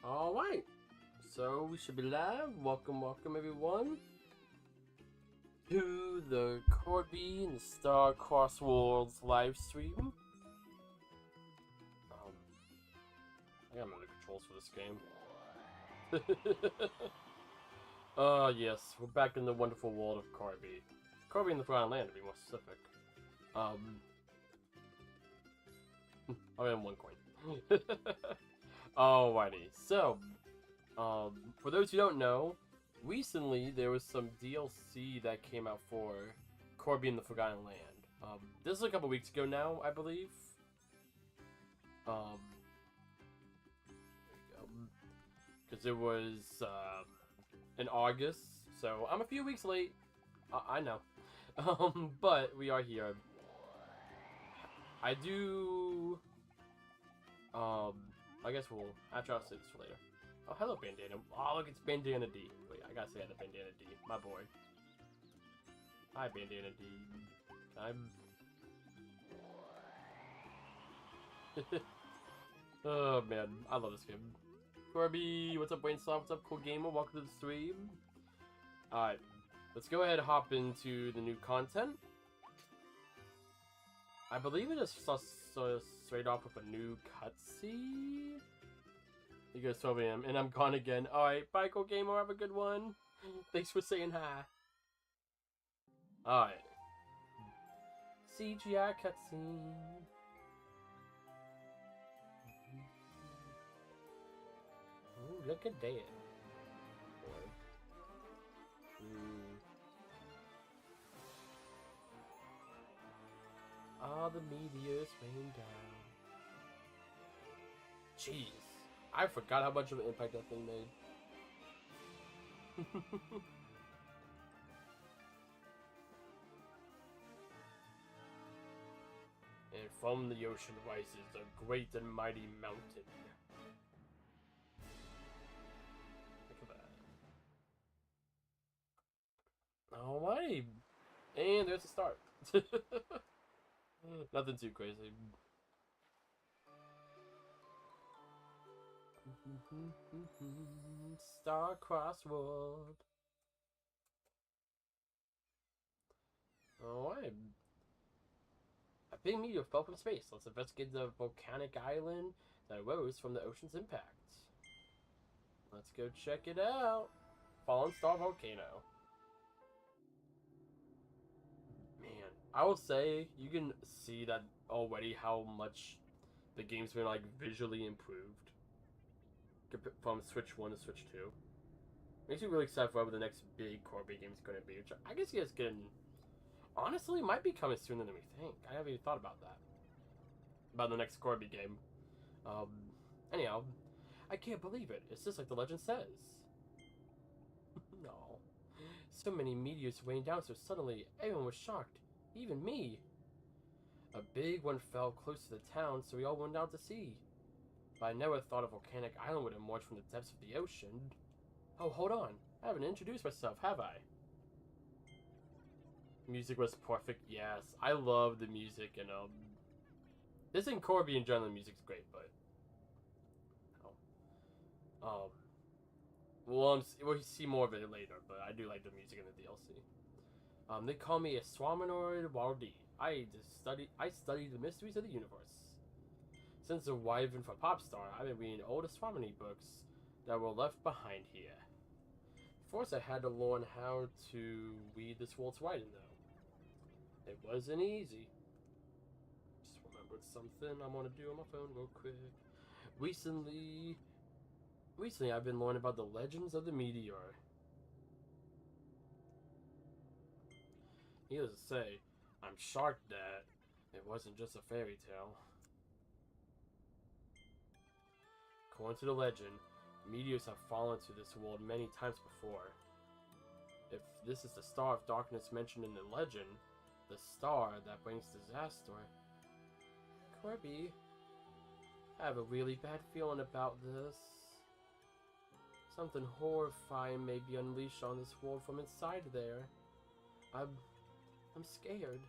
Alright, so we should be live. Welcome everyone to the Kirby and the Star Cross Worlds live stream. I got the controls for this game. Yes, we're back in the wonderful world of Kirby. Kirby in the Forgotten Land, to be more specific. I have one coin. Alrighty, so, for those who don't know, recently there was some DLC that came out for Kirby in the Forgotten Land. This is a couple weeks ago now, I believe. Because it was, in August, so I'm a few weeks late. I know. But we are here. I do, I guess I'll save this for later. Oh, hello, Bandana. Oh, look, it's Bandana D. Wait, I gotta say that, Bandana D. My boy. Hi, Bandana D. Oh, man. I love this game. Kirby, what's up, Wayne Soft? What's up, Cool Gamer? Welcome to the stream. Alright. Let's go ahead and hop into the new content. I believe it just straight off with a new cutscene. You guys told me and I'm gone again. Alright, bye, Cool Gamer. Have a good one. Thanks for saying hi. Alright. CGI cutscene. Ooh, look at that. All the meteors rain down. Jeez. I forgot how much of an impact that thing made. And from the ocean rises a great and mighty mountain. Look at that. Alright. And there's the start. Nothing too crazy. Star Cross World. Alright. A big meteor fell from space. Let's investigate the volcanic island that arose from the ocean's impact. Let's go check it out. Fallen Star Volcano. Man, I will say, you can see that already how much the game's been, like, visually improved. From Switch 1 to Switch 2. Makes me really excited for whatever the next big Kirby game is going to be. Which I guess you guys can... Honestly, might be coming sooner than we think. I haven't even thought about that. About the next Kirby game. Anyhow, I can't believe it. It's just like the legend says. No. So many meteors rained down so suddenly, everyone was shocked. Even me. A big one fell close to the town, so we all went out to see. But I never thought a volcanic island would emerge from the depths of the ocean. Oh, hold on. I haven't introduced myself, have I? Music was perfect, yes. I love the music, and, this and Kirby in general, the music's great, but... we'll see more of it later, but I do like the music in the DLC. They call me Astronomer Waldi. I study the mysteries of the universe. Since arriving for Popstar, I've been reading old astronomy books that were left behind here. First, I had to learn how to read this world's writing, though. It wasn't easy. Just remembered something I want to do on my phone real quick. Recently, I've been learning about the legends of the meteor. Needless to say, I'm shocked that it wasn't just a fairy tale. According to the legend, meteors have fallen to this world many times before. If this is the Star of Darkness mentioned in the legend, the star that brings disaster... Kirby, I have a really bad feeling about this. Something horrifying may be unleashed on this world from inside there. I'm scared.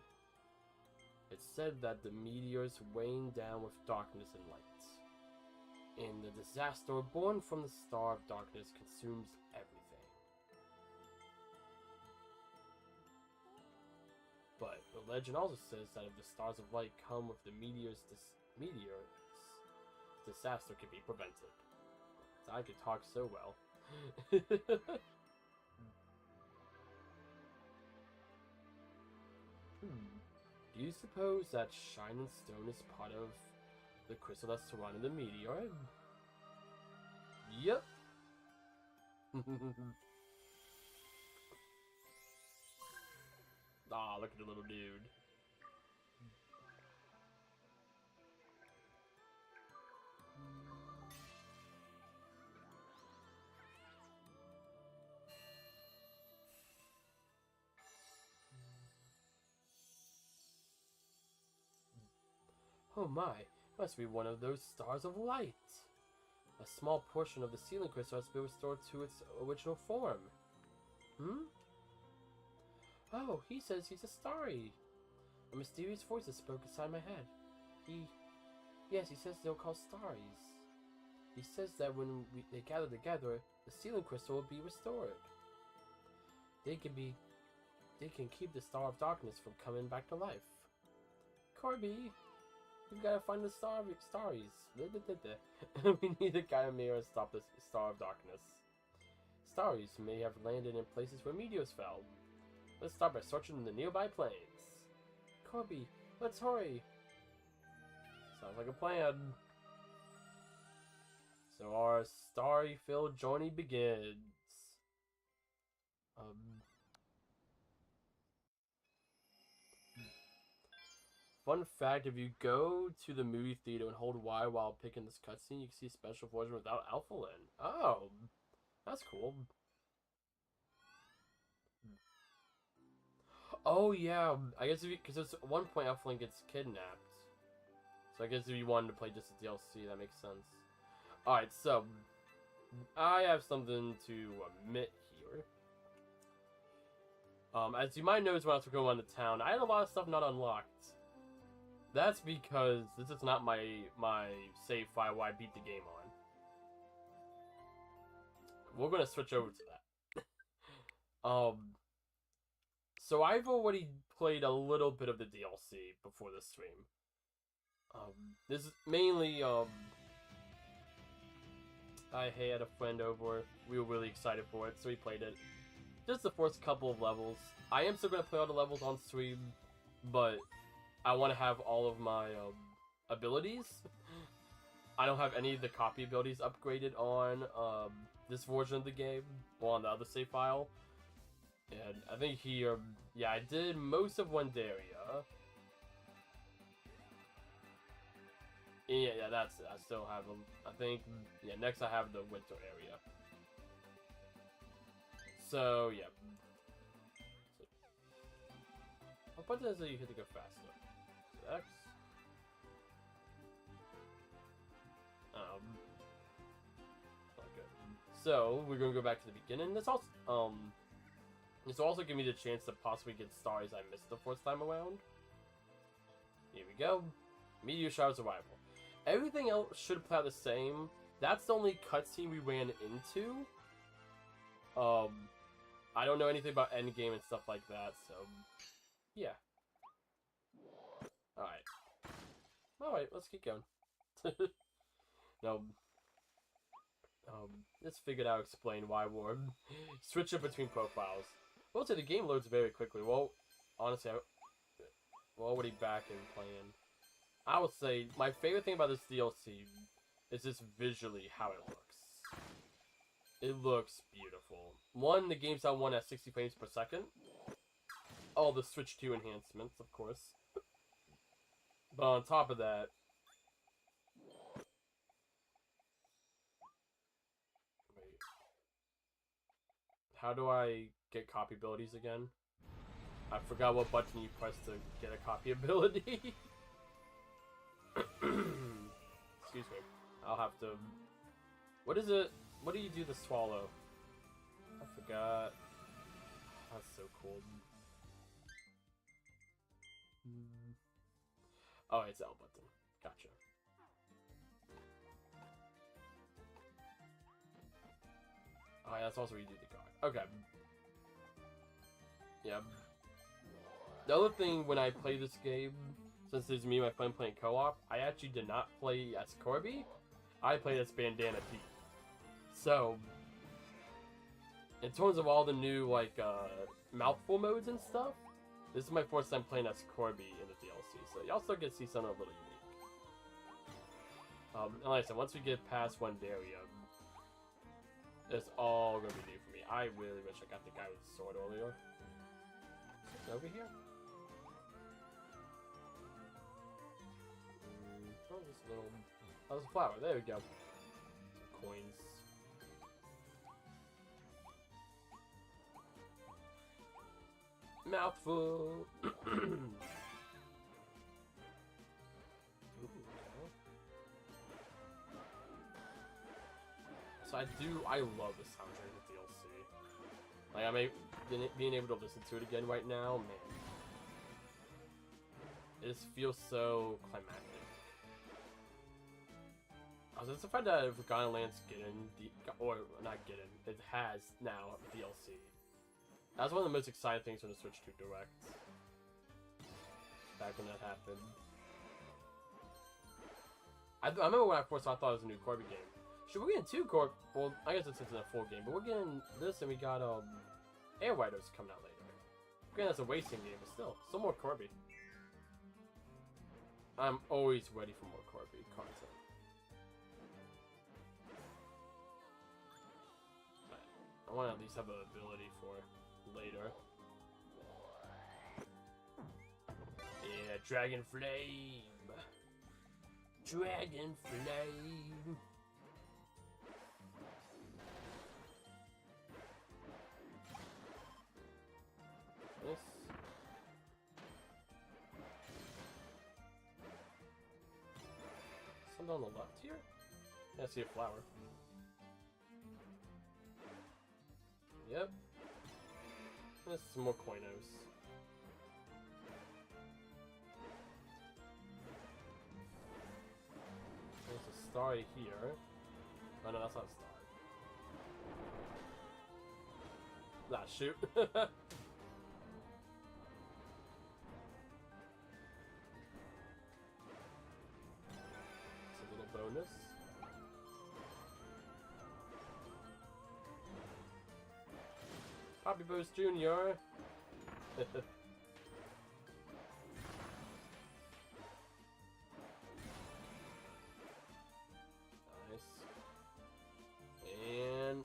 It's said that the meteors rain down with darkness and light. And the disaster born from the Star of Darkness consumes everything. But the legend also says that if the stars of light come with the meteors, disaster can be prevented. I could talk so well. Do you suppose that shining stone is part of the crystal that surrounded the meteor? Yep. Ah, look at the little dude. Oh my, must be one of those stars of light. A small portion of the ceiling crystal has been restored to its original form. Oh, he says he's a starry. A mysterious voice has spoke inside my head. Yes, he says they'll call starries. He says that when they gather together, the ceiling crystal will be restored. They can keep the Star of Darkness from coming back to life. Kirby, we've got to find the starries. We need a Chimera to stop the Star of Darkness. Starries may have landed in places where meteors fell. Let's start by searching in the nearby plains. Kirby, let's hurry. Sounds like a plan. So our starry-filled journey begins. Fun fact, if you go to the movie theater and hold Y while picking this cutscene, you can see a special version without Alpha Lin. Oh, that's cool. Oh yeah, I guess because at one point Alpha Lin gets kidnapped. So I guess if you wanted to play just the DLC, that makes sense. Alright, so I have something to admit here. As you might notice when I was going around the town, I had a lot of stuff not unlocked. That's because this is not my save file where I beat the game on. We're gonna switch over to that. So I've already played a little bit of the DLC before this stream. This is mainly I had a friend over. We were really excited for it, so we played it. Just the first couple of levels. I am still gonna play all the levels on stream, but I want to have all of my abilities. I don't have any of the copy abilities upgraded on this version of the game, or on the other save file. And I think here, yeah, I did most of Wendaria. Yeah, that's it. I still have them. I think, yeah, next I have the winter area. So, yeah. What button is it you hit to go faster? X. Okay. So we're gonna go back to the beginning. This will also give me the chance to possibly get stars I missed the first time around. Here we go. Meteor shower's arrival. Everything else should play out the same. That's the only cutscene we ran into. I don't know anything about endgame and stuff like that, so yeah. Alright, let's keep going. No. Let's figure out, explain why we're switching between profiles. Well, so the game loads very quickly. Well, honestly, we're already back in playing. I would say my favorite thing about this DLC is just visually how it looks. It looks beautiful. One, the game's on one at 60 frames per second. All the Switch 2 enhancements, of course. But on top of that, wait, how do I get copy abilities again? I forgot what button you press to get a copy ability. Excuse me. I'll have to... What is it? What do you do to swallow? I forgot. That's so cool. Oh, it's L button. Gotcha. Oh, yeah, that's also where you do the guard. Okay. Yeah. The other thing when I play this game, since it's me and my friend playing co-op, I actually did not play as Kirby. I played as Bandana Pete. So, in terms of all the new, like, mouthful modes and stuff, this is my first time playing as Kirby in the DLC, so y'all still get to see something a little unique. And like I said, once we get past one area, it's all gonna be new for me. I really wish I got the guy with the sword earlier. Is it over here? Oh, this little... Oh, there's a flower. There we go. Some coins. Mouthful. So I love the soundtrack of the DLC. Like, being able to listen to it again right now, man. It just feels so climactic. It's the fact that Forgotten Lands or not getting, it has now DLC. That was one of the most exciting things from the Switch 2 Direct. Back when that happened. I remember when I first saw, I thought it was a new Kirby game. Should we get 2 Kirby? Well, I guess it's in a full game, but we're getting this and we got Air Riders coming out later. Again, that's a racing game, but still more Kirby. I'm always ready for more Kirby content. I want to at least have an ability for later. Yeah, Dragon Flame! Dragon Flame! This. Something on the left here? Yeah, I see a flower. Yep. There's some more coinos. There's a star here. Oh no, that's not a star. Nah, shoot. It's a little bonus. Poppy Boost Jr. Nice. And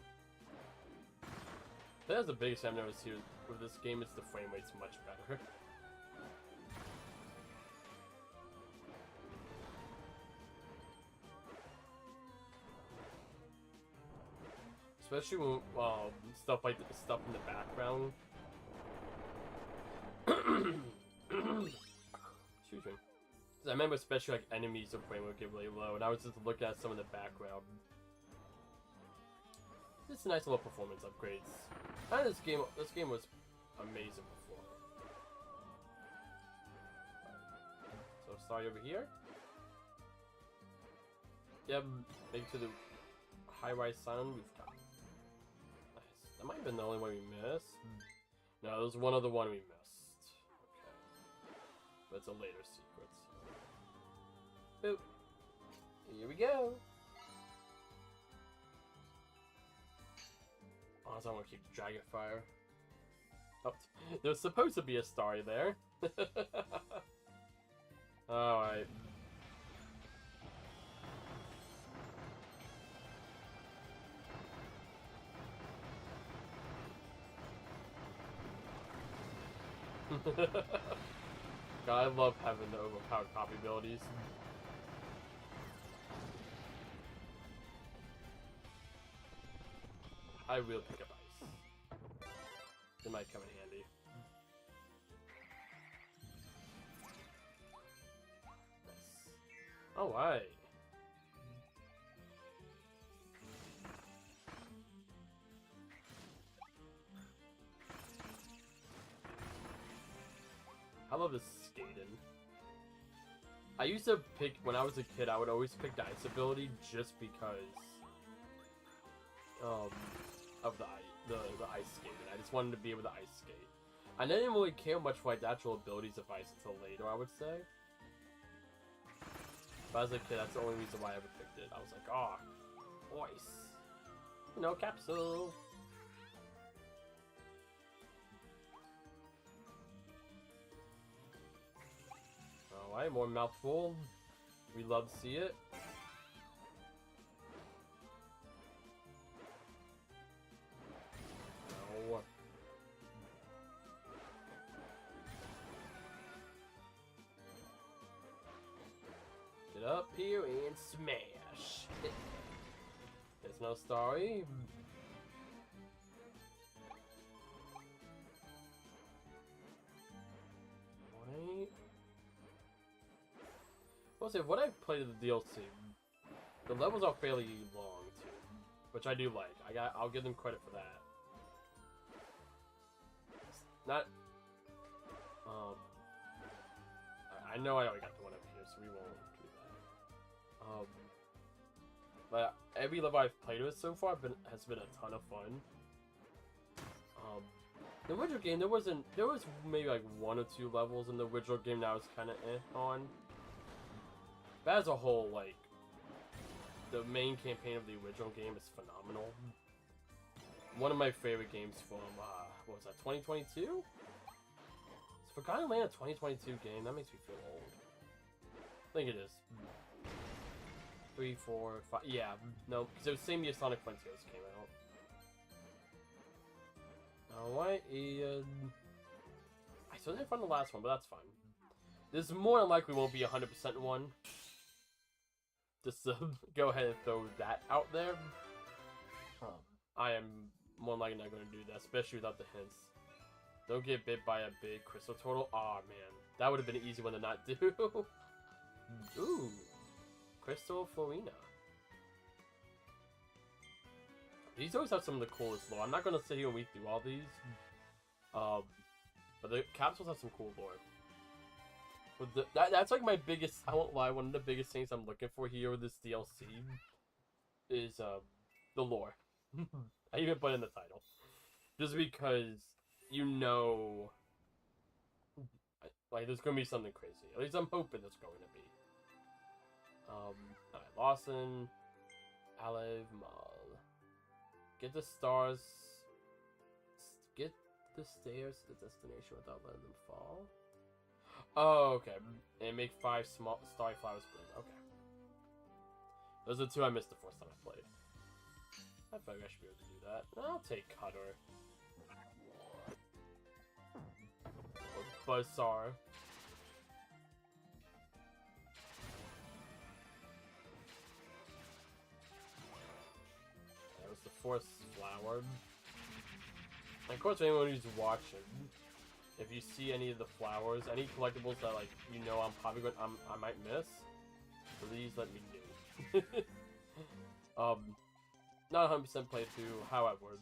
that's the biggest thing I've noticed here with this game is the frame rate's much better. Especially when stuff like the stuff in the background. Excuse me. I remember especially like enemies the frame would get really low, and I was just looking at some of the background. It's a nice little performance upgrades. And this game was amazing before. So start over here. Yep, make to the high-rise sun rooftop. That might have been the only one we missed. No, there was one other one we missed. Okay. But it's a later secret. Boop. Here we go. Honestly, I want to keep the dragon fire. Oh, there's supposed to be a star there. Alright. God, I love having the overpowered copy abilities. I will pick up ice. It might come in handy. Nice. Alright. I love this skating. I used to pick, when I was a kid, I would always pick the ice ability just because, of the ice skating. I just wanted to be able to ice skate. I didn't really care much for my natural abilities of ice until later, I would say. But as a kid, that's the only reason why I ever picked it. I was like, oh, ice. You know, capsule. Alright, more mouthful. We love to see it. No. Get up here and smash. There's no story. Right. Well, see, what I've played of the DLC, the levels are fairly long too, which I do like. I'll give them credit for that. It's not. I know I already got the one up here, so we won't do that. But every level I've played with so far has been a ton of fun. The original game, there was maybe like 1 or 2 levels in the original game that I was kind of on. But as a whole, like, the main campaign of the original game is phenomenal. One of my favorite games from, what was that, 2022? Is Forgotten Land a 2022 game? That makes me feel old. I think it is. 3, 4, 5, yeah, no, because it was the same year Sonic Frontiers came out. Alright, I still didn't find the last one, but that's fine. This more than likely won't be 100% one. Just go ahead and throw that out there. I am more than likely not going to do that, especially without the hints. Don't get bit by a big crystal turtle. Aw, man. That would have been an easy one to not do. Ooh. Crystal Florina. These always have some of the coolest lore. I'm not going to sit here and read through all these. But the capsules have some cool lore. But that's like my biggest, I won't lie, one of the biggest things I'm looking for here with this DLC is the lore. I even put it in the title. Just because, you know, like, there's going to be something crazy. At least I'm hoping there's going to be. Alright, Lawson, Alev, Mal. Get the stars. Get the stairs to the destination without letting them fall. Oh, okay. And make 5 small starry flowers bloom. Okay. Those are 2 I missed the first time I played. I feel like I should be able to do that. I'll take Cutter. Or Buzzsaw. That was the 4th flower. And of course, anyone who's watching, if you see any of the flowers, any collectibles that, like, you know I'm probably going, I might miss, please let me know. Not 100% playthrough, however,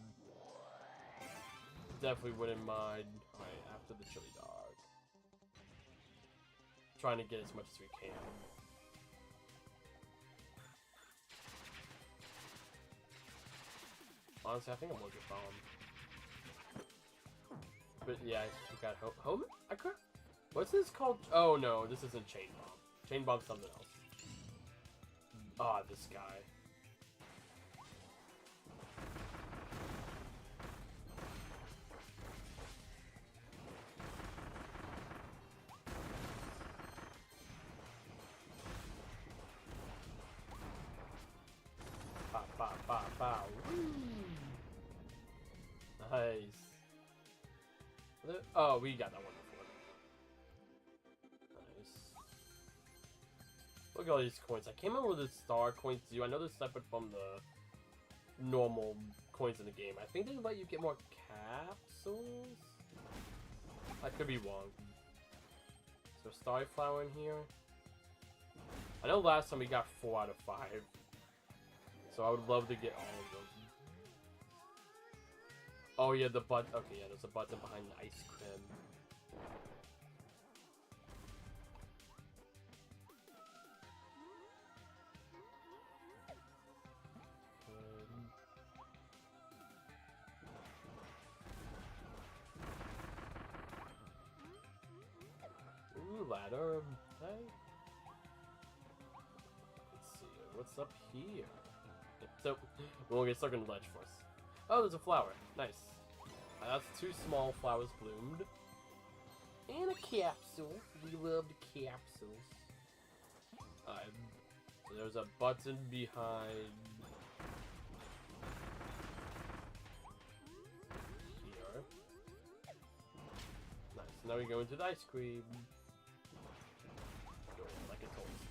definitely wouldn't mind. Alright, after the chili dog. Trying to get as much as we can. Honestly, I think I'm gonna get bomb. But yeah, we got home. I could. What's this called? Oh no, this isn't chain bomb. Chain bomb's something else. Ah, this guy. Pow, pow, pow, pow. Woo. Nice. Oh, we got that one before. Nice. Look at all these coins. I can't remember what the star coins do. I know they're separate from the normal coins in the game. I think they let you get more capsules? I could be wrong. So starry flower in here. I know last time we got 4 out of 5. So I would love to get all of them. Oh yeah, the button. Okay, yeah, there's a button behind the ice cream. ladder. Okay. Let's see. What's up here? So, we won't get stuck on the ledge first. Oh, there's a flower. Nice. That's 2 small flowers bloomed. And a capsule. We love the capsules. So there's a button behind here. Nice. Now we go into the ice cream. Go like it told us.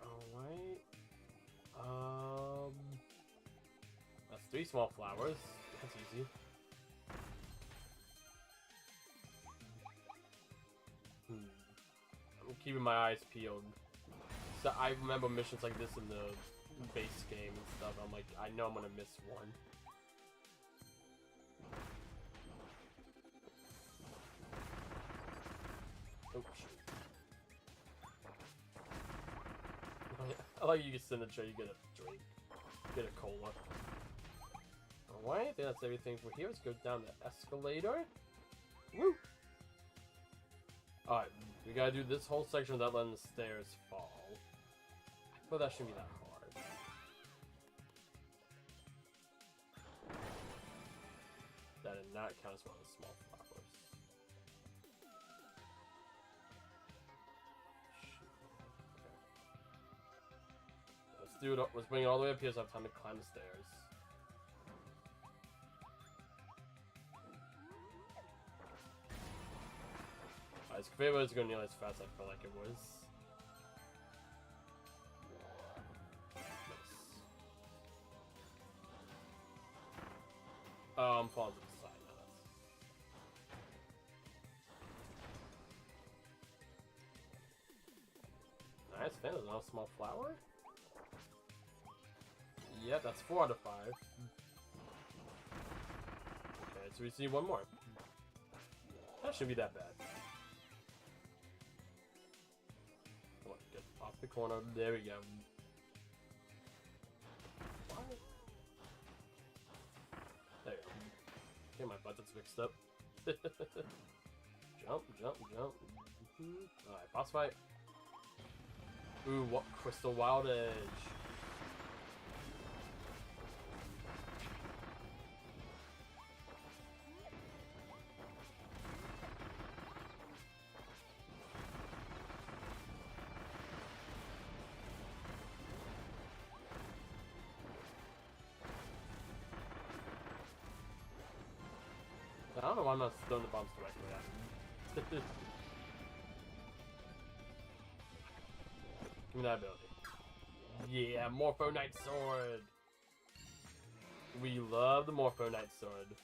Alright. That's 3 small flowers. That's easy. I'm keeping my eyes peeled. So I remember missions like this in the base game and stuff. I'm like, I know I'm gonna miss one. Oh shoot! I like you can sit in the chair, you get a drink, get a cola. Alright, I think that's everything for here. Let's go down the escalator. Woo! Alright, we gotta do this whole section without letting the stairs fall. But that shouldn't be that hard. That did not count as one of the small flowers. Shoot. Okay. Let's do it. Let's bring it all the way up here so I have time to climb the stairs. Alright, this was going nearly as fast as I felt like it was. I'm falling to the side now. That's nice. Fan, there's another small flower. Yeah, that's 4 out of 5. Okay, so we see one more. That shouldn't be that bad. Come on, get off the corner. There we go. There you go. Okay, my buttons mixed up. Jump, jump, jump. Alright, boss fight. Ooh, what Crystal Wild Edge. I don't know why I'm not throwing the bombs directly at him. Give me that ability. Yeah, Morpho Knight Sword! We love the Morpho Knight Sword.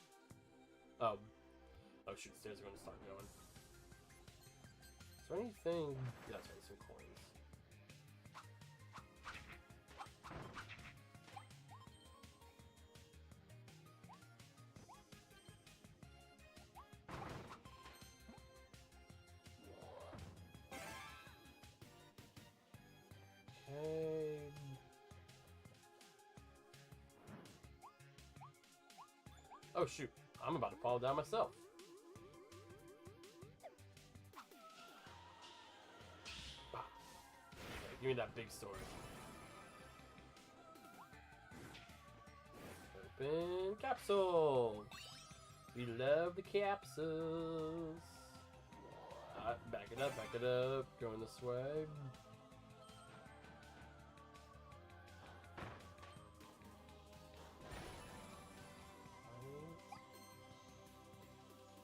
Oh shoot, stairs are gonna start going. Is there anything? Yeah, that's right, some coins. Okay. Oh shoot, I'm about to fall down myself. Okay, give me that big sword. Open capsule. We love the capsules. Back it up, back it up. Going this way.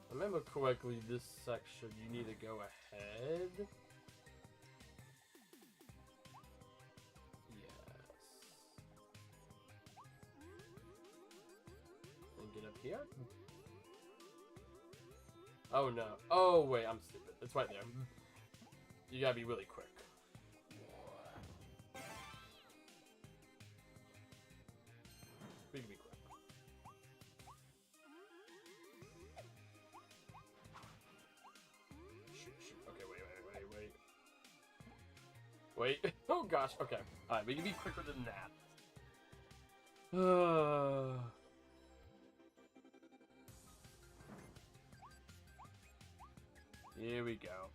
If I remember correctly, this section you need to go ahead. Yes. And get up here. Oh no. Oh wait, I'm stupid. It's right there. You gotta be really quick. We can be quick. Shoot. Okay, wait. Oh gosh, okay. Alright, we can be quicker than that. Here we go.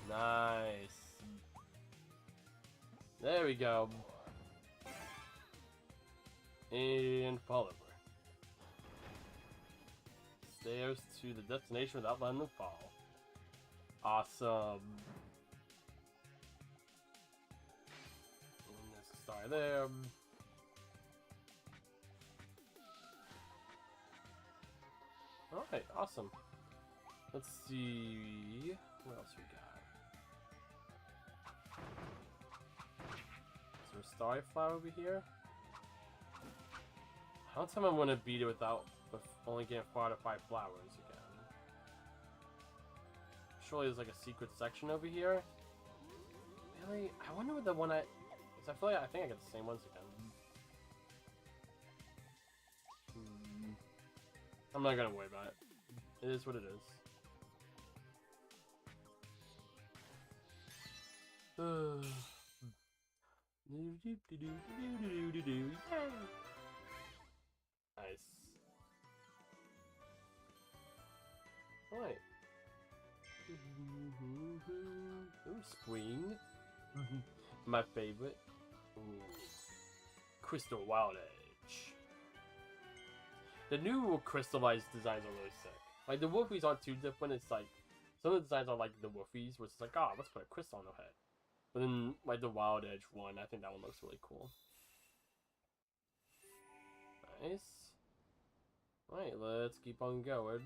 Nice. There we go. And fall over. Stairs to the destination without letting them fall. Awesome. And there's a star there. Alright, awesome. Let's see what else we got. Is there a starry flower over here? I don't think I'm gonna beat it without only getting 4 out of 5 flowers again. Surely there's like a secret section over here. Really? I wonder what the one I... Cause I feel like I think I get the same ones again. I'm not gonna worry about it. It is what it is. Nice. Alright. Ooh, spring. My favorite. Ooh. Crystal Wild Edge. The new crystallized designs are really sick. Like, the Wolfies aren't too different. It's like, some of the designs are like the Wolfies, which is like, oh, let's put a crystal on the head. But then, like, the Wild Edge one, I think that one looks really cool. Nice. Alright, let's keep on going.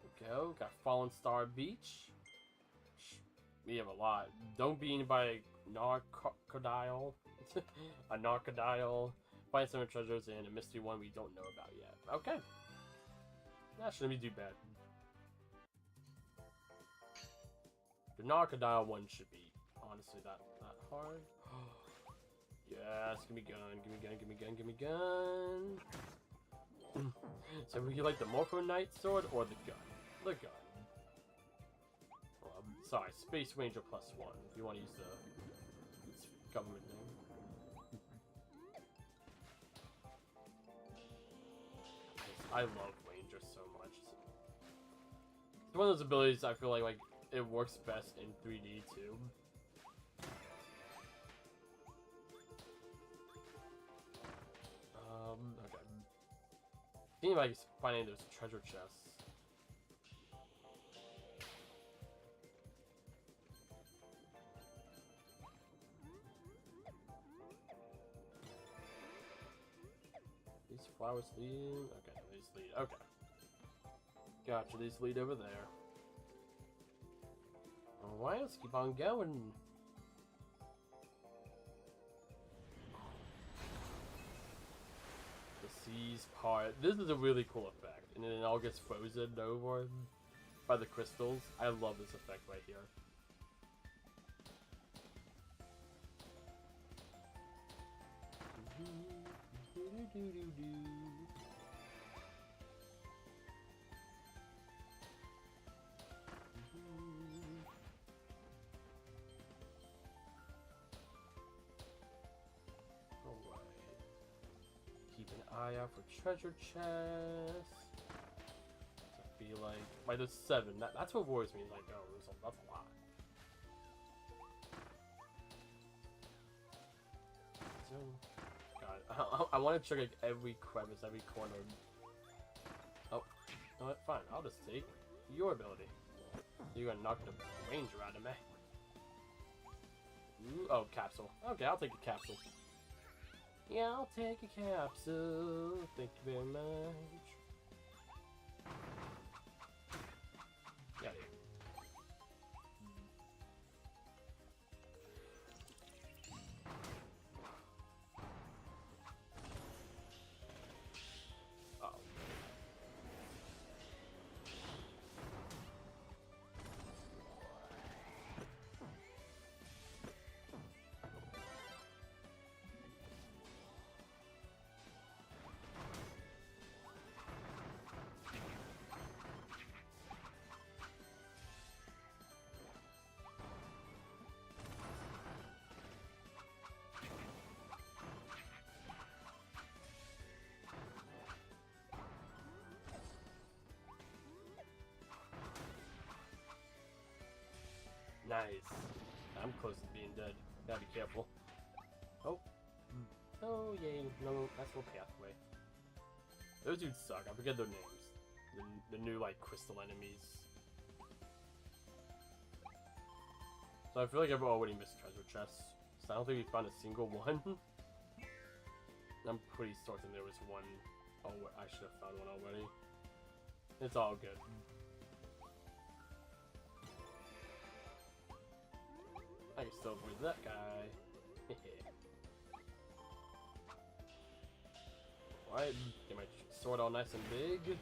There we go. Got Fallen Star Beach. We have a lot. Don't be eaten by a narcodile. A narcodile. Find some treasures and a mystery one we don't know about yet. Okay. That shouldn't be too bad. The narcodile one should be, honestly, that hard. Yes, give me gun, give me gun, give me gun, give me gun. So would you like the Morpho Knight sword or the gun? The gun. Sorry, Space Ranger +1 if you want to use the government name. I love Ranger so much. It's one of those abilities I feel like it works best in 3D too. Okay. Seeing if I can find any of those treasure chests. These flowers lead. Okay, these lead. Okay. Gotcha, these lead over there. Alright, let's keep on going. The seas part. This is a really cool effect. And then it all gets frozen over by the crystals. I love this effect right here. Keep an eye out for treasure chests. I feel like there's 7. That's what worries me. Like, oh, that's a lot. So, God, I want to check like every crevice, every corner. Oh, you know what? Fine. I'll just take your ability. You're gonna knock the ranger out of me. Ooh, oh, capsule. Okay, I'll take a capsule. Yeah, I'll take a capsule. Thank you very much. Yeah. Uh-oh. Nice. I'm close to being dead. Gotta be careful. Oh. Oh, yay. No, that's no pathway. Those dudes suck. I forget their names. The new, like, crystal enemies. So I feel like I've already missed treasure chests. So I don't think we found a single one. I'm pretty certain there was one. Oh, I should have found one already. It's all good. I can still avoid that guy. Alright, get my sword all nice and big.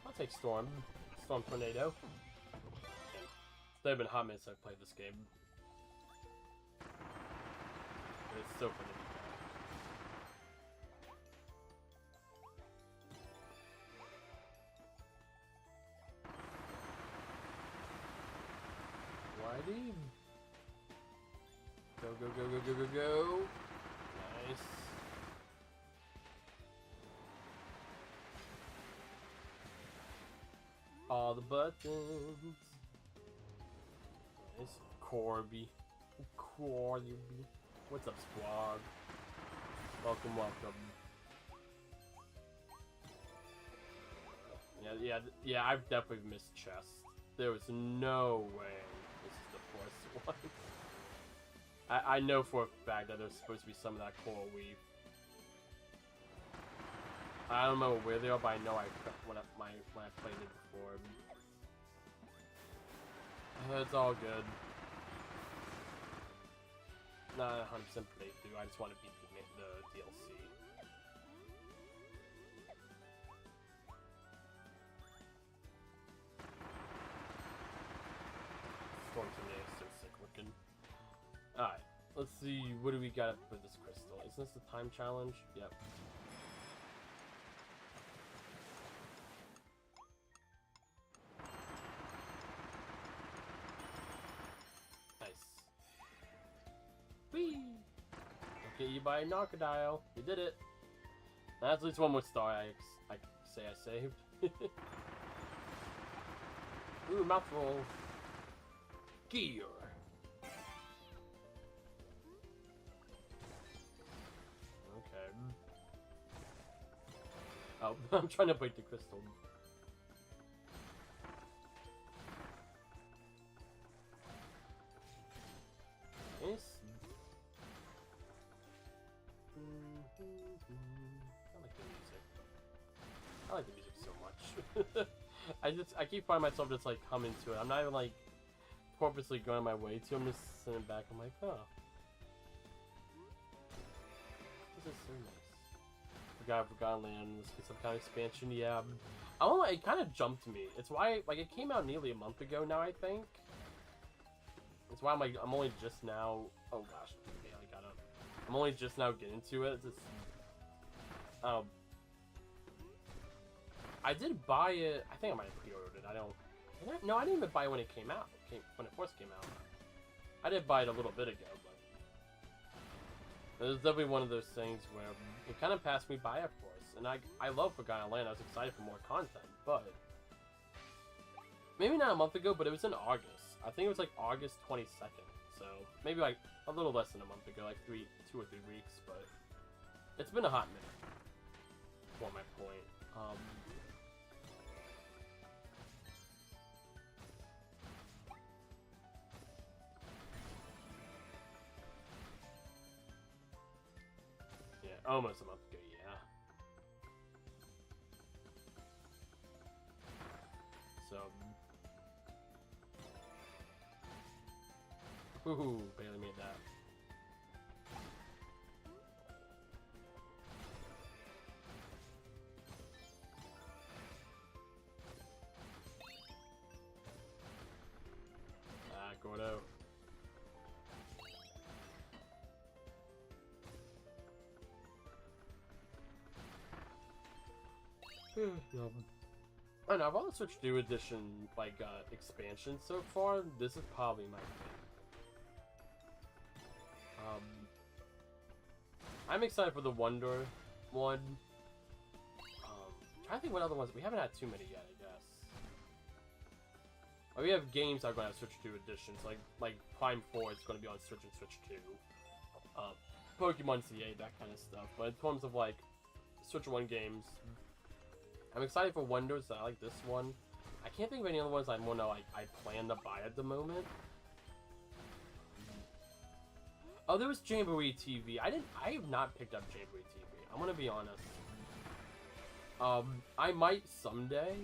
I'll take Storm. Storm Tornado. It's been hot minutes I've played this game. But it's so fun to do that. Whitey. Go, go, go, go, go, go, go. Nice. All the buttons. Nice. Kirby. Kirby. What's up, squad? Welcome, welcome. Yeah, I've definitely missed chests. There was no way this is the first one. I know for a fact that there's supposed to be some of that coral weave. I don't know where they are, but I know when I played it before. It's all good. Not 100% playthrough. I just want to beat the DLC. Storm Tornado is so sick looking. Alright, let's see. What do we got for this crystal? Isn't this the time challenge? Yep. Whee! Okay, you by a crocodile. You did it. That's at least one more star I say I saved. Ooh, mouthful. Gear. Okay. Oh, I'm trying to break the crystal. Nice. I like the music so much. I keep finding myself just like humming to it. I'm not even like purposely going my way to. I'm just sitting back. I'm like, oh, this is so nice. Forgotten Land. Let's get some kind of expansion. Yeah. I don't know. It kind of jumped me. It's why like it came out nearly a month ago now. I think. It's why I'm only just now. Oh gosh, yeah, I gotta. I'm only just now getting to it. It's, I did buy it. I think I might have pre-ordered it. No, I didn't even buy it when it came out. When it first came out. I did buy it a little bit ago, but it was definitely one of those things where it kind of passed me by, of course. And I love Forgotten Land. I was excited for more content, but maybe not a month ago, but it was in August. I think it was like August 22nd. So maybe like a little less than a month ago, like 2 or 3 weeks. But it's been a hot minute. For my point. Yeah, almost a month ago, yeah. So, ooh, barely made that. Ah, Gordo. I don't know, of all the Switch 2 edition, like, expansion so far, this is probably my favorite. I'm excited for the Wonder one. Trying to think what other ones. We haven't had too many yet, I guess. We have games that are going to have Switch 2 editions, like Prime 4 is going to be on Switch and Switch 2. Pokemon CA, that kind of stuff. But in terms of, like, Switch 1 games, I'm excited for Wonders. I like this one. I can't think of any other ones I want to, like, I plan to buy at the moment. Oh, there was Jamboree TV. I have not picked up Jamboree TV. I'm gonna be honest. I might someday,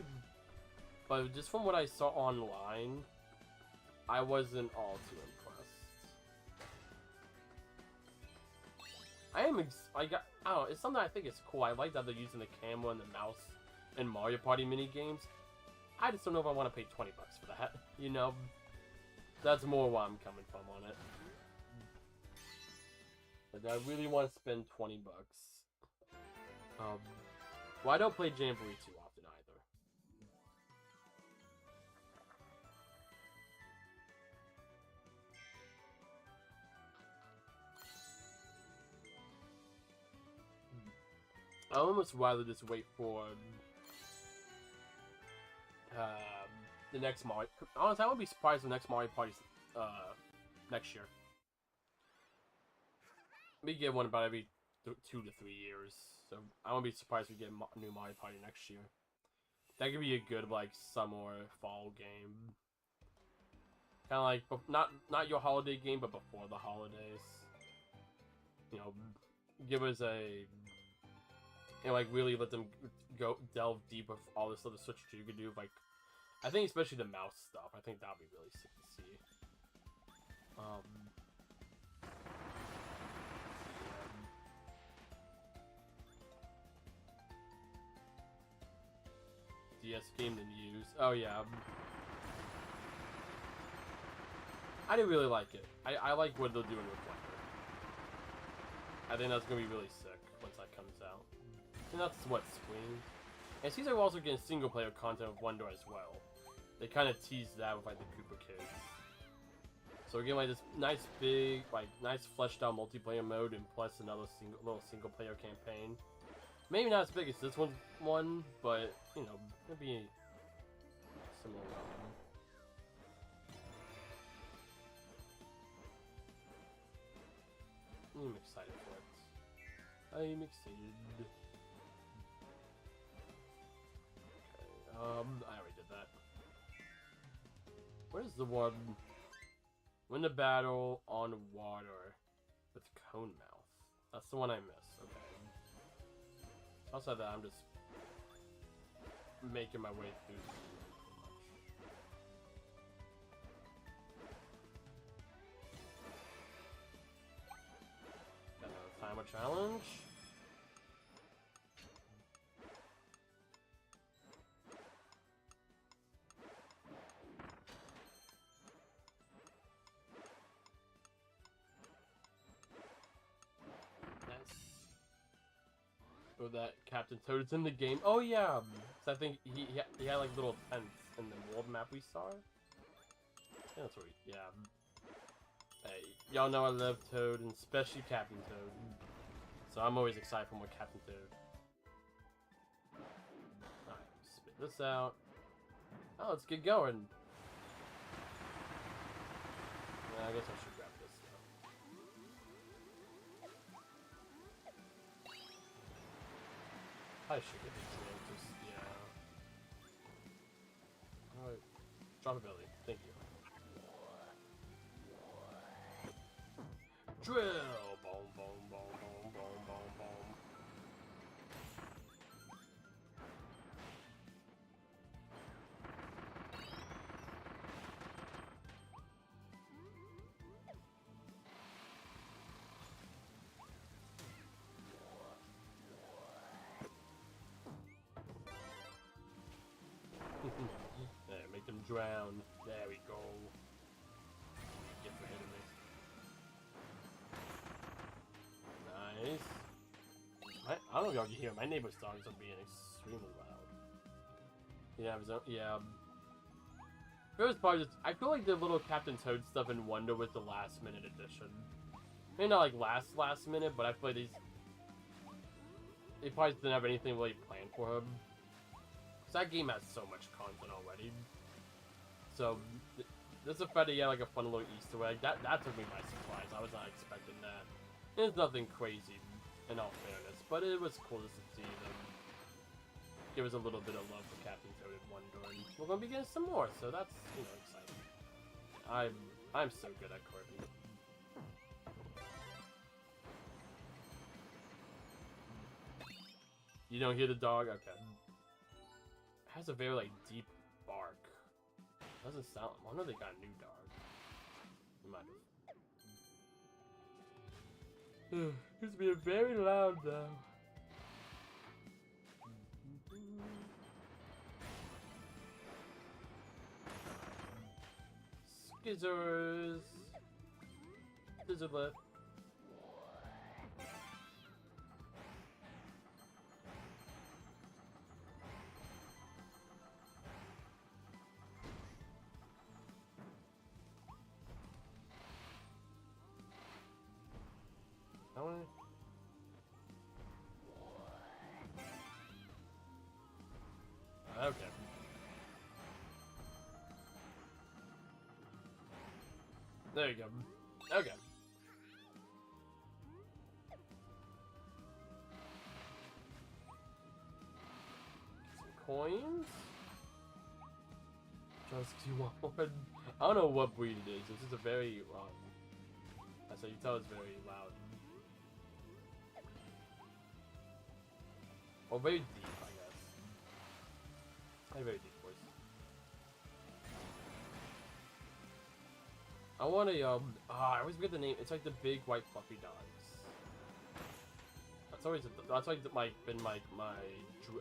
but just from what I saw online, I wasn't all too impressed. I don't know, it's something I think is cool. I like that they're using the camera and the mouse in Mario Party mini games. I just don't know if I want to pay 20 bucks for that, you know? That's more where I'm coming from on it. Like, I really want to spend 20 bucks. Well, I don't play Jamboree too often either. I almost rather just wait for the next Mario. Honestly, I wouldn't be surprised if the next Mario Party's next year. We get one about every 2 to 3 years, so I won't be surprised if we get a new Mario Party next year. That could be a good, like, summer or fall game. Kind of like, not your holiday game, but before the holidays. You know, give us a, you know, like, really let them delve deep with all this other Switch 2 you could do. Like, I think especially the mouse stuff. I think that would be really sick to see. DS game to use. Oh yeah. I didn't really like it. I like what they're doing with Wonder. I think that's gonna be really sick once that comes out. And that's what, spring. And it seems like we're also getting single player content with Wonder as well. They kind of teased that with like the Koopa Kids. So we're getting like this nice big, like nice fleshed out multiplayer mode, and plus another little single player campaign. Maybe not as big as this one, but you know, it'll be similar. I'm excited for it. I'm excited. Okay, I already did that. Where's the one? Win the battle on water with Cone Mouth. That's the one I missed. Okay. Outside that, I'm just making my way through the game pretty much. Got another timer challenge. Or that Captain Toad is in the game. Oh yeah, so I think he had like little tents in the world map we saw. Yeah, that's right. Yeah. Hey, y'all know I love Toad, and especially Captain Toad. So I'm always excited for more Captain Toad. Alright, spit this out. Oh, let's get going. Yeah, I guess I should grab this stuff. I should get these things, just, yeah. Alright. Drop a belly. Thank you. Drill! Boom, boom, boom, boom, boom, boom, boom. There, make them drown. There we go. Get ahead of me. Nice. I don't know if y'all can hear. My neighbor's dogs are being extremely loud. Yeah, yeah. It was probably just, I feel like the little Captain Toad stuff in Wonder was the last minute edition. Maybe not like last minute, but I feel like they probably didn't have anything really planned for him. Because that game has so much content already. So, there's a fact that he had like a fun little Easter egg. That took me by surprise. I was not expecting that. It's nothing crazy, in all fairness, but it was cool just to see them give us a little bit of love for Captain Toad and Wonder, and we're gonna be getting some more, so that's, you know, exciting. I'm so good at Kirby. You don't hear the dog? Okay. It has a very like deep bark. Doesn't sound. I wonder if they got a new dog. It might have. It's being very loud now. Skizzers. Scissorlet. Okay. There you go. Okay. Some coins. Just do you want one? I don't know what breed it is. This is a very that's how you tell it's very loud. Or very deep, I guess. A very deep voice. I want a I always forget the name. It's like the big white fluffy dogs. That's like been my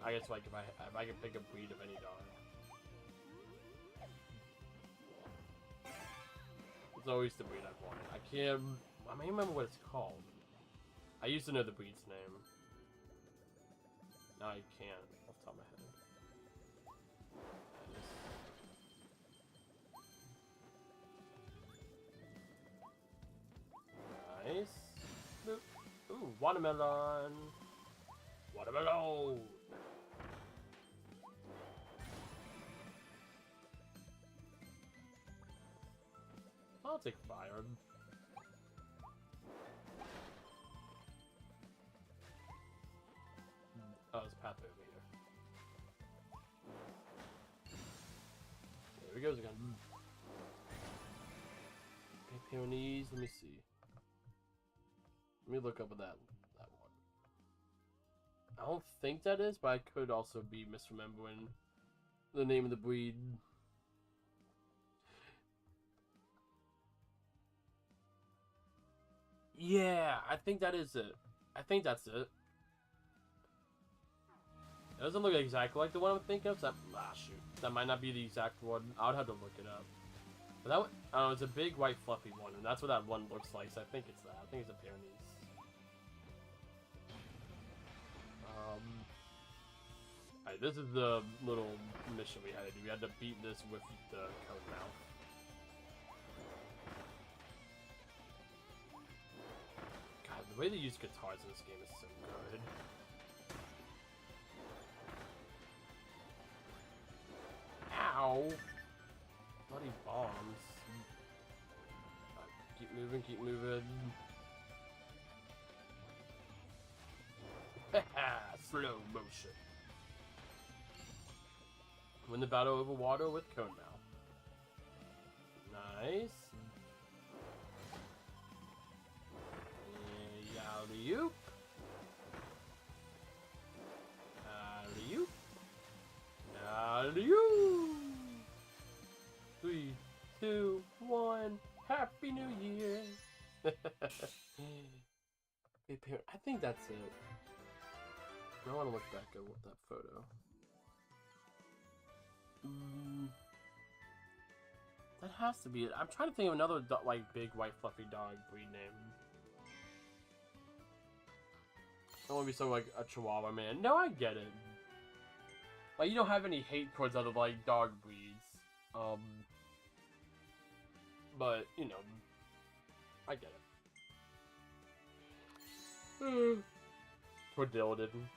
I guess like if I could pick a breed of any dog. It's always the breed I've wanted. I may remember what it's called. I used to know the breed's name. Now I can't off the top of my head. Nice. Boop. Ooh, watermelon. Watermelon. I'll take fire. Oh, there's a path over here. There he goes again. Okay, peonies. Let me see. Let me look up at that one. I don't think that is, but I could also be misremembering the name of the breed. Yeah, I think that is it. I think that's it. It doesn't look exactly like the one I'm thinking of. So shoot. That might not be the exact one. I would have to look it up. But that one, it's a big white fluffy one, and that's what that one looks like. So I think it's that. I think it's a Pyrenees. Alright, this is the little mission we had to do. We had to beat this with the cone mouth. God, the way they use guitars in this game is so good. Ow! Bloody bombs. Keep moving, keep moving. Slow motion. Win the battle over water with cone mouth. Nice. Alley-oop. Alley-oop. Alley-oop. 3, 2, 1. Happy New Year. I think that's it. I want to look back at that photo. That has to be it. I'm trying to think of another like big white fluffy dog breed name. I don't want to be so like a Chihuahua man. No, I get it. Like, you don't have any hate towards other, like, dog breeds. But, you know, I get it. Tordildan.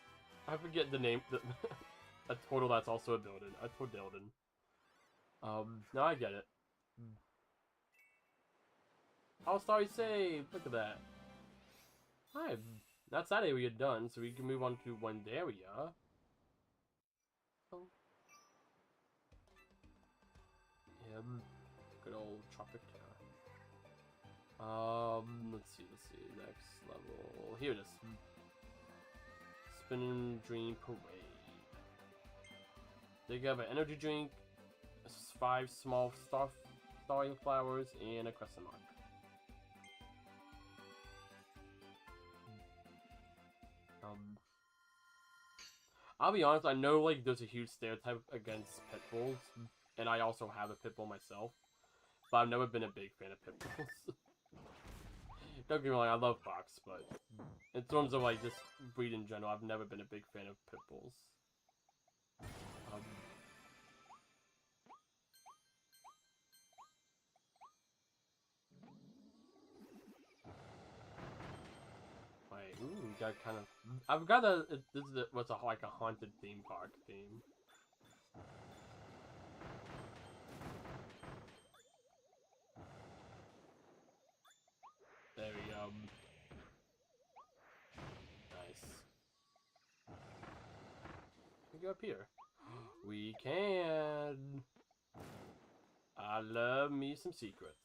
I forget the name. A turtle that's also a building. A Tordildan. No, I get it. I'll sorry save. Look at that. Hi. That's that area done, so we can move on to Wendaria. Oh. Yeah, good old Tropic Terra. Let's see. Next level. Here it is. Spinning Dream Parade. They have an energy drink, 5 small starring flowers, and a crescent mark. I'll be honest, I know like there's a huge stereotype against pit bulls, and I also have a pit bull myself, but I've never been a big fan of pit bulls. Don't get me wrong, I love fox, but in terms of like just breed in general, I've never been a big fan of pit bulls. Ooh, got kind of. I've got a. This is what's like a haunted theme park theme. There we go. Nice. We go up here. We can. I love me some secrets.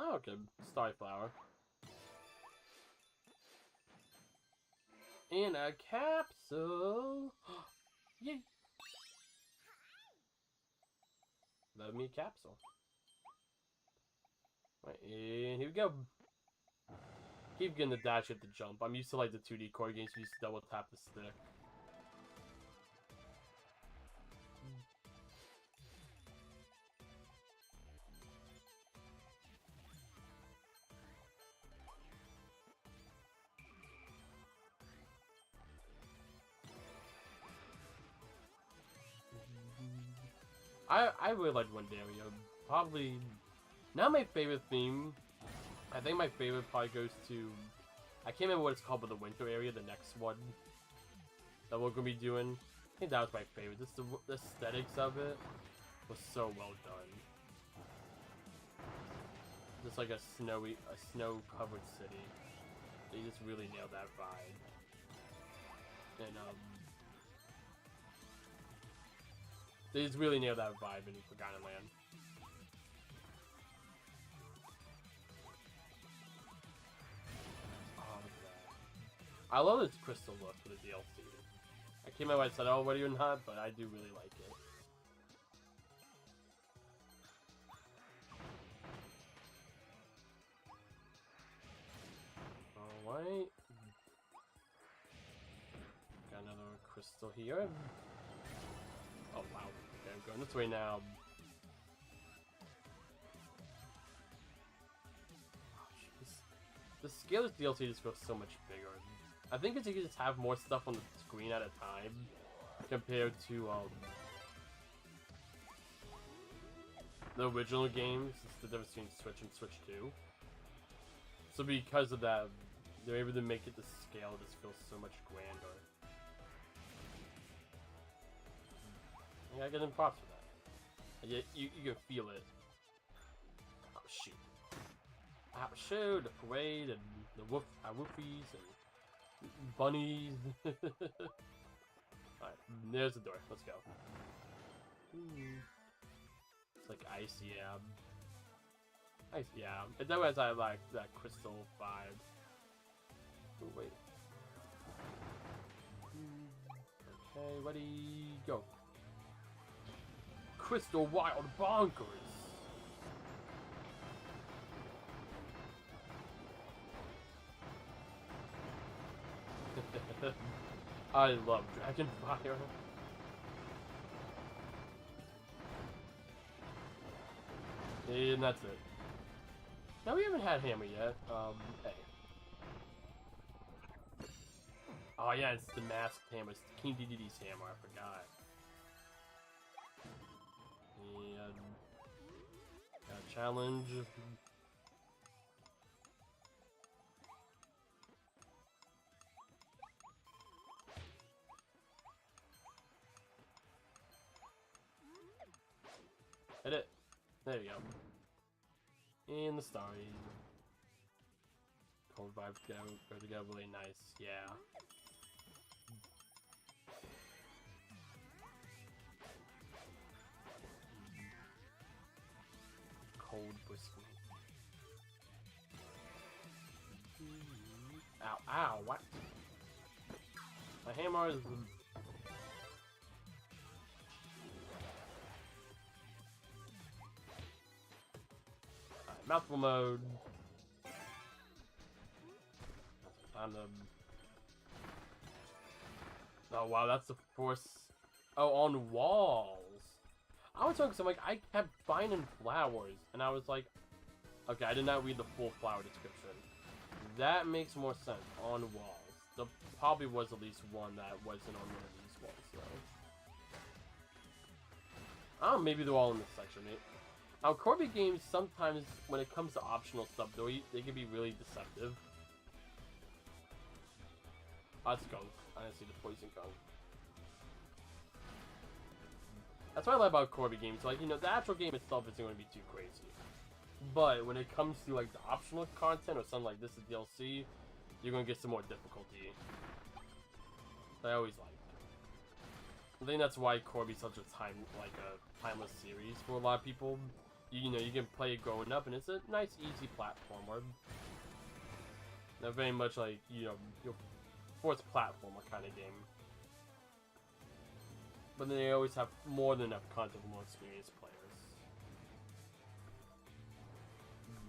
Oh, okay. Starflower. In a capsule. Yay. Love me a capsule. Right, and here we go. Keep getting the dash at the jump. I'm used to like the 2D core games. You used to double tap the stick. I really like Wendaria. Probably not my favorite theme. I think my favorite probably goes to, I can't remember what it's called, but the winter area, the next one that we're gonna be doing. I think that was my favorite. Just the aesthetics of it was so well done. Just like a snow-covered city. They just really nailed that vibe. And they just really nailed that vibe in Forgotten Land. Oh, look at that. I love this crystal look for the DLC. I came out and said, oh, what are you not? But I do really like it. Alright. Got another crystal here. Oh wow, okay, I'm going this way now. Oh, the scale of this DLC just feels so much bigger. I think it's you can just have more stuff on the screen at a time compared to the original games. It's the difference between Switch and Switch 2. So because of that, they're able to make it the scale just feels so much grander. Yeah, I get them props for that. Yeah, you can feel it. Oh shoot! Oh shoot! The parade and the woofies and bunnies. Alright, there's the door. Let's go. It's like ice, yeah. Ice, yeah. It's always I like that crystal vibe. Oh wait. Okay, ready, go. Crystal Wild Bonkers! I love Dragonfire. And that's it. No, we haven't had Hammer yet. Hey. Oh yeah, it's the masked hammer. It's King DDD's hammer. I forgot. And got a challenge. Hit it. There you go. And the starry. Cold vibes go together really nice. Yeah. Cold whiskey. Ow, ow, what? My hammer is... Mouthful mode. On the... Oh wow, that's the force. Oh, on walls. I was talking, so like I kept finding flowers, and I was like, okay, I did not read the full flower description. That makes more sense. On walls. There probably was at least one that wasn't on one of these walls, though. I don't know, maybe they're all in this section. Kirby games, sometimes, when it comes to optional stuff, they can be really deceptive. Oh, it's gunk. I didn't see the poison gunk. That's what I like about Kirby games. Like, you know, the actual game itself isn't going to be too crazy. But when it comes to, like, the optional content or something like this, the DLC, you're going to get some more difficulty. I always like. I think that's why Kirby's such a timeless series for a lot of people. You know, you can play it growing up, and it's a nice, easy platformer. They're very much like, you know, your sports platformer kind of game. But then they always have more than enough content for more experienced players.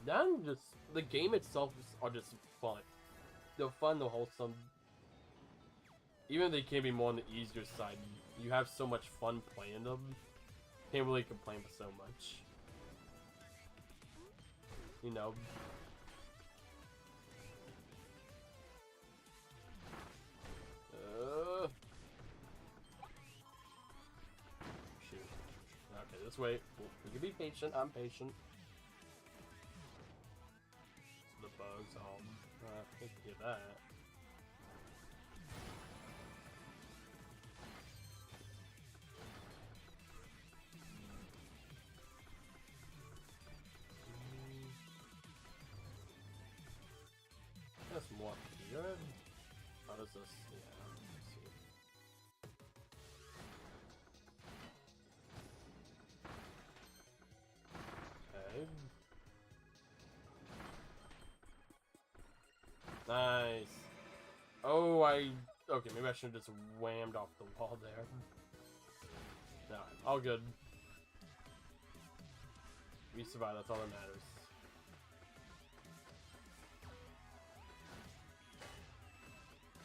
Then just the game itself are just fun. They're fun, they're wholesome. Even if they can be more on the easier side, you have so much fun playing them. Can't really complain for so much. You know. Shoot. Okay, let's wait. We can be patient. I'm patient. So the bugs. I hate to hear that. That's more here. How does this? Yeah, let's see. Okay. Nice. Oh, okay, maybe I should have just whammed off the wall there. No, all good. We survived, that's all that matters.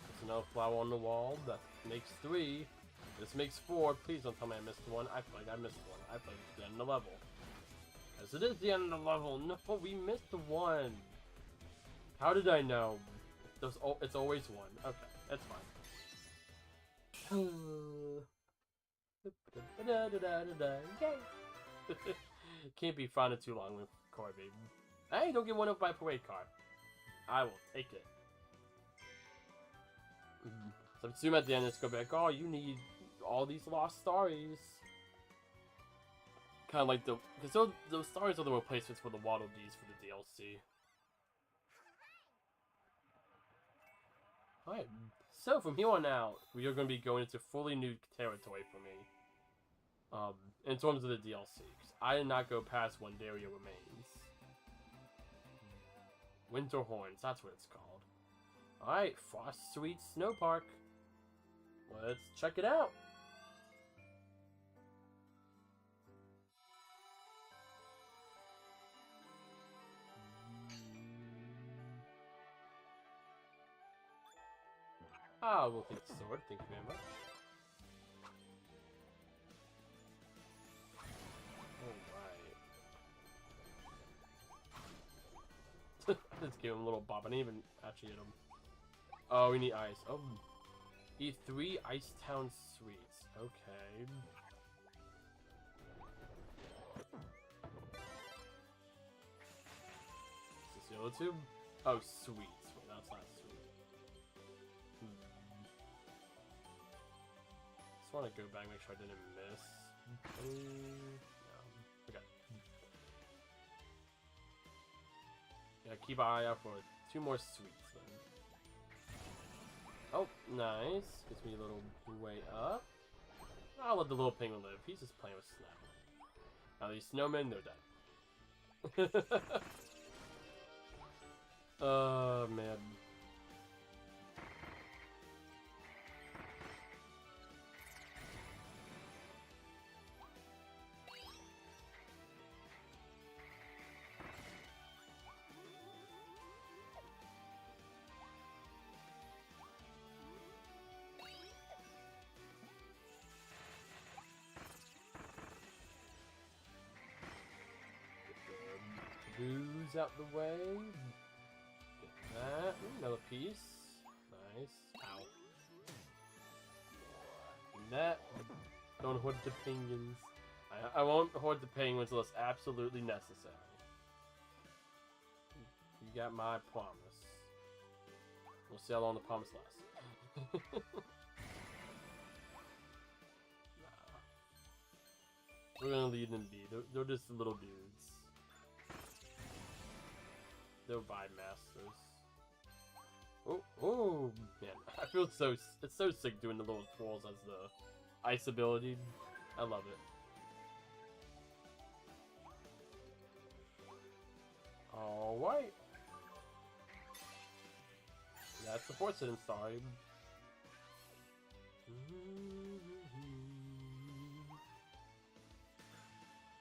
There's another flower on the wall. That makes 3. This makes 4. Please don't tell me I missed one. I feel like I missed one. I feel like it's the end of the level. As it is the end of the level. No, we missed 1. How did I know? It's always 1. Okay, that's fine. Can't be frowning too long with Kirby. Hey, don't get one up by parade car. I will take it. So assume at the end it's gonna be like, oh, you need all these lost stars. Kind of like because those stars are the replacements for the Waddle Dees for the DLC. Alright, so from here on out, we are going to be going into fully new territory for me. In terms of the DLC, because I did not go past when Daria remains. Winter Horns, that's what it's called. Alright, Frost Sweet Snow Park. Let's check it out. Ah, we'll take the sword. Thank you very much. Alright. Let's give him a little bop. I didn't even actually hit him. Oh, we need ice. Oh. Eat 3 Icetown sweets. Okay. Is this yellow tube? Oh, sweets. Wait, that's not sweet. Just want to go back, make sure I didn't miss. No. Okay. Yeah, keep an eye out for 2 more sweets then. Oh, nice. Gets me a little way up. I'll let the little penguin live. He's just playing with Snap. Now these snowmen, they're dead. Oh, man. Booze out the way. Get that. Ooh, another piece. Nice. Ow. And that. Don't hoard the penguins. I won't hoard the penguins unless absolutely necessary. You got my promise. We'll see how long the promise lasts. Nah. We're gonna leave them be. They're just little dudes. They're vibe masters. Oh, man. I feel so... It's so sick doing the little twirls as the ice ability. I love it. Alright. That's the fourth hidden star.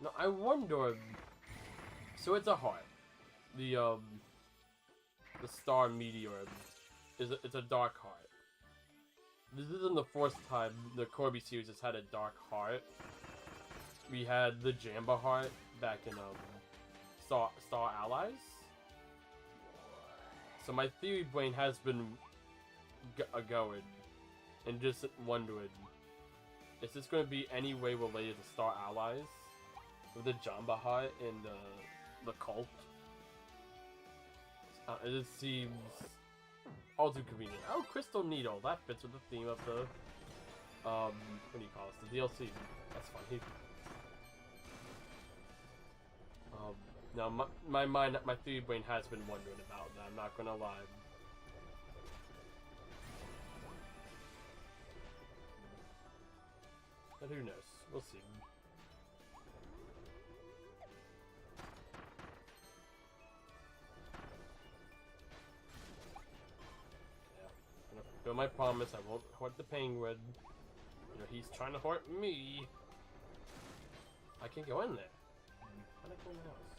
Now, I wonder... So it's a heart. The star meteor it's a dark heart. This isn't the first time the Kirby series has had a dark heart. We had the Jamba heart back in Star Allies. So my theory brain has been going and just wondering, is this going to be any way related to Star Allies with the Jamba heart and the cult? It just seems all too convenient. Oh, Crystal Needle. That fits with the theme of the, what do you call this? The DLC. That's funny. Now, my theory brain has been wondering about that. I'm not gonna lie. But who knows? We'll see. Fulfill my promise, I won't hurt the penguin. You know, he's trying to hurt me. I can't go in there. How did I go in the house?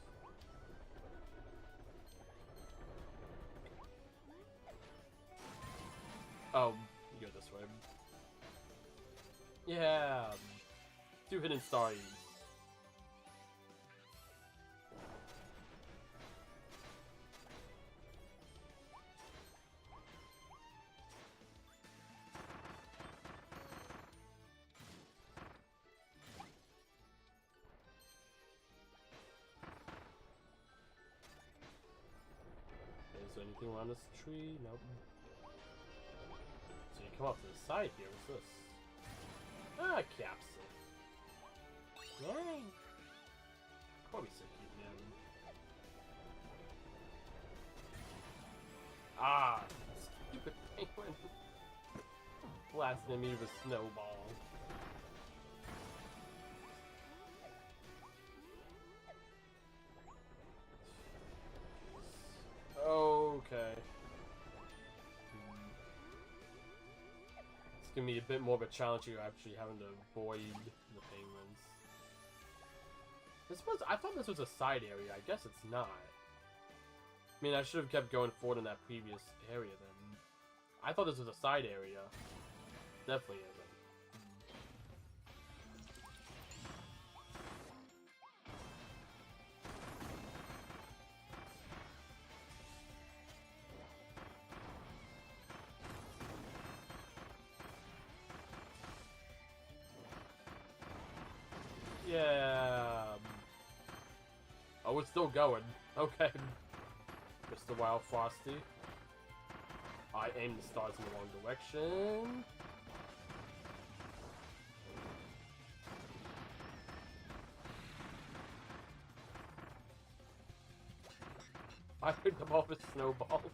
Oh, you go this way. Yeah! 2 hidden stars. Is there anything around this tree? Nope. So you come up to the side here. What's this? Ah, capsule. Yay! Kirby's so cute, man. Ah, stupid penguin. Blasting me with a snowball. Okay. It's gonna be a bit more of a challenge here, actually having to avoid the penguins. I thought this was a side area. I guess it's not. I mean, I should have kept going forward in that previous area then. I thought this was a side area. Definitely isn't. Yeah. Oh, it's still going. Okay. Mr. Wild Frosty. I aim the stars in the wrong direction. I picked them off with snowballs.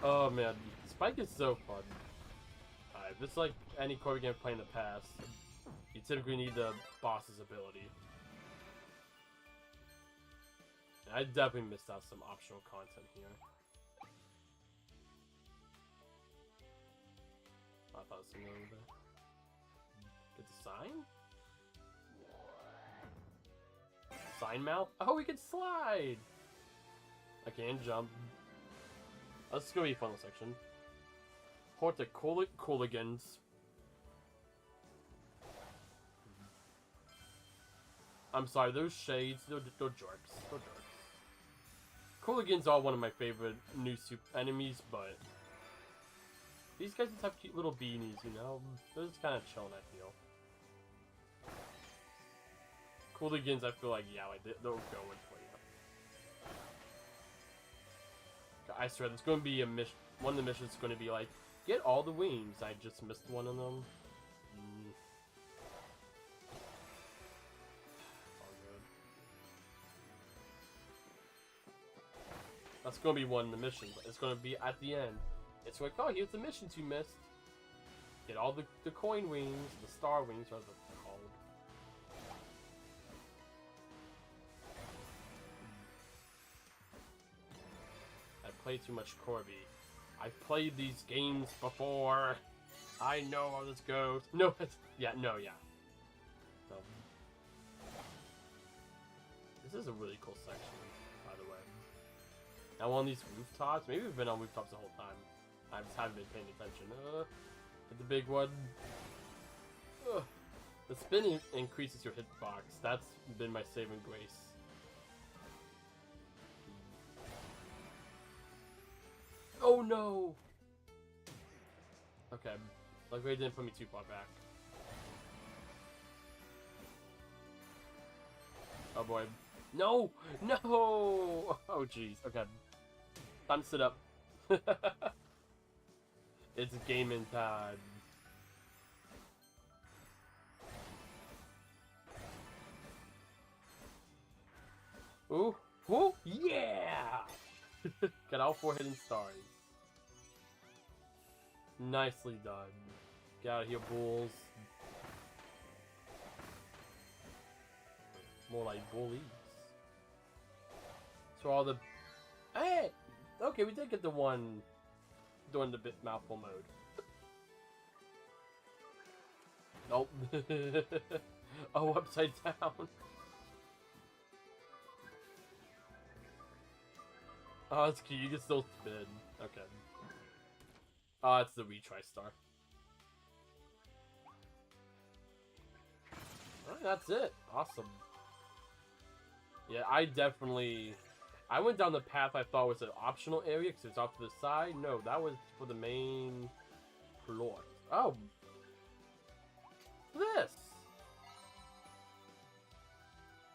Oh man, Spike is so fun. Alright, just like any Kirby game played in the past, you typically need the boss's ability. I definitely missed out some optional content here. I thought it was something over there. Get the sign? Sign mouth? Oh, we can slide! I can jump. Oh, this is gonna be a fun section. Horticoligans. I'm sorry, those shades, they're jerks. They're jerks. Cooligans are one of my favorite new enemies, but these guys just have cute little beanies, you know? They're just kind of chilling, I feel. Cooligans, I feel like, yeah, like they'll go in for you. I swear, there's going to be a mission. One of the missions is going to be like, get all the wings. I just missed one of them. That's going to be one of the missions. It's going to be at the end. It's like, oh, here's the missions you missed. Get all the coin wings, the star wings, whatever they're called. I play too much Kirby. I've played these games before. I know how this goes. No, yeah. This is a really cool section, by the way. Now on these rooftops, maybe we've been on rooftops the whole time. I just haven't been paying attention. Hit the big one. The spin increases your hitbox. That's been my saving grace. Oh no! Okay, luckily it didn't put me too far back. Oh boy. No! No! Oh jeez, okay. Time to sit up. It's gaming time. Ooh! Ooh! Yeah! Got all 4 hidden stars. Nicely done. Get out of here, bulls. More like bullies. So all the... Hey! Okay, we did get the one doing the bit mouthful mode. Nope. Oh, upside down. Oh, that's cute. You can still spin. Okay. Oh, it's the retry star. Alright, that's it. Awesome. Yeah, I went down the path I thought was an optional area because it's off to the side. No, that was for the main plot. Oh. This.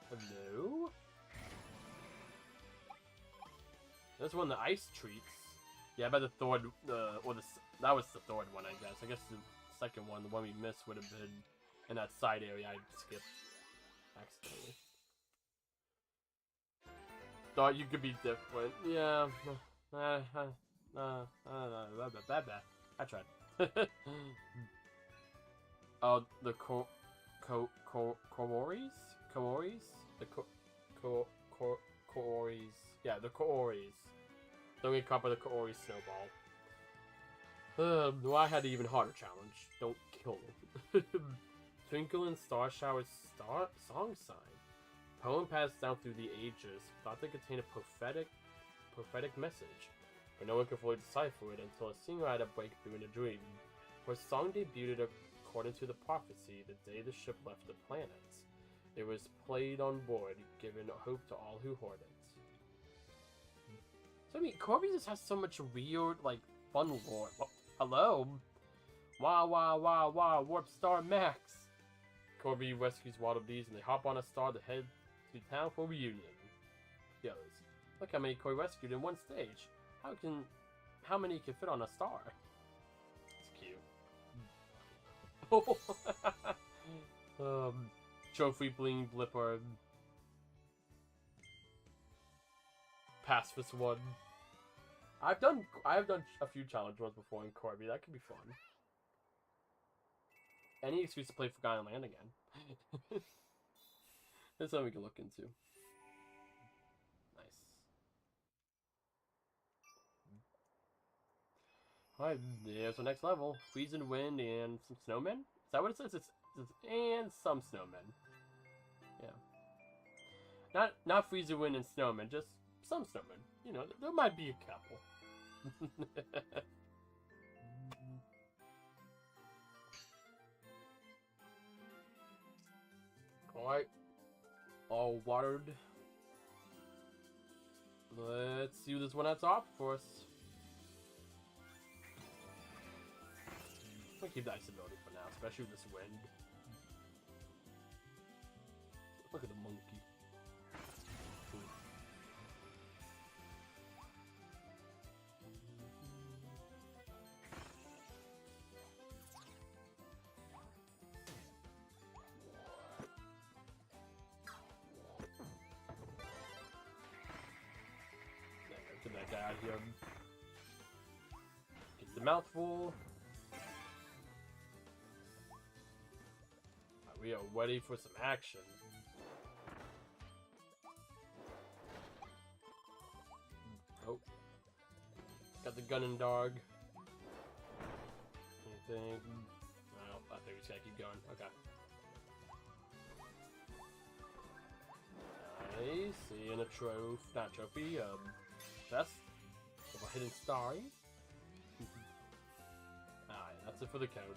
Hello? That's one of the ice treats. Yeah, I bet the third, that was the third one, I guess. I guess the second one, the one we missed, would have been in that side area I skipped accidentally. Thought you could be different. Yeah. I tried. Oh, the Kaoris? The Kaoris. Yeah, the Kaoris. Don't get caught by the Kaori snowball. Well, I had an even harder challenge. Don't kill me. Twinkle and Star Shower's song sign. Poem passed down through the ages, thought to contain a prophetic message, but no one could fully decipher it until a singer had a breakthrough in a dream. Her song debuted according to the prophecy the day the ship left the planet. It was played on board, giving hope to all who heard it. So I mean, Kirby just has so much weird, like, fun lore. Oh, hello? Wow, Warp Star Max! Kirby rescues Waddle Dees and they hop on a star to head to town for a reunion. The others. Look how many Koi rescued in one stage. How many can fit on a star? It's cute. Trophy Bling Blipper. Pass this one. I have done a few challenge runs before in Kirby. That could be fun. Any excuse to play Forgotten Land again. That's something we can look into. Nice. Alright, there's the next level. Freezing wind and some snowmen? Is that what it says? It's and some snowmen. Yeah. Not freezing wind and snowmen, just some snowmen. You know, there might be a couple. Alright. All watered. Let's see what this one has to offer for us. I'm gonna keep the ice ability for now, especially with this wind. Look at the monkey. Get that guy out of here. Get the mouthful. We are ready for some action. Oh. Got the gun and dog. Anything? No, I think we just gotta keep going. Okay. Nice. Seeing a trophy. Not trophy, chest. Of a hidden star. Alright, that's it for the code.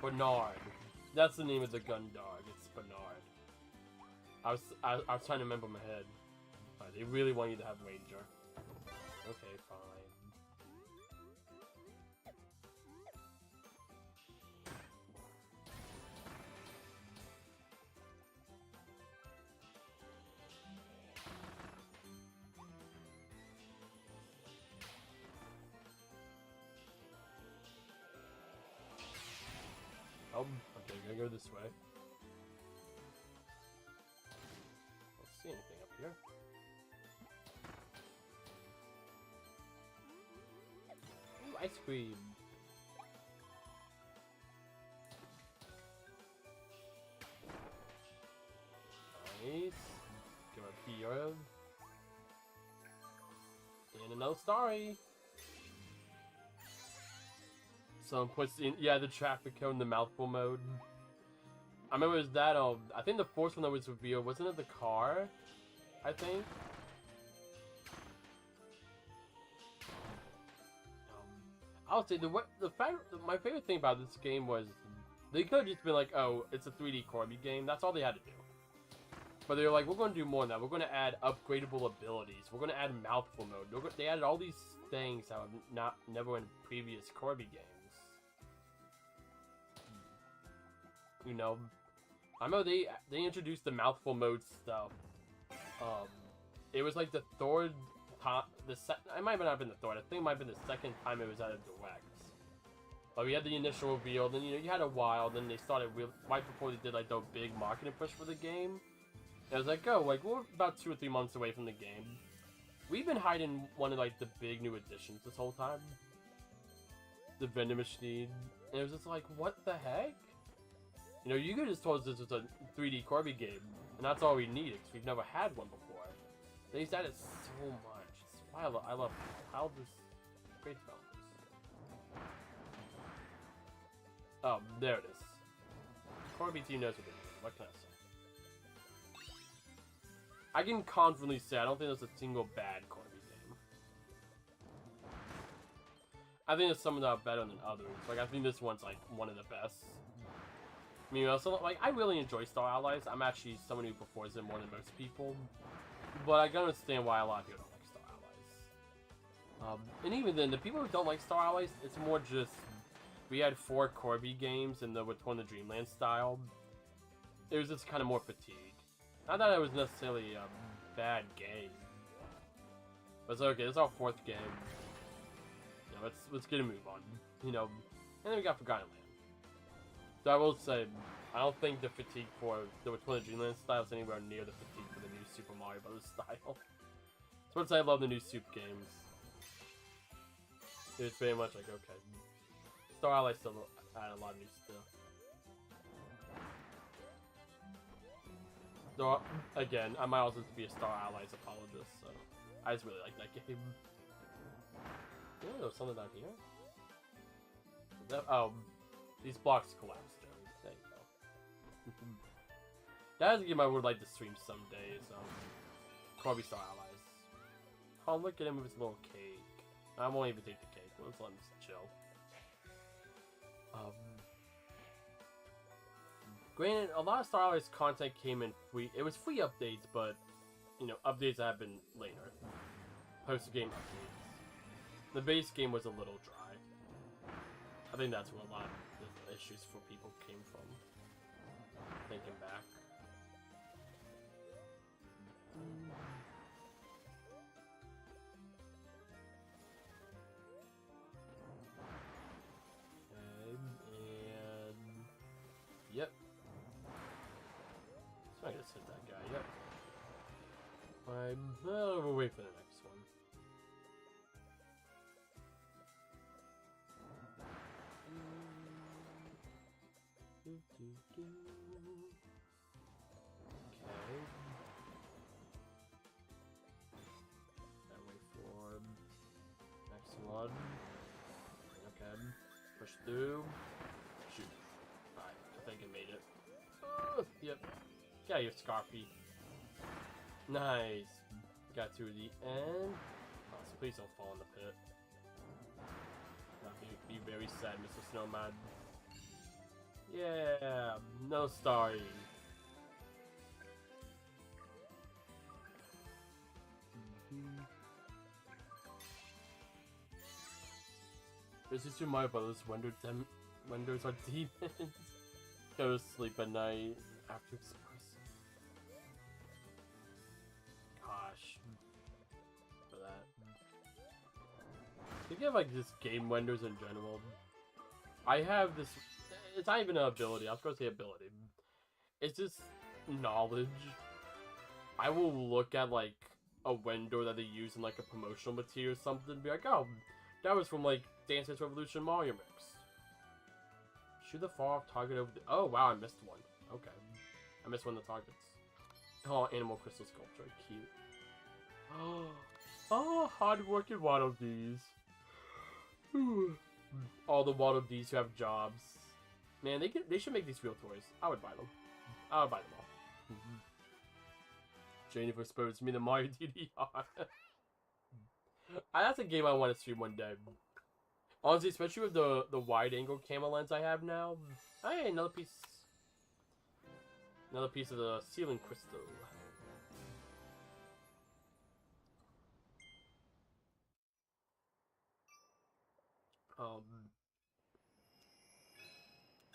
Bernard. That's the name of the gun dog. It's Bernard. I was trying to remember in my head. They really want you to have Ranger. Okay, fine. Okay, I'm gonna go this way. Don't see anything up here. Ooh, ice cream. Nice. Go up here. And another starry. Someone puts in, yeah, the traffic cone, the mouthful mode. I remember it was that, I think the first one that was revealed, wasn't it the car? I think? I'll say, my favorite thing about this game was, they could have just been like, oh, it's a 3D Kirby game, that's all they had to do. But they were like, we're going to do more than that, we're going to add upgradable abilities, we're going to add mouthful mode, they added all these things that were never in previous Kirby games. You know, I know they introduced the mouthful mode stuff. It was like the third time, it might have not been the third. I think it might have been the second time it was at a direct. But we had the initial reveal, then you had a while, then they started right before they did like the big marketing push for the game. And I was like, oh, like we're about 2 or 3 months away from the game. We've been hiding one of like the big new additions this whole time. The vending machine. And it was just like, what the heck? You know, you could just told us this was a 3D Kirby game, and that's all we needed, because we've never had one before. They just added so much. It's why I love how this great developers. Oh, there it is. Kirby team knows what they're doing. What can I say? I can confidently say I don't think there's a single bad Kirby game. I think there's some that are better than others. Like, I think this one's like one of the best. I mean, also, like, I really enjoy Star Allies. I'm actually someone who prefers it more than most people. But I can understand why a lot of people don't like Star Allies. And even then, the people who don't like Star Allies, it's more just... we had 4 Kirby games in the Return to Dreamland style. It was just kind of more fatigue. Not that it was necessarily a bad game. But it's okay, it's our 4th game. You know, let's get a move on. You know, and then we got Forgotten Land. So I will say, I don't think the fatigue for the Return to Dreamland style is anywhere near the fatigue for the new Super Mario Bros. Style. So once I love the new Soup games. It's very much like, okay. Star Allies still add a lot of new stuff. Though, again, I might also be a Star Allies apologist, so I just really like that game. Yeah, there was something down here. Oh, these blocks collapsed, Joe. There you go. That is a game I would like to stream some days. Kirby Star Allies. Oh, look at him with his little cake. I won't even take the cake. Let's let him just chill. Granted, a lot of Star Allies content came in free. It was free updates, but you know, updates that have been later. Post-game updates. The base game was a little dry. I think that's where a lot of the issues for people came from. Thinking back. Yep. So I just hit that guy, yep. We'll wait for the next one. Okay. Gotta wait for next one. Okay. Push through. Shoot. Alright, I think I made it. Yep. Got your Scarpy. Nice. Got to the end. Oh, so please don't fall in the pit. That'd be very sad, Mr. Snowman. Yeah, no starring. This is my brothers. Wonders are demons. Go to sleep at night after expressing. Gosh, for that. Think of like just game wonders in general. I have this. It's not even an ability. I was going to say ability. It's just knowledge. I will look at like a window that they use in like a promotional material or something and be like, oh, that was from like Dance Dance Revolution Mario Mix. Shoot the far off target over the... Oh, wow, I missed one. Okay. I missed one of the targets. Oh, Animal Crystal Sculpture. Cute. Oh, hard-working Waddle Dees. All the Waddle Dees who have jobs. Man, they should make these real toys. I would buy them. I would buy them all. Jennifer Spurs me the Mario DDR. That's a game I want to stream one day. Honestly, especially with the wide angle camera lens I have now. Hey, another piece of the ceiling crystal.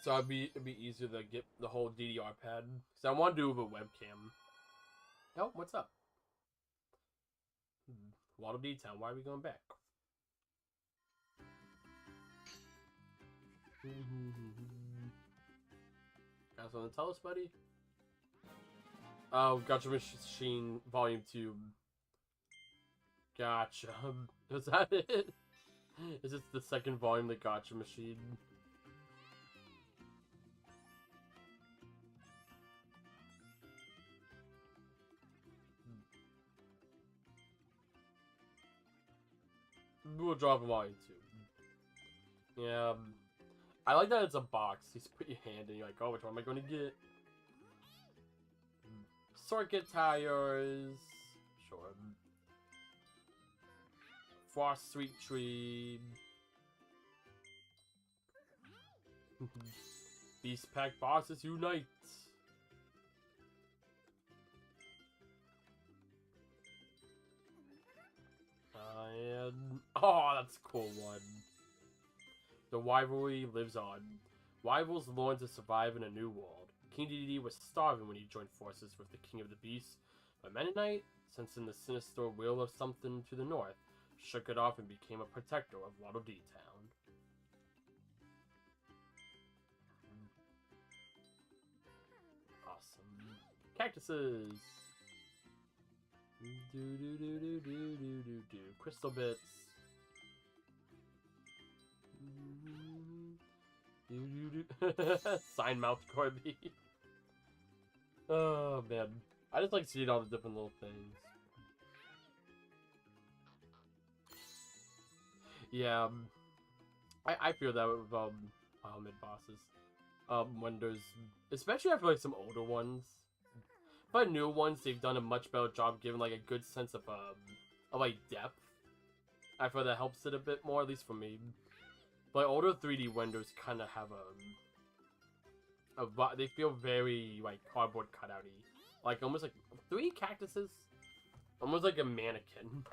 So it'd be easier to get the whole DDR pad. Cause I want to do it with a webcam. Oh, what's up? Waddle Dee Town. Why are we going back? Got something to tell us, buddy? Oh, Gotcha Machine Volume 2. Gotcha. Was that it? Is this the second volume of the Gotcha Machine? We'll drop him Volume 2. Yeah. I like that it's a box. You just put your hand in, you're like, oh, which one am I going to get? Circuit tires. Sure. Frost Sweet Tree. Beast Pack bosses unite. And oh, that's a cool one. The rivalry lives on. Rivals learn to survive in a new world. King Dedede was starving when he joined forces with the King of the Beasts, but Meta Knight, sensing the sinister will of something to the north, shook it off and became a protector of Waddle Dee Town. Awesome. Cactuses! Do. Crystal bits. Sign mouth Kirby. Oh man. I just like seeing all the different little things. Yeah, I feel that with mid bosses. When there's, especially I feel like some older ones, but new ones they've done a much better job giving like a good sense of like depth. I feel that helps it a bit more, at least for me. But older 3D windows kind of have they feel very like cardboard cutouty, like almost like 3 cactuses, almost like a mannequin.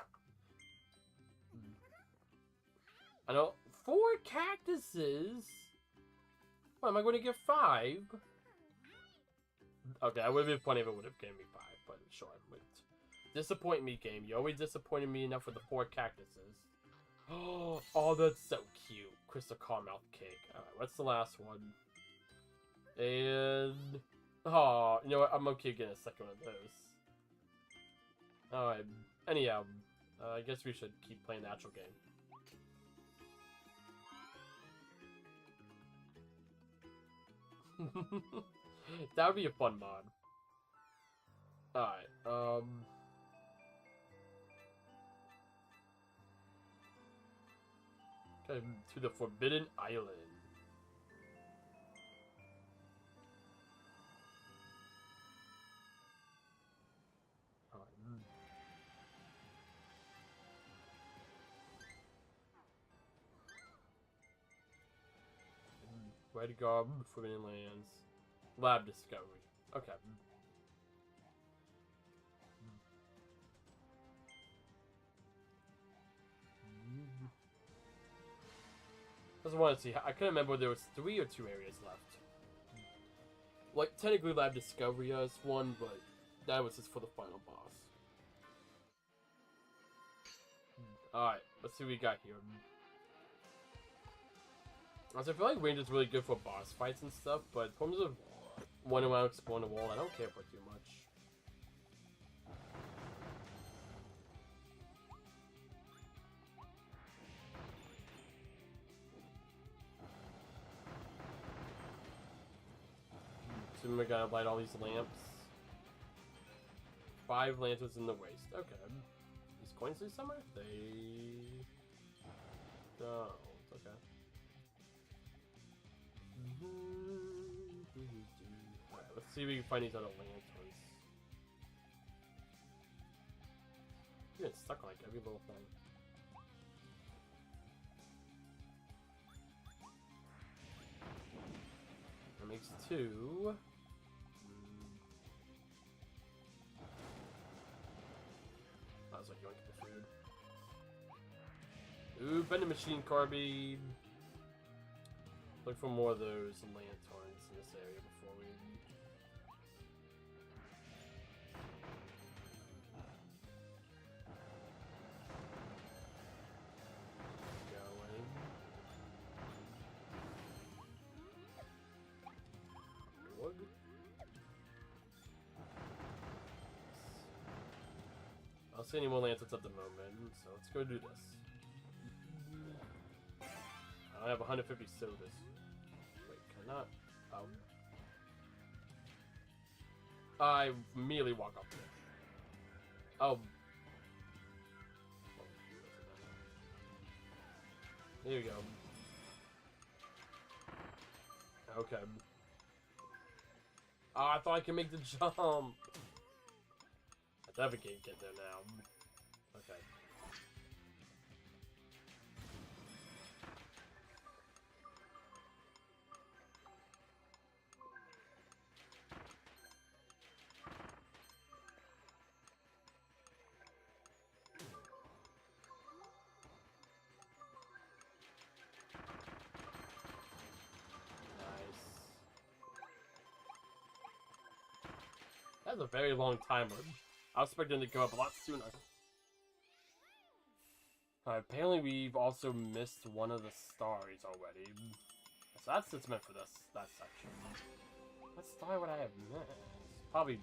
I know 4 cactuses. What am I going to get 5? Okay, I would have been funny if it would have given me 5, but sure. Disappoint me, game. You always disappointed me enough with the 4 cactuses. Oh, that's so cute. Crystal Caramel Cake. Alright, what's the last one? And... oh, you know what? I'm okay getting a second one of those. Alright. Anyhow, I guess we should keep playing the actual game. That would be a fun mod. Alright, okay, to the Forbidden Island. Where to go? Forbidden Lands. Lab Discovery. Okay. I just want to see. I couldn't remember whether there was 3 or 2 areas left. Like, technically Lab Discovery has one, but that was just for the final boss. Alright, let's see what we got here. I feel like range is really good for boss fights and stuff, but in terms of one around exploring the world, I don't care for too much. So we gotta light all these lamps. 5 lanterns in the waste. Okay. These coins do somewhere? They don't. Okay. Alright, let's see if we can find these other lanterns. I'm getting stuck on like every little thing. That makes 2. I was like, you want to get the food? Ooh, vending machine, Kirby. Look for more of those lanterns in this area before we... going. Wood. I don't see any more lanterns at the moment, so let's go do this. I have 150 sodas. Wait, can I not? I immediately walk up there. Oh. Here you go. Okay. Oh, I thought I could make the jump. I definitely can't get there now. Okay. That's a very long timer. I was expecting it to go up a lot sooner. Apparently we've also missed one of the stars already. So that's what's meant for that section. What star would I have missed? Probably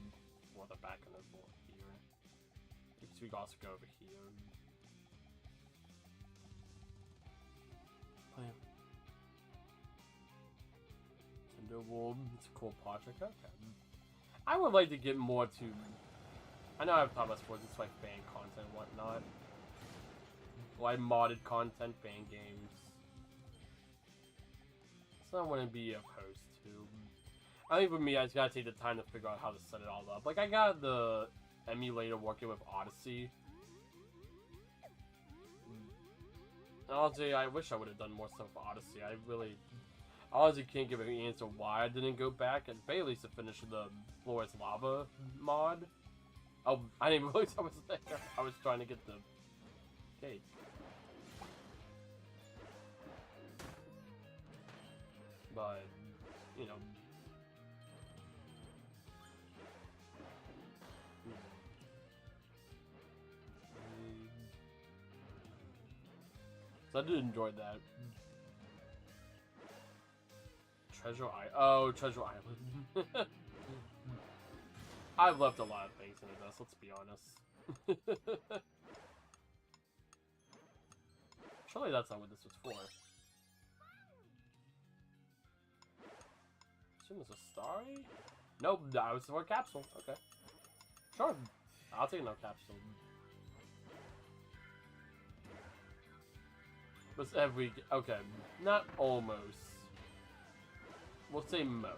more the back of the board here. Because we can also go over here. It's a cool project. Okay. I would like to get more to. I know I've talked about sports, it's like fan content and whatnot. Like modded content, fan games. So I wouldn't be opposed to. I think for me, I just gotta take the time to figure out how to set it all up. Like, I got the emulator working with Odyssey. Honestly, I wish I would have done more stuff for Odyssey. I honestly can't give an answer why I didn't go back and at least to finish the Floor is Lava mod. Oh, I didn't even realize I was there. I was trying to get the cake. But, you know. So I did enjoy that. Treasure Island. Oh, Treasure Island. I've left a lot of things into this, let's be honest. Surely that's not what this was for. Assume it's a starry? Nope, that was for a capsule. Okay. Sure. I'll take another capsule. What's every... Okay, not almost. We'll say most.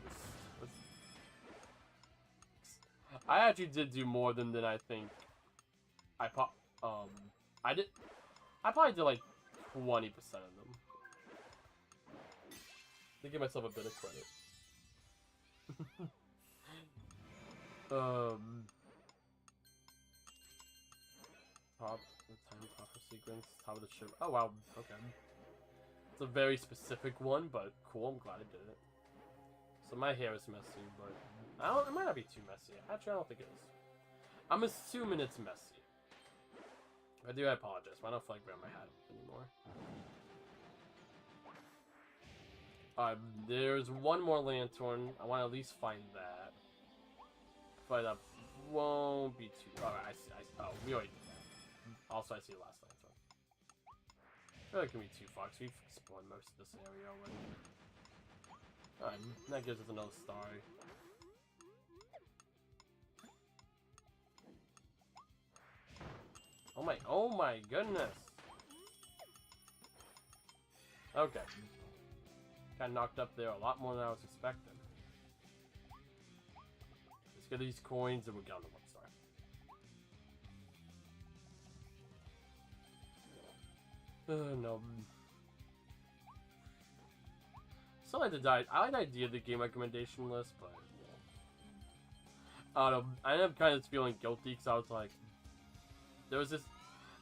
I actually did do more than I think. I probably did like 20% of them. To give myself a bit of credit. Top the time proper sequence, top of the ship. Oh wow, okay. It's a very specific one, but cool. I'm glad I did it. So my hair is messy, but it might not be too messy. Actually, I don't think it is. I'm assuming it's messy. If I do, I apologize. I don't feel like wearing my hat anymore. There's one more lantern. I want to at least find that. But that won't be too... Alright, I see. Oh, we already did that. Also, I see the last lantern. I feel like it can be too far, because we've explored most of this area already. Alright, that gives us another star. Oh my goodness! Okay. Got knocked up there a lot more than I was expecting. Let's get these coins and we'll get on the one star. No. Still like I like the idea of the game recommendation list, but I don't know. I ended up kind of feeling guilty because I was like, there was this.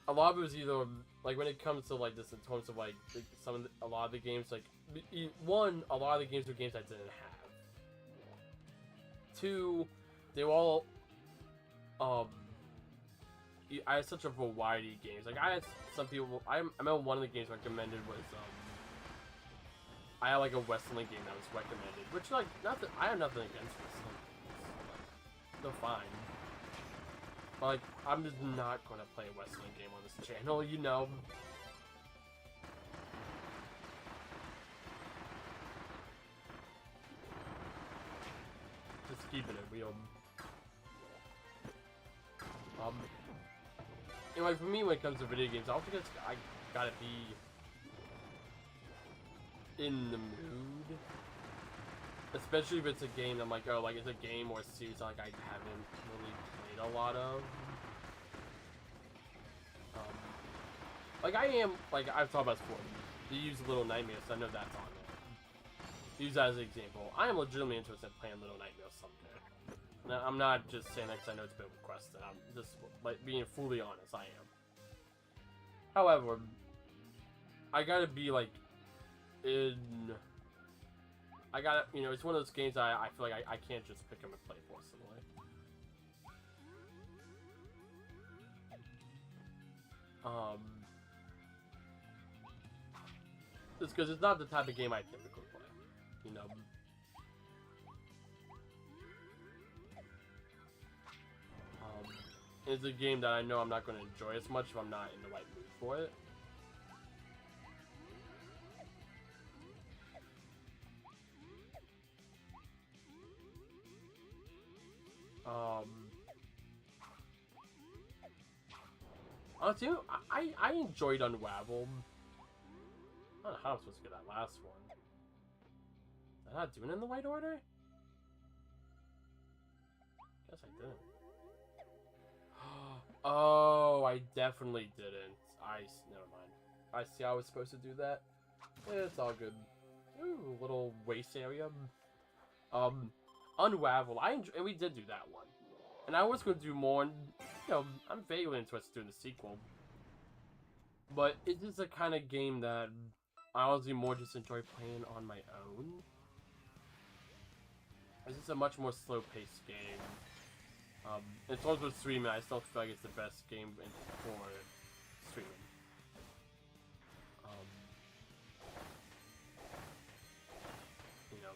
A lot of it was either like when it comes to like this in terms of like a lot of the games, like one, a lot of the games were games I didn't have. Two, they were all I had such a variety of games. Like I had some people. I remember one of the games recommended was I had like a Western game that was recommended, which like I have nothing against Western. They're fine. But like I'm just not going to play a Western game on this channel, you know. Just keeping it real. And like for me, when it comes to video games, I don't think I gotta be in the mood, especially if it's a game that I'm like, oh, like it's a game or a series like I haven't really played a lot of. Like I am, like I've talked about this before. You use Little Nightmares, so I know that's on there. Use that as an example. I am legitimately interested in playing Little Nightmares someday. Now, I'm not just saying that because I know it's been requested. I'm just like being fully honest. I am. However, I gotta be like I gotta, you know, it's one of those games I feel like I can't just pick them and play forcibly. Just because it's not the type of game I typically play, you know. It's a game that I know I'm not going to enjoy as much if I'm not in the right mood for it. Honestly, I enjoyed Unravel. I don't know how I'm supposed to get that last one. Am I not doing it in the right order? Guess I didn't. Oh, I definitely didn't. Never mind. I see how I was supposed to do that. It's all good. Ooh, little waste area. Unravel. And we did do that one. And I was going to do more, and, you know, I'm vaguely interested in the sequel. But it is a kind of game that I honestly more just enjoy playing on my own. It's just a much more slow-paced game. In terms of streaming, I still feel like it's the best game for streaming. You know.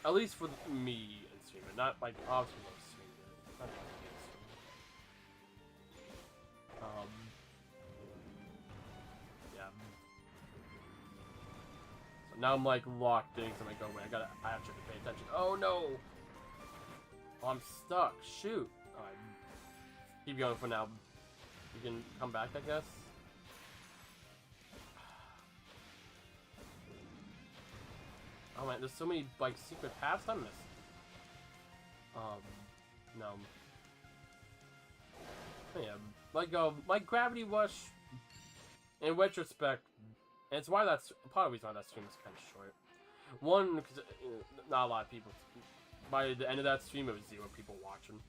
At least for me and streaming, not like obviously most streaming. Not yeah. So now I'm like locked in, so I'm like, oh wait, I have to pay attention. Oh no! Oh, I'm stuck. Shoot. Alright. Keep going for now. You can come back, I guess. Oh man, there's so many like secret paths I missed. No. Like Gravity Rush, in retrospect, and it's why that's part of the reason why that stream is kind of short. One, because not a lot of people. By the end of that stream, it was 0 people watching.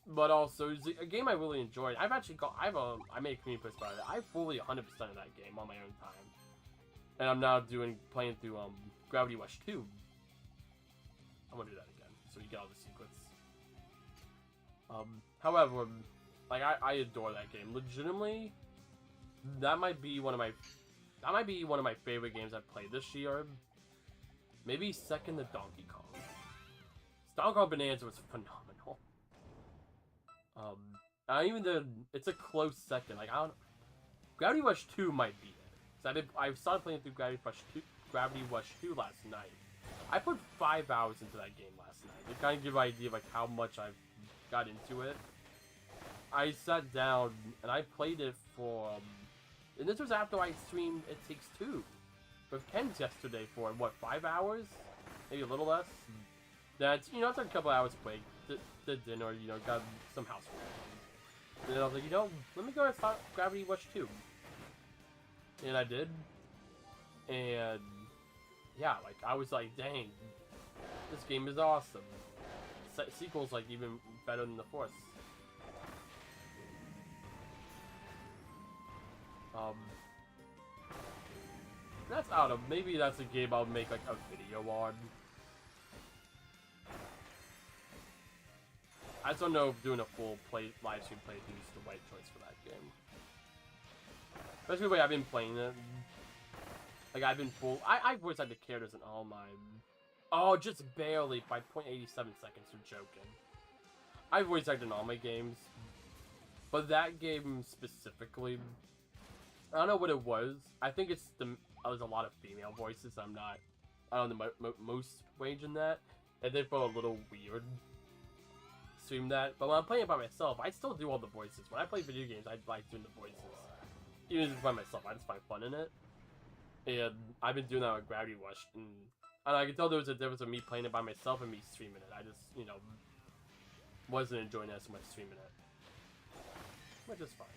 But also, it's a game I really enjoyed. I made a community post about it. I fully 100% of that game on my own time, and I'm now playing through Gravity Rush 2. I'm gonna do that again, so you get all the secrets. However, like I adore that game. Legitimately, that might be one of my favorite games I've played this year. Maybe second to Donkey Kong. Donkey Kong Bonanza was phenomenal. It's a close second. Like Gravity Rush 2 might be it. I started playing through Gravity Rush 2 last night. I put 5 hours into that game last night. To kind of give an idea of like how much I've got into it. I sat down and I played it for, and this was after I streamed It Takes Two with Ken's yesterday for what, 5 hours, maybe a little less. That's it's like a couple hours break, did dinner, got some housework. And then I was like, let me go and start Gravity Rush 2. And I did. And yeah, like I was like, dang, this game is awesome. Sequel's like even better than the first. Maybe that's a game I'll make like a video on. I just don't know if doing a full live stream playthrough is the right choice for that game. Especially the way I've been playing it. Like I've been I voice acted the characters in all my. Oh, just barely by 0.87 seconds. You're joking. I voice acted in all my games, but that game specifically, I don't know what it was. I think there's a lot of female voices. I don't know the most range in that, and they felt a little weird. Stream that, but when I'm playing it by myself, I still do all the voices. When I play video games, I like doing the voices, even if it's by myself. I just find fun in it, and I've been doing that with Gravity Rush, and I can tell there was a difference of me playing it by myself and me streaming it. I just, wasn't enjoying it as much streaming it, which is fine.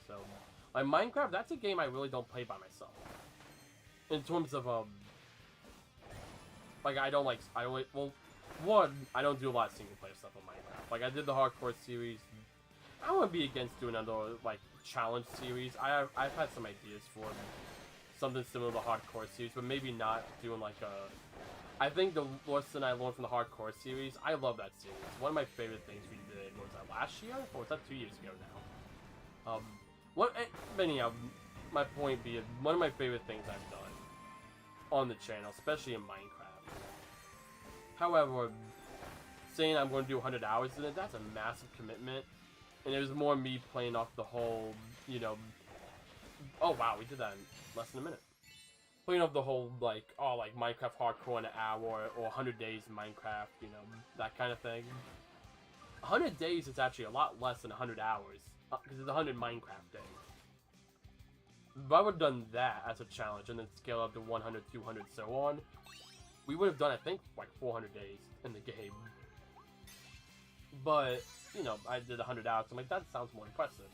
So, like Minecraft, that's a game I really don't play by myself. In terms of like I only, well, one, I don't do a lot of single player stuff on Minecraft. Like I did the hardcore series. I don't want to be against doing another like challenge series. I've had some ideas for something similar to the hardcore series, but maybe not doing like a. I think the lesson I learned from the hardcore series, I love that series. One of my favorite things we did was that last year, or was that 2 years ago now? But anyhow, my point being, one of my favorite things I've done on the channel, especially in Minecraft. However, saying I'm going to do 100 hours in it, that's a massive commitment. And it was more me playing off the whole, you know... Oh wow, we did that in less than a minute. Playing off the whole, like, oh, like, Minecraft hardcore in an hour, or 100 days in Minecraft, you know, that kind of thing. 100 days is actually a lot less than 100 hours, because it's 100 Minecraft days. If I would have done that as a challenge, and then scale up to 100, 200, so on, we would have done, I think, like 400 days in the game. But, you know, I did 100 hours, I'm like, that sounds more impressive.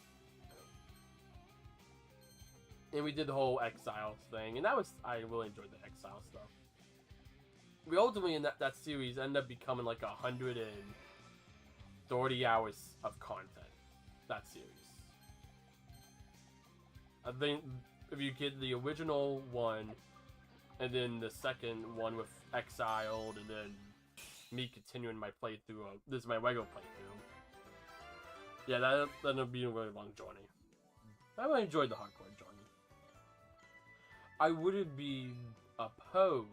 And we did the whole Exiles thing, and that was, I really enjoyed the Exile stuff. We ultimately, in that series, ended up becoming like 130 hours of content. That series. I think if you get the original one, and then the second one with Exiled, and then me continuing my playthrough, this is my regular playthrough. Yeah, that ended up being a really long journey. I really enjoyed the hardcore journey. I wouldn't be opposed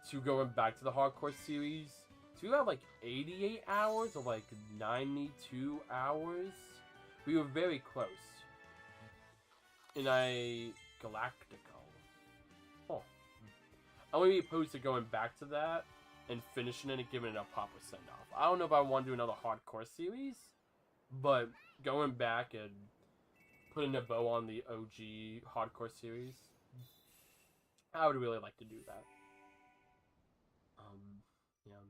to going back to the hardcore series. So we have like 88 hours or like 92 hours. We were very close. In a Galactico. Oh. I wouldn't be opposed to going back to that and finishing it and giving it a proper send-off. I don't know if I want to do another hardcore series, but going back and putting a bow on the OG hardcore series, I would really like to do that. Yeah.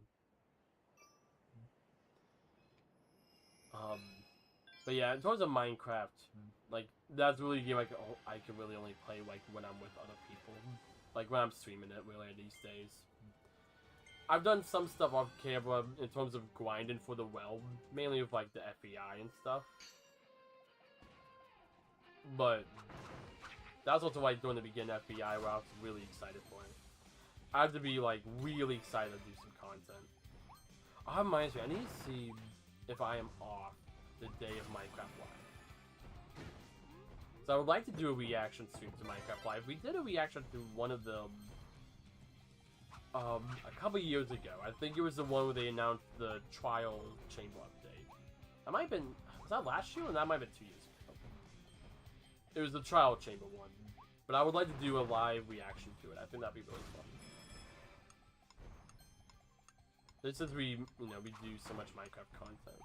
But yeah, in terms of Minecraft, like, that's really a game I can really only play, like, when I'm with other people. Like, when I'm streaming it, really, these days. I've done some stuff off camera in terms of grinding for the well, mainly with, like, the FEI and stuff. But that was also like during the beginning FBI where I was really excited for it. I have to be like really excited to do some content. Oh, that reminds me, I need to see if I am off the day of Minecraft Live. So I would like to do a reaction stream to Minecraft Live. We did a reaction to one of them a couple years ago. I think it was the one where they announced the trial chamber update. That might have been, was that last year or that might have been 2 years ago? It was the trial chamber one, but I would like to do a live reaction to it. I think that'd be really fun. Since we, you know, we do so much Minecraft content.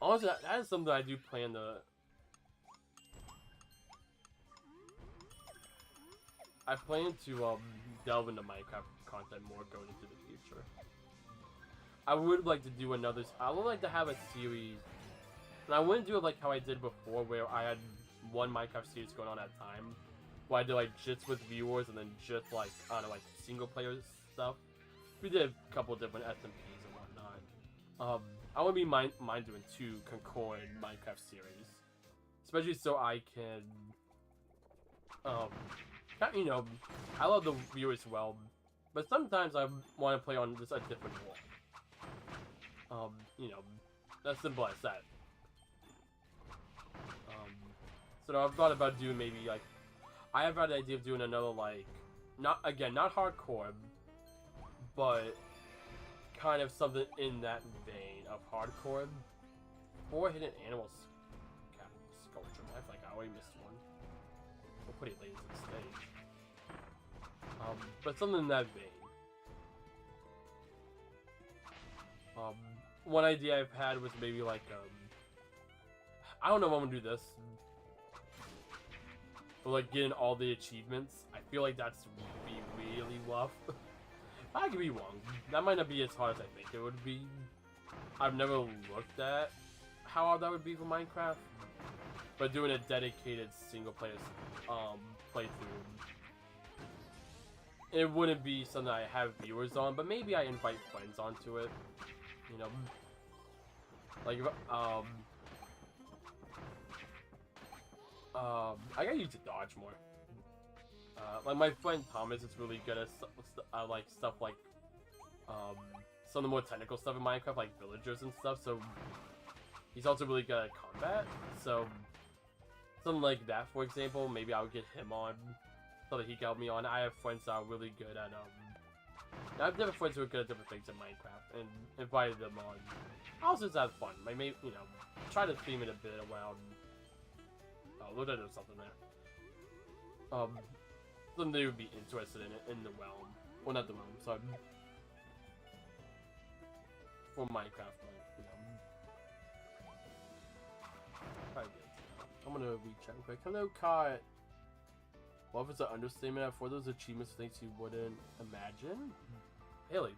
Honestly, that is something I do plan to. I plan to delve into Minecraft content more going into the future. I would like to do another. I would like to have a series. And I wouldn't do it like how I did before, where I had one Minecraft series going on at a time. Where I did like just with viewers and then just like, I don't know, like single player stuff. We did a couple different SMPs and whatnot. I wouldn't be mind doing 2 concurrent Minecraft series. Especially so I can, you know, I love the viewers well. But sometimes I want to play on just a different wall. You know, as simple as that. So I've thought about doing maybe like, I have had the idea of doing another like, not hardcore, but kind of something in that vein of hardcore, or hidden animals sculpture. I feel like I already missed one. We'll put it later to the stage. But something in that vein. One idea I've had was maybe like, I don't know if I'm gonna do this. But like getting all the achievements, I feel like that's be really rough. I could be wrong. That might not be as hard as I think it would be. I've never looked at how hard that would be for Minecraft. But doing a dedicated single player playthrough it wouldn't be something I have viewers on, but maybe I invite friends onto it. You know, like I gotta use the dodge more. Like my friend Thomas is really good at like stuff like some of the more technical stuff in Minecraft, like villagers and stuff. So he's also really good at combat. So something like that, for example, maybe I would get him on so that he can help me on. I have friends that are really good at I have different friends who are good at different things in Minecraft, and invited them on. I also just have fun. I may, you know, try to theme it a bit around. Oh, look at something there. Something they would be interested in it in the realm. Well, not the realm, sorry. For Minecraft, like, you know. I'm gonna recheck real quick. Hello, Kat. Love is an understatement. For those achievements, things you wouldn't imagine. Really,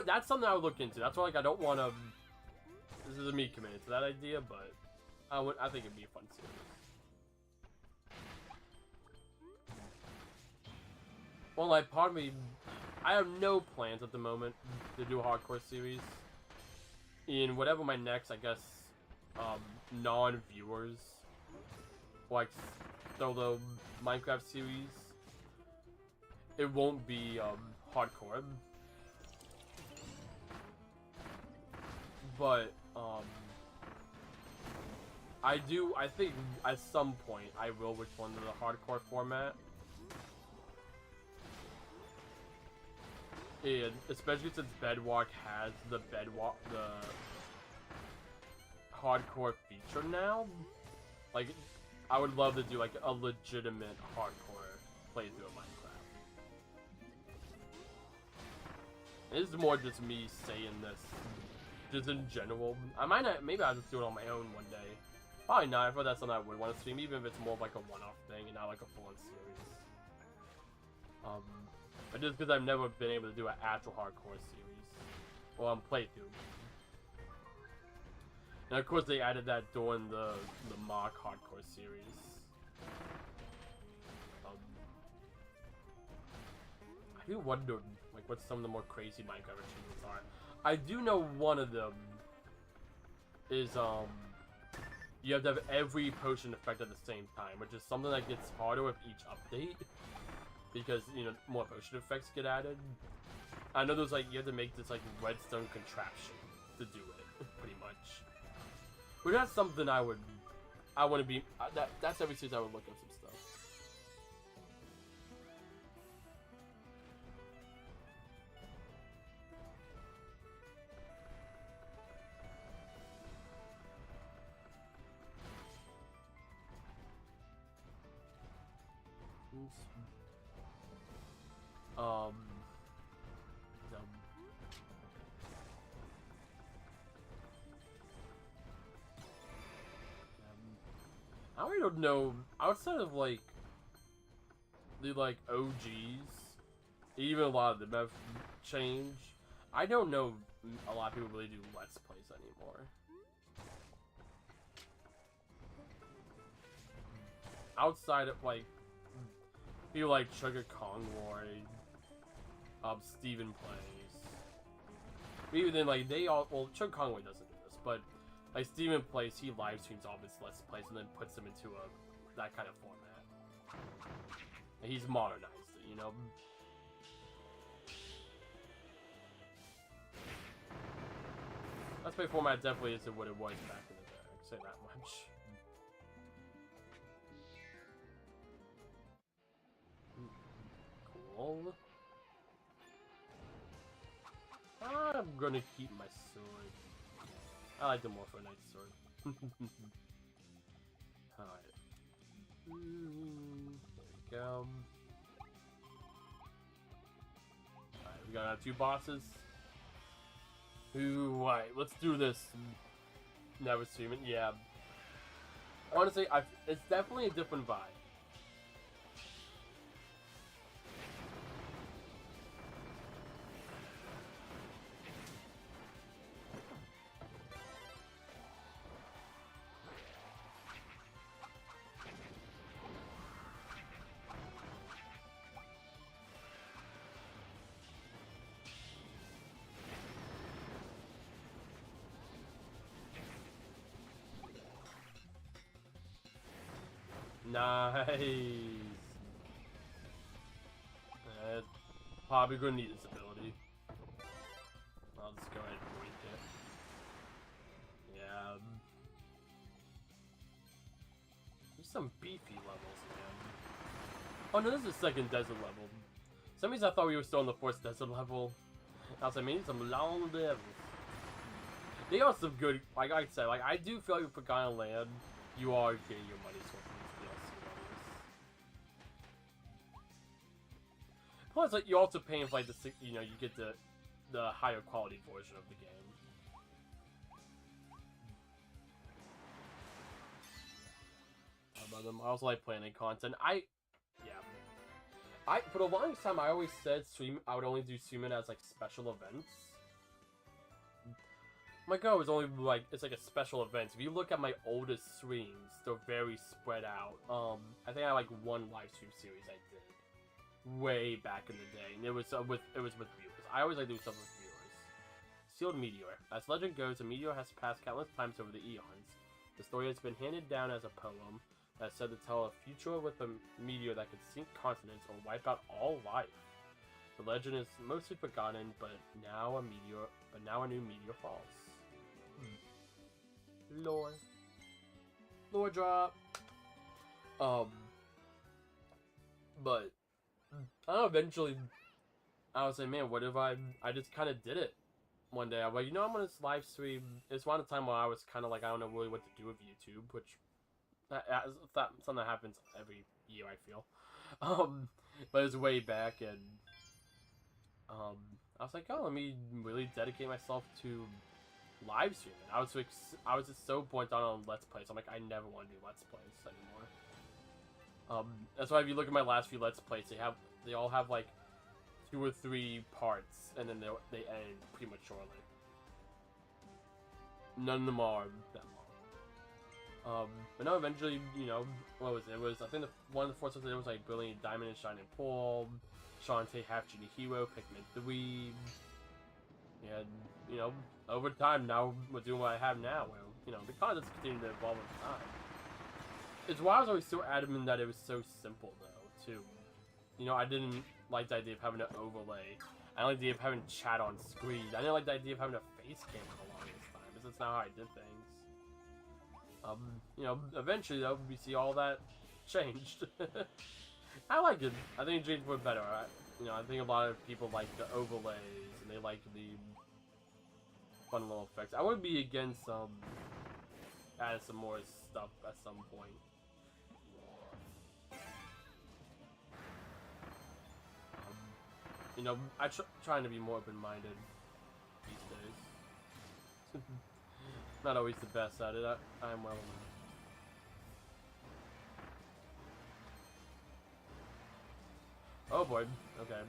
that's something I would look into. That's why, like, I don't want to. This is me committed to that idea, but I think it'd be a fun series. Well, like, part of me, I have no plans at the moment to do a hardcore series. In whatever my next, I guess, non-viewers, like, solo Minecraft series, it won't be, hardcore. But, I think at some point I will return to the hardcore format. And especially since Bedrock has the hardcore feature now, like, I would love to do like a legitimate hardcore playthrough of Minecraft. This is more just me saying this, just in general. I might not, maybe I'll just do it on my own one day. Probably not. I thought that's something I would want to stream, even if it's more of like a one-off thing and not like a full-on series. But just because I've never been able to do an actual hardcore series, or playthrough. And of course they added that during the mock hardcore series. I do wonder, like, what some of the more crazy Minecraft achievements are. I do know one of them is, you have to have every potion effect at the same time, which is something that gets harder with each update. Because, you know, more potion effects get added. I know there's, like, you have to make this, like, redstone contraption to do it, pretty much. But that's something I want to be, that's every series I would look at some stuff. I really don't know, outside of, like, the, like, OGs, even a lot of them have changed. I don't know a lot of people really do Let's Plays anymore. Outside of, like, people like Sugar Conroy, Steven Plays. Even then, like, they all, well, Sugar Conroy doesn't do this, but like, Steven Plays, he live streams all of his Let's Plays and then puts them into that kind of format. And he's modernized it, you know? Let's Play format definitely isn't what it was back in the day, I can say that much. Cool. I'm gonna keep my sword. I like the more for a knight's sword. Alright. There we go. Alright, we got our 2 bosses. Ooh, alright, let's do this. Never stream it, yeah. Honestly, it's definitely a different vibe. Nice. Probably gonna need this ability. I'll just go ahead and wink it. Yeah. There's some beefy levels, man. Oh no, this is the second desert level. Some reason I thought we were still on the first desert level. I was like, man, some long levels. They are some good, like I said, like I do feel like with Forgotten Land, you are getting your money's worth from these DLC levels. Plus, like you're also paying for like the, you know, you get the higher quality version of the game. I also like planning content. For the longest time, I always said I would only do streaming as like special events. My goal is only like it's like a special event. If you look at my oldest streams, they're very spread out. I think I like one live stream series I did way back in the day, and it was with viewers. I always like to do stuff with viewers. Sealed Meteor. As legend goes, a meteor has passed countless times over the eons. The story has been handed down as a poem that's said to tell a future with a meteor that could sink continents or wipe out all life. The legend is mostly forgotten, but now a new meteor falls. Lore drop. But I don't know, eventually I was like, man, what if I just kind of did it one day. I'm like, you know, I'm gonna live stream. It's around the time where I was kind of like, I don't know really what to do with YouTube, which something that happens every year, I feel. But it's way back, and I was like, oh, let me really dedicate myself to live streaming. I was just so burnt out on Let's Plays. I'm like, I never want to do Let's Plays anymore. That's why if you look at my last few Let's Plays, they all have like 2 or 3 parts, and then they end prematurely. None of them are that long. But no, eventually, you know, what was it? It was, I think one of the first ones was like Brilliant Diamond and Shining Pearl, Shantae Half Genie Hero, Pikmin 3. And, you know, over time, now we're doing what I have now, where, you know, the content's continuing to evolve over time. It's why I was always so adamant that it was so simple, though, too. You know, I didn't like the idea of having an overlay. I didn't like the idea of having chat on screen. I didn't like the idea of having a face cam for the longest time, because that's not how I did things. You know, eventually, though, we see all that changed. I like it. I think it changed for better. You know, I think a lot of people like the overlays, and they like the fun little effects. I would be against adding some more stuff at some point. You know, I'm trying to be more open-minded these days. Not always the best at it. I'm well aware. Oh boy. Okay.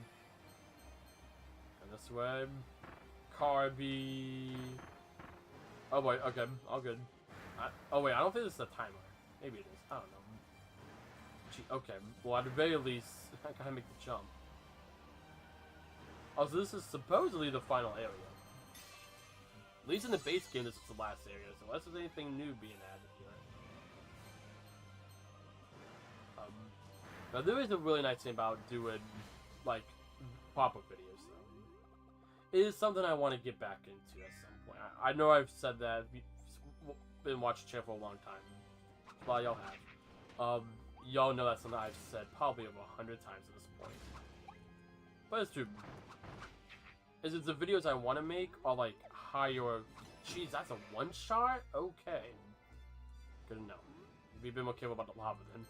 And this way. Kirby. Oh boy. Okay. All good. Oh wait. I don't think this is a timer. Maybe it is. I don't know. Gee, okay. Well, at the very least, I gotta make the jump. Oh, so this is supposedly the final area. At least in the base game, this is the last area, so unless there's anything new being added here. Now there is a really nice thing about doing, like, pop-up videos, though. It is something I want to get back into at some point. I know I've said that, been watching the channel for a long time. A lot of y'all have. Y'all know that's something I've said probably over 100 times at this point. But it's true. Is it the videos I want to make, or like higher? Jeez, that's a one-shot? Okay. Good to know. Be a bit more careful about the lava then.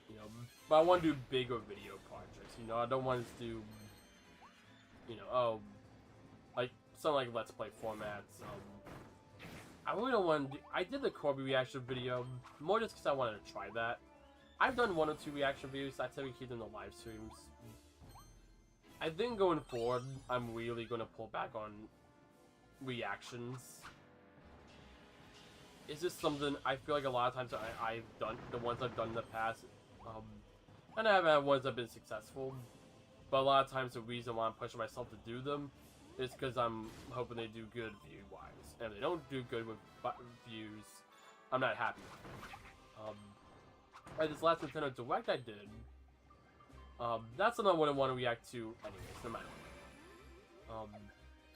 You know, but I want to do bigger video projects. You know, I don't want to do, you know, like something like Let's Play formats. I really don't want to do. I did the Kirby reaction video more just because I wanted to try that. I've done 1 or 2 reaction videos. I typically keep them to live streams. I think going forward, I'm really going to pull back on reactions. It's just something I feel like a lot of times I've done, the ones I've done in the past, and I haven't had ones that have been successful, but a lot of times the reason why I'm pushing myself to do them it's because I'm hoping they do good view-wise. And if they don't do good with views, I'm not happy. Right, this last Nintendo Direct I did, that's another one I want to react to anyways, no matter what.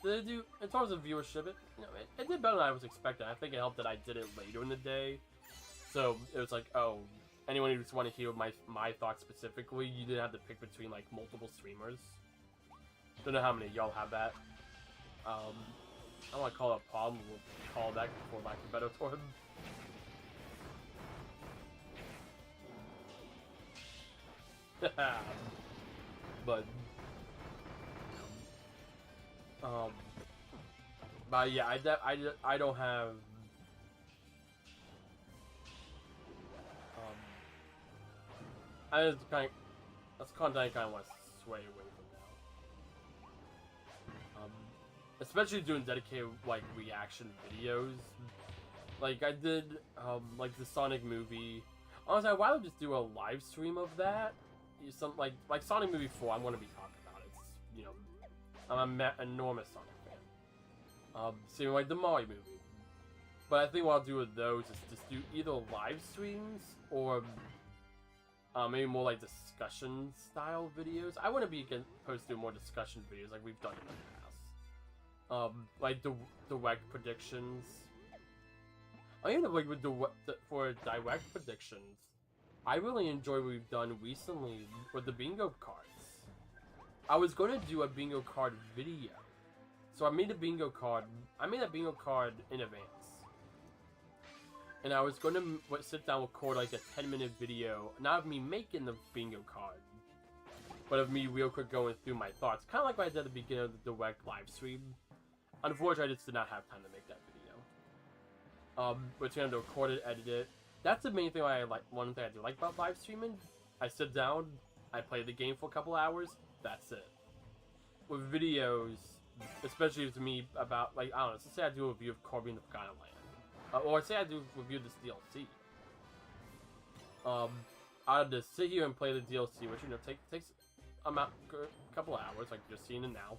Did it do, in terms of viewership, it did better than I was expecting. I think it helped that I did it later in the day. So, it was like, oh, anyone who just want to hear my thoughts specifically, you didn't have to pick between, like, multiple streamers. Don't know how many of y'all have that. I don't want to call it a problem, we'll call that for lack of a better term. But yeah, I don't have that's content I kind of want to sway away from now. Especially doing dedicated like reaction videos. Like I did like the Sonic movie. Honestly, I'd rather just do a live stream of that. Some like Sonic Movie 4, I'm gonna be talking about it. It's, you know, I'm an enormous Sonic fan. Same like the Mario movie. But I think what I'll do with those is just do either live streams or maybe more like discussion style videos. I want to be opposed to more discussion videos like we've done in the past. Like the direct predictions. I end up like with for direct predictions. I really enjoy what we've done recently with the bingo cards. I was going to do a bingo card video. So I made a bingo card. I made a bingo card in advance. And I was going to sit down and record like a 10-minute video. Not of me making the bingo card. But of me real quick going through my thoughts. Kind of like what I did at the beginning of the direct live stream. Unfortunately, I just did not have time to make that video. But it's going to record it, edit it. That's the main thing I like. One thing I do like about live streaming. I sit down, I play the game for a couple hours. That's it. With videos, especially to me about like I don't know. So say I do a review of Kirby and the Forgotten Land, or say I do a review of this DLC. I'll just sit here and play the DLC, which you know takes a couple of hours, like you're seeing it now.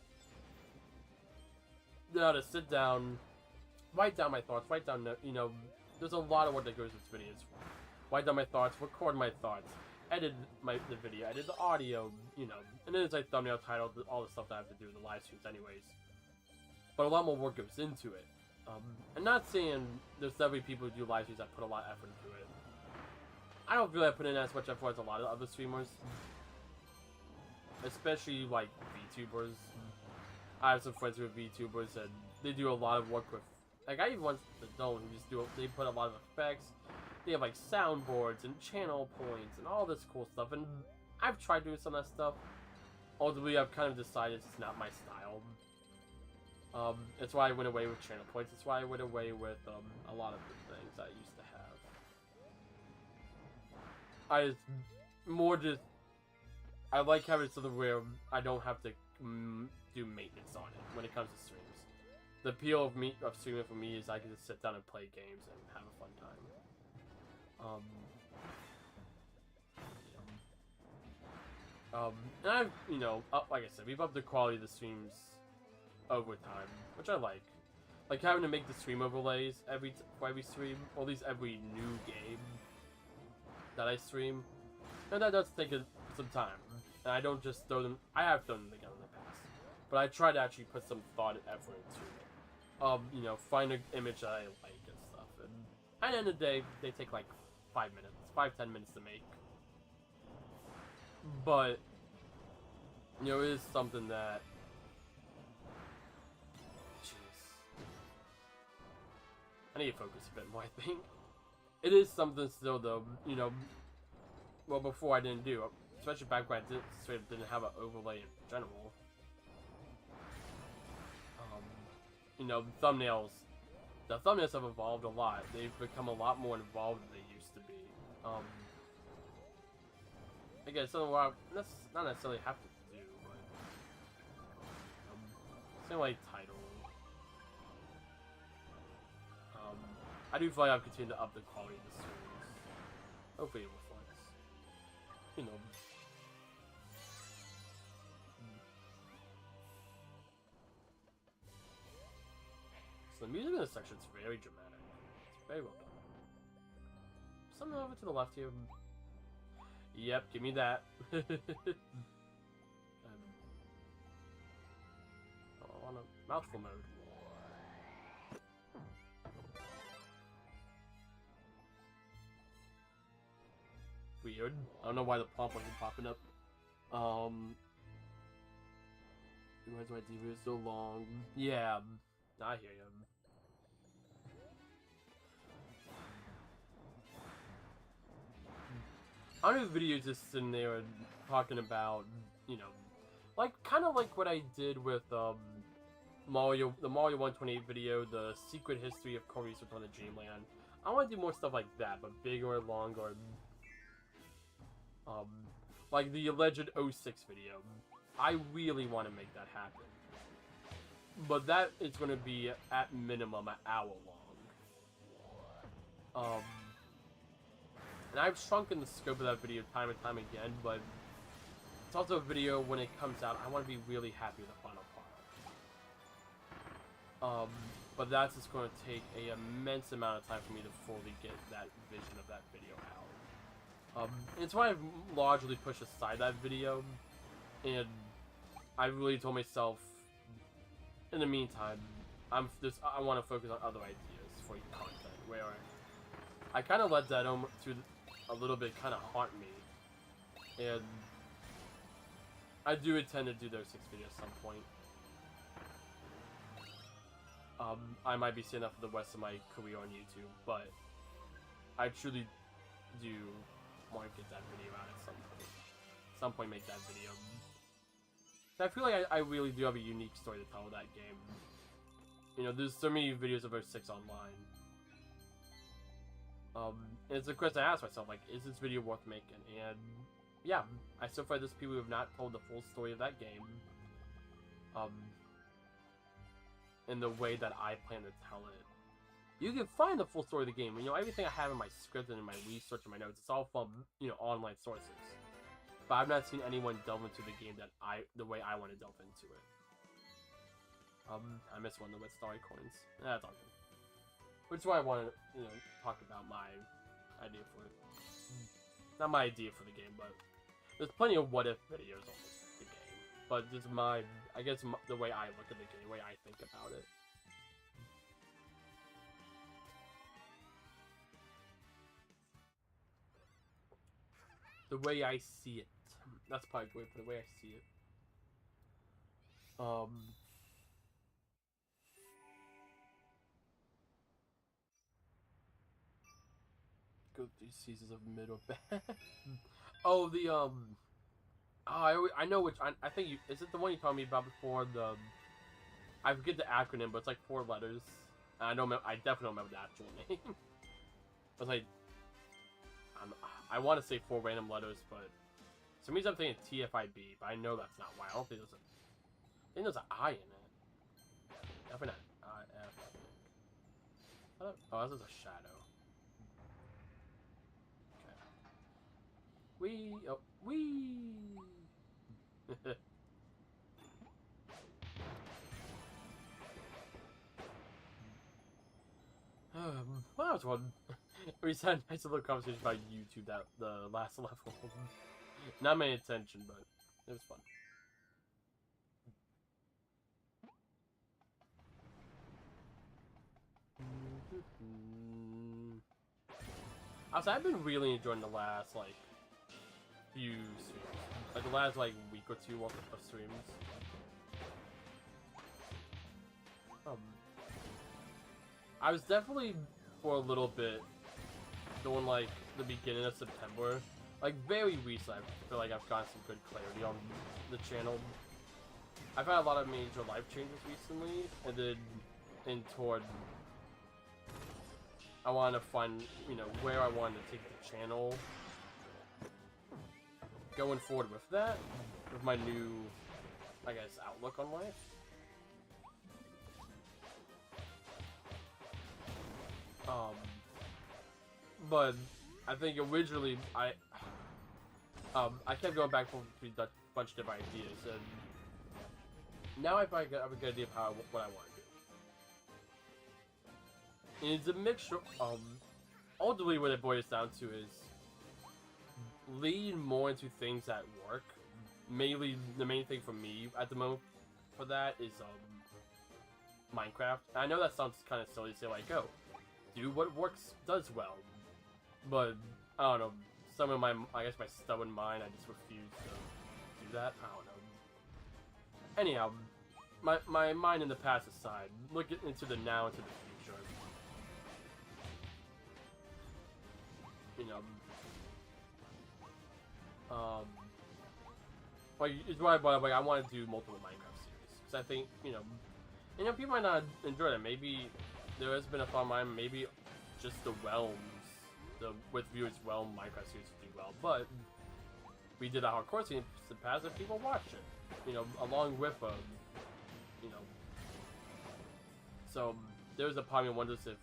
Then I'll just sit down, write down my thoughts, write down you know. There's a lot of work that goes into this videos. Write down my thoughts, record my thoughts, edit the video, edit the audio, you know, and then it's like thumbnail, title, all the stuff that I have to do in the live streams anyways. But a lot more work goes into it. I'm not saying there's definitely people who do live streams that put a lot of effort into it. I don't feel like I put in as much effort as a lot of other streamers. Especially like VTubers. I have some friends who are VTubers and they do a lot of work with. Like, I even want the Zone who just they put a lot of effects. They have, like, soundboards and channel points and all this cool stuff. And I've tried doing some of that stuff. Ultimately, I've kind of decided it's not my style. That's why I went away with channel points. That's why I went away with a lot of the things I used to have. I like having it so where I don't have to do maintenance on it when it comes to streams. The appeal of streaming for me is I can just sit down and play games and have a fun time. And I've, you know, like I said, we've upped the quality of the streams over time, which I like. Like having to make the stream overlays for every stream, or at least every new game that I stream. And that does take some time. And I don't just throw them, I have thrown them together in the past. But I try to actually put some thought and effort into it. You know, find an image that I like and stuff. And at the end of the day, they take like 5 minutes, 5-10 minutes to make. But, you know, it is something that... Jeez. I need to focus a bit more, I think. It is something still, though, you know, well, before I didn't do, especially back when I straight up didn't have an overlay in general. You know, the thumbnails have evolved a lot. They've become a lot more involved than they used to be. Again, something where I not necessarily have to do, but something like title. I do feel like I've continued to up the quality of the streams. Hopefully it reflects. You know. The music in this section is very dramatic. It's very well done. Something over to the left here. Yep, give me that. I want a mouthful mode. Weird. I don't know why the prompt wasn't popping up. Reminds my TV is so long. Yeah, I hear you. I do videos just sitting there and talking about, you know, like kind of like what I did with Mario, the Mario 128 video, the secret history of Kirby's Return to Dreamland. I want to do more stuff like that, but bigger, longer. Like the alleged 06 video. I really want to make that happen. But that is going to be, at minimum, an hour long. And I've shrunken the scope of that video time and time again, but it's also a video, when it comes out, I want to be really happy with the final product. But that's just going to take an immense amount of time for me to fully get that vision of that video out. It's why I've largely pushed aside that video, and I really told myself, in the meantime, I want to focus on other ideas for content, where I kind of let that to a little bit kind of haunt me, and I do intend to do those 6 videos at some point. I might be staying up for the rest of my career on YouTube, but I truly do want to get that video out at some point. At some point, make that video. I feel like I really do have a unique story to tell with that game. You know, there's so many videos of 06 online. And it's a question I ask myself, like, is this video worth making? And yeah, so far there's people who have not told the full story of that game. In the way that I plan to tell it. You can find the full story of the game. You know, everything I have in my script and in my research and my notes, it's all from, you know, online sources. But I've not seen anyone delve into the game the way I want to delve into it. I missed one of the Red Starry coins. That's all good. Which is why I want to, you know, talk about my idea for it. Not my idea for the game, but there's plenty of what-if videos on the game. But just I guess the way I look at the game, the way I think about it. The way I see it. That's probably good for the way I see it. Go through seasons of middle back. Oh, the I know which. I think you is it the one you told me about before? I forget the acronym, but it's like 4 letters. I definitely don't remember the actual name. But like, I want to say 4 random letters, but for some reason I'm thinking TFIB, but I know that's not why. I don't think there's I think there's an I in it. Definitely not IF. Oh, this is a shadow. Okay. Well, that was fun. We just had a nice little conversation about YouTube, the last level. Not my intention, but it was fun. Also, I've been really enjoying the last, like, few streams. Like, the last, like, week or 2 of streams. I was definitely, for a little bit, doing, like, the beginning of September. Like, very recently, I feel like I've gotten some good clarity on the channel. I've had a lot of major life changes recently, and then toward I want to find, you know, where I want to take the channel going forward with that, with my new, I guess, outlook on life. But I think originally I kept going back for a bunch of different ideas, and now I have a good idea of what I want to do. it's a mixture. Ultimately, what it boils down to is lean more into things that work. Mainly, the main thing for me at the moment for that is Minecraft. I know that sounds kind of silly to say, like, oh, do what does well, but I don't know. Some of I guess my stubborn mind, I just refuse to do that. I don't know. Anyhow, my mind in the past aside, look into the now, into the future. You know, like it's why like I want to do multiple Minecraft series because I think people might not enjoy that. Maybe there has been a thought of mine. Maybe just the realms, with viewers realm Minecraft series would do well, but we did a hardcore series in the past and people watched it. Along with so there's a part of me wonders if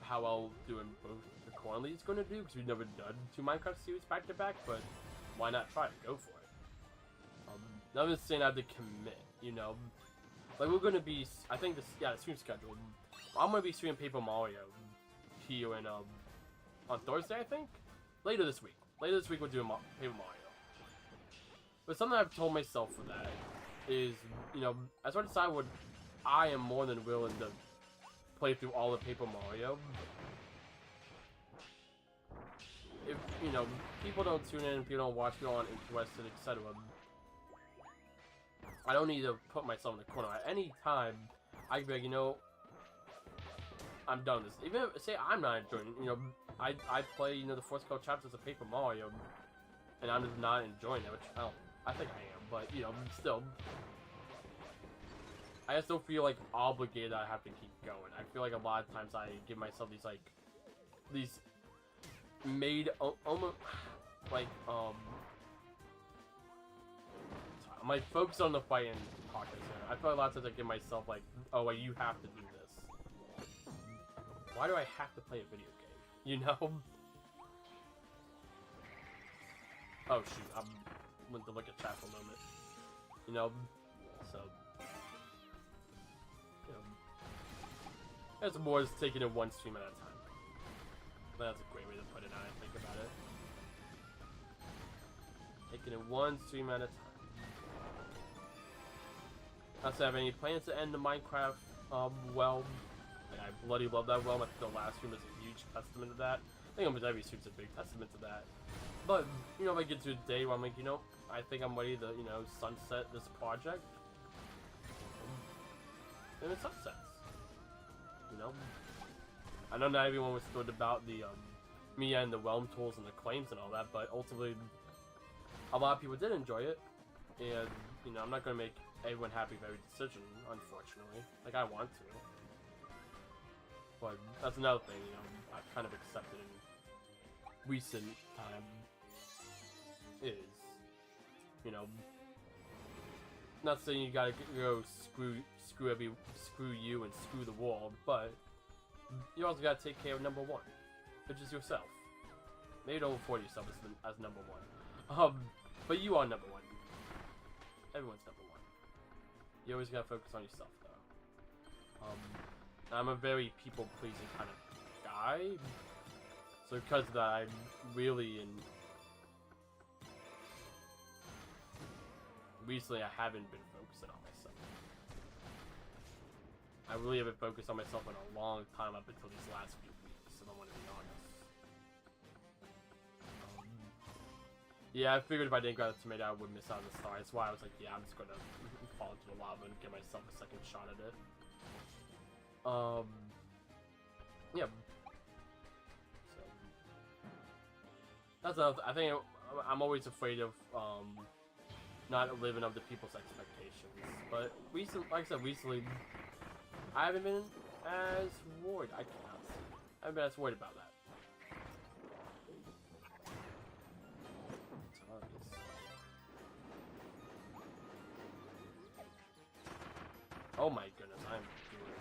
how well doing both the Cornley is going to do because we've never done 2 Minecraft series back to back, but why not try it? Go for it. I'm just saying I have to commit, like we're gonna be. I think the stream schedule. I'm gonna be streaming Paper Mario here in on Thursday. I think later this week. Later this week we'll do Paper Mario. But something I've told myself for that is, as I decide what I am more than willing to play through all of Paper Mario. If people don't tune in, people don't watch, people aren't interested, etc. I don't need to put myself in the corner. At any time, I can be like, I'm done with this. Even if, say I'm not enjoying it, I play, the first couple chapters of Paper Mario, and I'm just not enjoying it, which I think I am, but, still. I just don't feel, like, obligated that I have to keep going. I feel like a lot of times I give myself these made, almost, like, I'm like focused on the fight and podcast here. I feel like a lot of times I give myself like, oh, like you have to do this. Why do I have to play a video game? Oh shoot, I went to look at chat for a moment. So that's more just taking it one stream at a time. That's a great way to put it. Now I think about it. Taking it one stream at a time. I don't have any plans to end the Minecraft well. Like, I bloody love that realm. I think the last stream is a huge testament to that. I think almost every stream's a big testament to that. But, if I get to a day where I'm like, I think I'm ready to, sunset this project. And it sunsets. I know not everyone was thrilled about the, me and the realm tools and the claims and all that, but ultimately, a lot of people did enjoy it. And, I'm not going to make everyone happy with every decision, unfortunately. Like, I want to. But that's another thing, I've kind of accepted in recent time is, not saying you gotta go screw you and screw the world, but you also gotta take care of number one, which is yourself. Maybe don't afford yourself as number one. But you are number one. Everyone's number one. You always gotta focus on yourself, though. I'm a very people-pleasing kind of guy, so because of that, I'm really recently I haven't been focusing on myself. I really haven't focused on myself in a long time up until these last few weeks, if I want to be honest. Yeah, I figured if I didn't grab the tomato, I would miss out on the star. That's why I was like, yeah, I'm just gonna fall into the lava and give myself a second shot at it. Yeah. So that's another. I think I'm always afraid of not living up to people's expectations. But recently, like I said, recently, I haven't been as worried. I haven't been as worried about that. Oh my goodness, I'm doing it.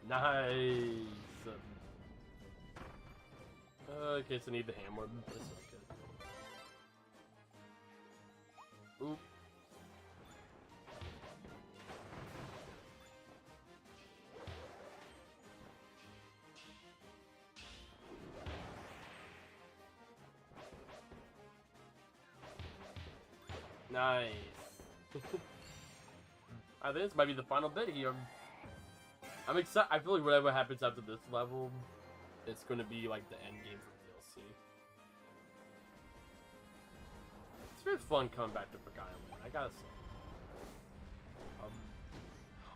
Nice. Okay, so I need the hammer. This is good. Oop. Nice. I think this might be the final bit here. I'm excited. I feel like whatever happens after this level, it's gonna be like the end game for DLC. It's very fun coming back to Forgotten Land, I gotta say.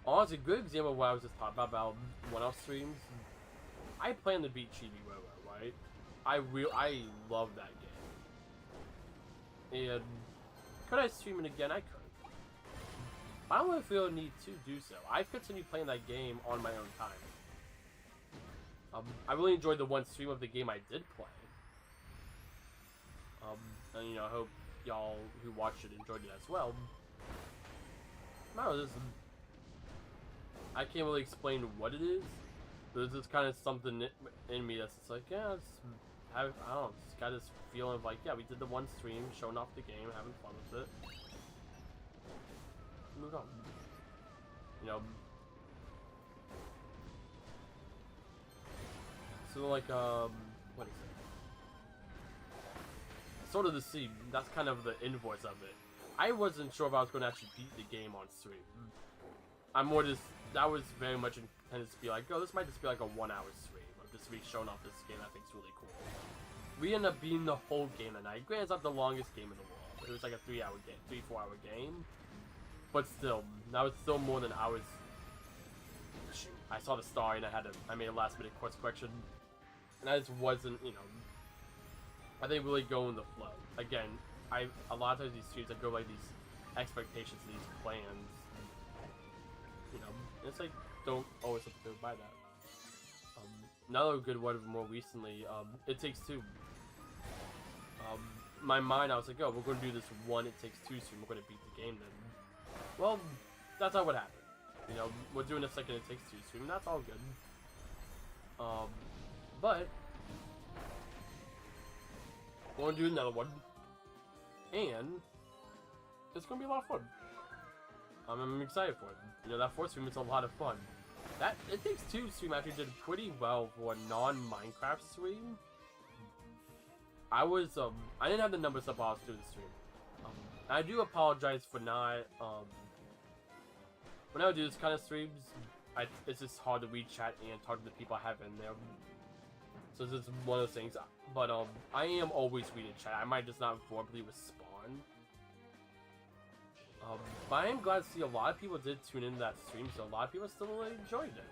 Honestly, a good example of what I was just talking about one-off streams. I plan to beat Chibi Robo, right? I love that game. And could I stream it again? I could. I don't really feel a need to do so. I've continued playing that game on my own time. I really enjoyed the one stream of the game I did play. And you know, I hope y'all who watched it enjoyed it as well. I don't know, I can't really explain what it is. There's just kind of something in me that's just like, yeah, I don't know, just got this feeling of like, yeah, we did the one stream, showing off the game, having fun with it. Move on. You know. So like, what is it? Sort of the scene. That's kind of the invoice of it. I wasn't sure if I was going to actually beat the game on stream. I'm more just, that was very much intended to be like, oh, this might just be like a 1-hour stream of just me showing off this game I think is really cool. We ended up beating the whole game that night. Granted, it's not the longest game in the world. It was like a 3-4 hour game. But still, that was still more than I was. I saw the star and I made a last minute course correction. And I just wasn't, you know, I think really go in the flow. Again, a lot of times these streams I go like these expectations, these plans. You know, it's like, don't always have to go by that. Another good one more recently, It Takes Two. My mind, I was like, oh, we're going to do this one It Takes Two stream, we're going to beat the game then. Well, that's not what happened. You know, we're doing a second It Takes Two stream, that's all good. But we're going to do another one. And it's going to be a lot of fun. I'm excited for it. You know, that fourth stream is a lot of fun. That It Takes Two stream actually did pretty well for a non-Minecraft stream. I didn't have the numbers up while I was doing the stream. I do apologize for not, when I do this kind of streams, it's just hard to read chat and talk to the people I have in there. So this is one of those things. But, I am always reading chat. I might just not verbally respond. But I am glad to see a lot of people did tune into that stream, so a lot of people still really enjoyed it.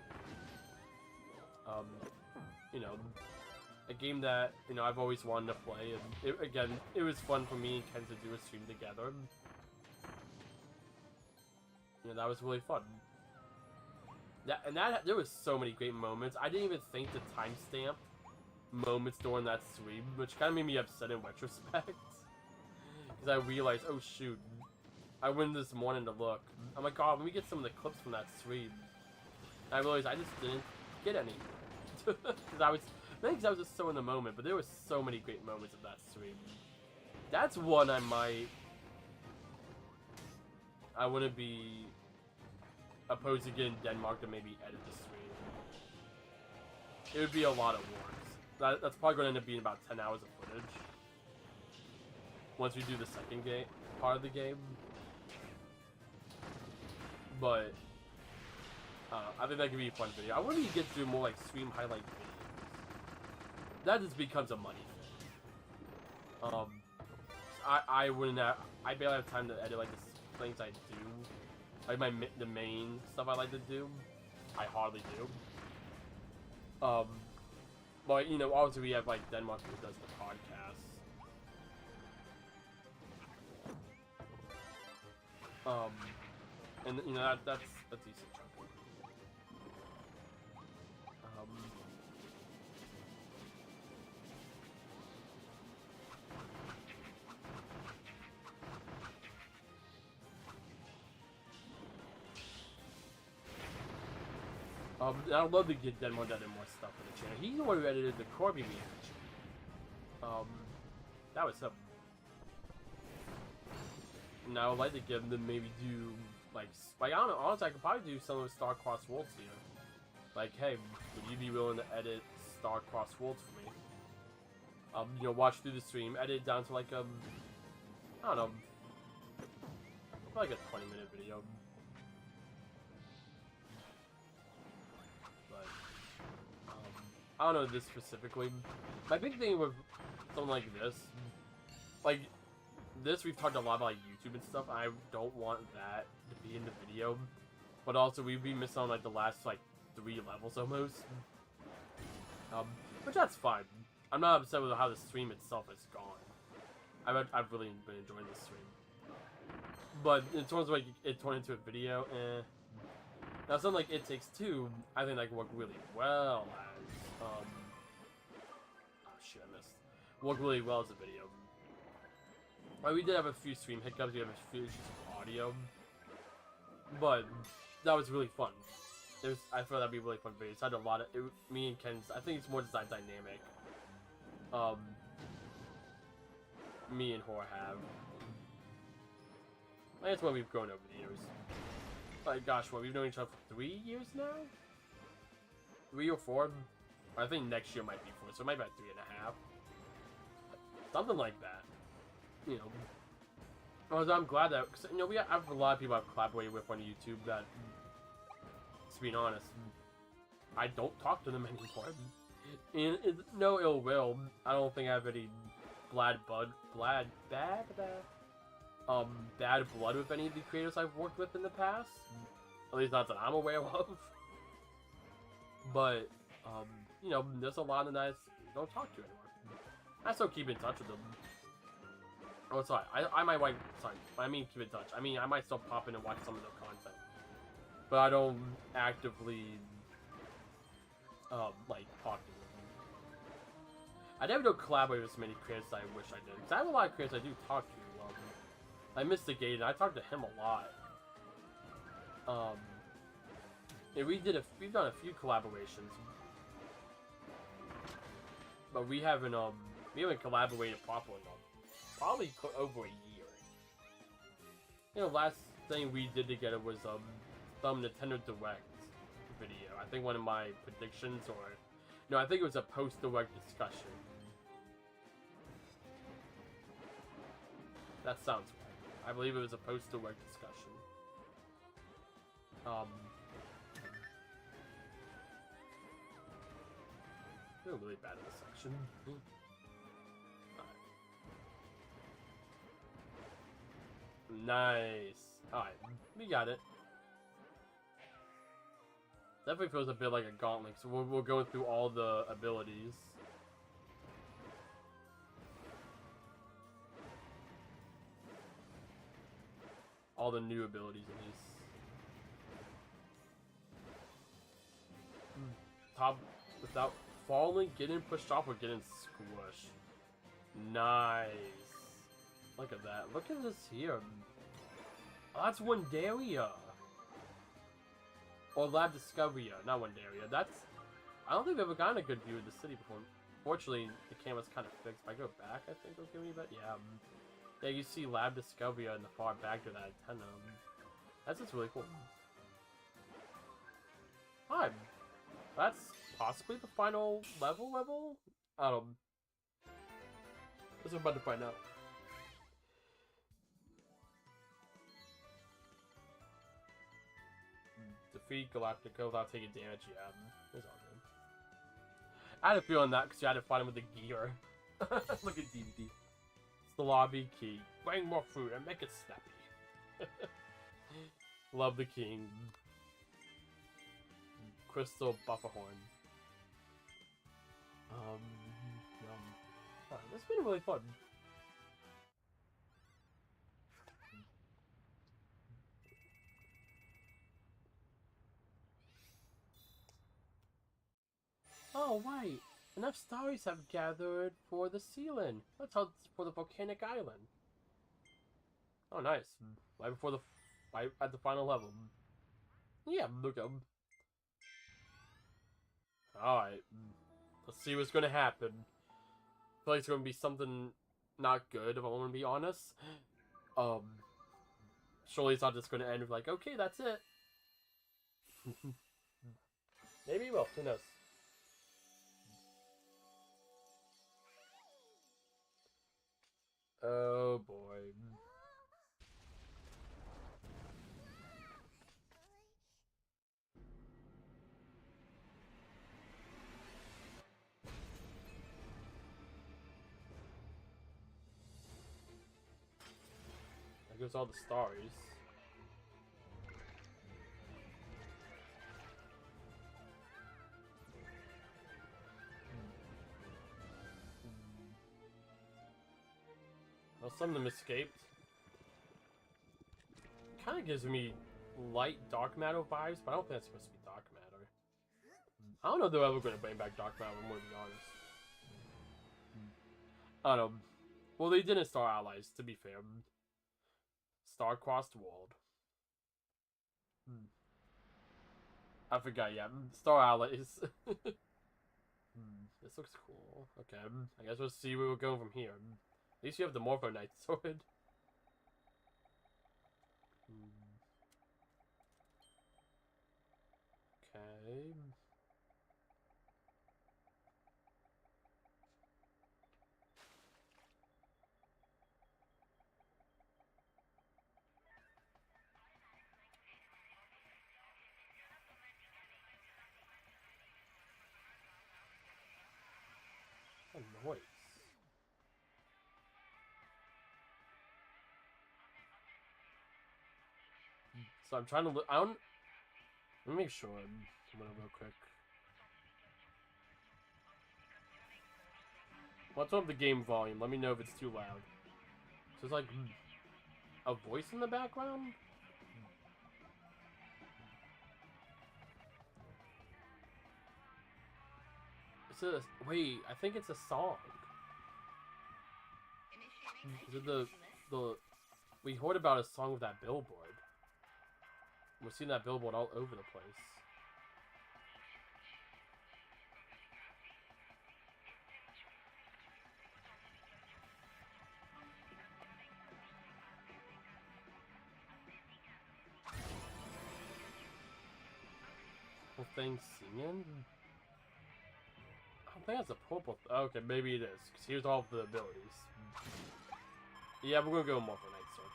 You know, a game that, you know, I've always wanted to play, and again, it was fun for me and Ken to do a stream together. You know, that was really fun. There was so many great moments. I didn't even think to timestamp moments during that stream, which kind of made me upset in retrospect. Because I realized, oh shoot, I went this morning to look. I'm like, God, let me get some of the clips from that stream. And I realized I just didn't get any. Because I was just so in the moment, but there were so many great moments of that stream. That's one I wouldn't be opposed to getting Denmark to maybe edit the stream. It would be a lot of work. That's probably going to end up being about 10 hours of footage. Once we do the second part of the game. But, I think that could be a fun video. I wonder if you get to do more like stream highlight videos. That just becomes a money thing. I wouldn't have, I barely have time to edit like the things I do. Like the main stuff I like to do, I hardly do. But you know, obviously we have like Denmark who does the podcast. And you know that's a decent chunk. I'd love to get more done and more stuff on the channel. He's the one who edited the Kirby reaction. That was something. Now I'd like to get him to maybe do like I don't know. Honestly, I could probably do some of the Star-Crossed Worlds here. Like, hey, would you be willing to edit Star-Crossed Worlds for me? You know, watch through the stream, edit it down to like I don't know, like a 20-minute video. But I don't know this specifically. My big thing with something like this, we've talked a lot about like YouTube and stuff. I don't want that to be in the video, but also we'd be missing on like the last like 3 levels almost. Which that's fine. I'm not upset with how the stream itself has gone. I've really been enjoying this stream. But in terms of like it turned into a video, now something like It Takes Two, I think that can work really well as oh shit, I missed. Work really well as a video. We did have a few stream hiccups. We have a few issues with audio, but that was really fun. I thought that'd be a really fun video. It's had a lot of me and Ken's. I think it's more design dynamic. Me and Hor have. I think it's what we've grown over the years. Like, gosh, what, we've known each other for 3 years now? 3 or 4? I think next year might be 4, so it might be about 3.5. Something like that. You know. I'm glad that, cause, you know, I have a lot of people I've collaborated with on YouTube that, to be honest, I don't talk to them anymore. And it's no ill will. I don't think I have any bad blood with any of the creators I've worked with in the past. At least not that I'm aware of. But, you know, there's a lot of that I don't talk to anymore. I still keep in touch with them. Oh, sorry. I might, sorry. I mean keep in touch. I mean, I might still pop in and watch some of their content. But I don't actively, like, talk to them. I never do collaborate with as many creators as I wish I did. Because I have a lot of creators I do talk to. I missed the Gaiden. I talked to him a lot. And we've done a few collaborations, but we haven't collaborated properly in probably over a year. You know, last thing we did together was some Nintendo Direct video. I think one of my predictions, or no, I think it was a post-Direct discussion. That sounds right. I believe it was a post-Direct discussion. Doing really bad in this section. Alright. Nice. Alright, we got it. Definitely feels a bit like a gauntlet, so we're going through all the abilities. All the new abilities, at least. Top, without falling, getting pushed off, or getting squished. Nice. Look at that. Look at this here. Oh, that's Windaria. Or Lab Discoveria, not Windaria. That's... I don't think we've ever gotten a good view of the city before. Fortunately, the camera's kind of fixed. If I go back, I think it'll give me a bit. Yeah. Yeah, you see Lab Discoveria in the far back to that antenna. That's just really cool. Hi. That's possibly the final level? I don't know. Guess we're about to find out. Defeat Galactico without taking damage. Yeah, it's all good. I had a feeling that because you had to fight him with the gear. Look at DVD. It's the lobby key. Bring more food and make it snappy. Love the king. Crystal Bufferhorn. Oh, this has been really fun. Oh, right. Enough stars have gathered for the ceiling. Let's head for the volcanic island. Oh, nice. Right at the final level. Yeah, look at him. Alright. Let's see what's gonna happen. I feel like it's gonna be something not good, if I want to be honest. Surely it's not just gonna end with like, okay, that's it. Maybe it will, who knows. Oh boy. There goes all the stars. Well, some of them escaped. Kind of gives me light dark matter vibes, but I don't think it's supposed to be dark matter. I don't know if they're ever going to bring back dark matter, I'm going to be honest. I don't know. Well, they didn't Star Allies, to be fair. Star-crossed world. I forgot, yeah. Star Allies. This looks cool. Okay, I guess we'll see where we're going from here. At least you have the Morpho Knight sword. Okay. What a noise. So I'm trying to look. I don't. Let me make sure. I'm gonna real quick. What's up the game volume? Let me know if it's too loud. So it's like a voice in the background. It's a wait. I think it's a song. Is it the we heard about a song with that billboard? We're seeing that billboard all over the place. Whole thing singing? I don't think that's a purple. Okay, maybe it is. Because here's all the abilities. Yeah, we're gonna go more for Night Sword.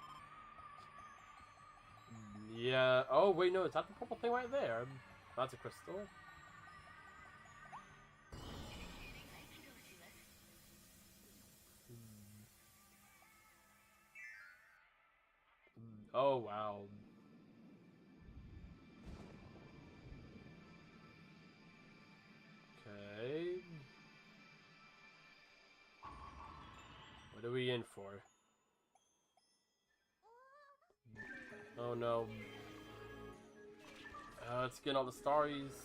Yeah. Oh wait, no, is that the purple thing right there? That's a crystal. Oh wow. Okay. What are we in for? Oh no. Let's get all the starries.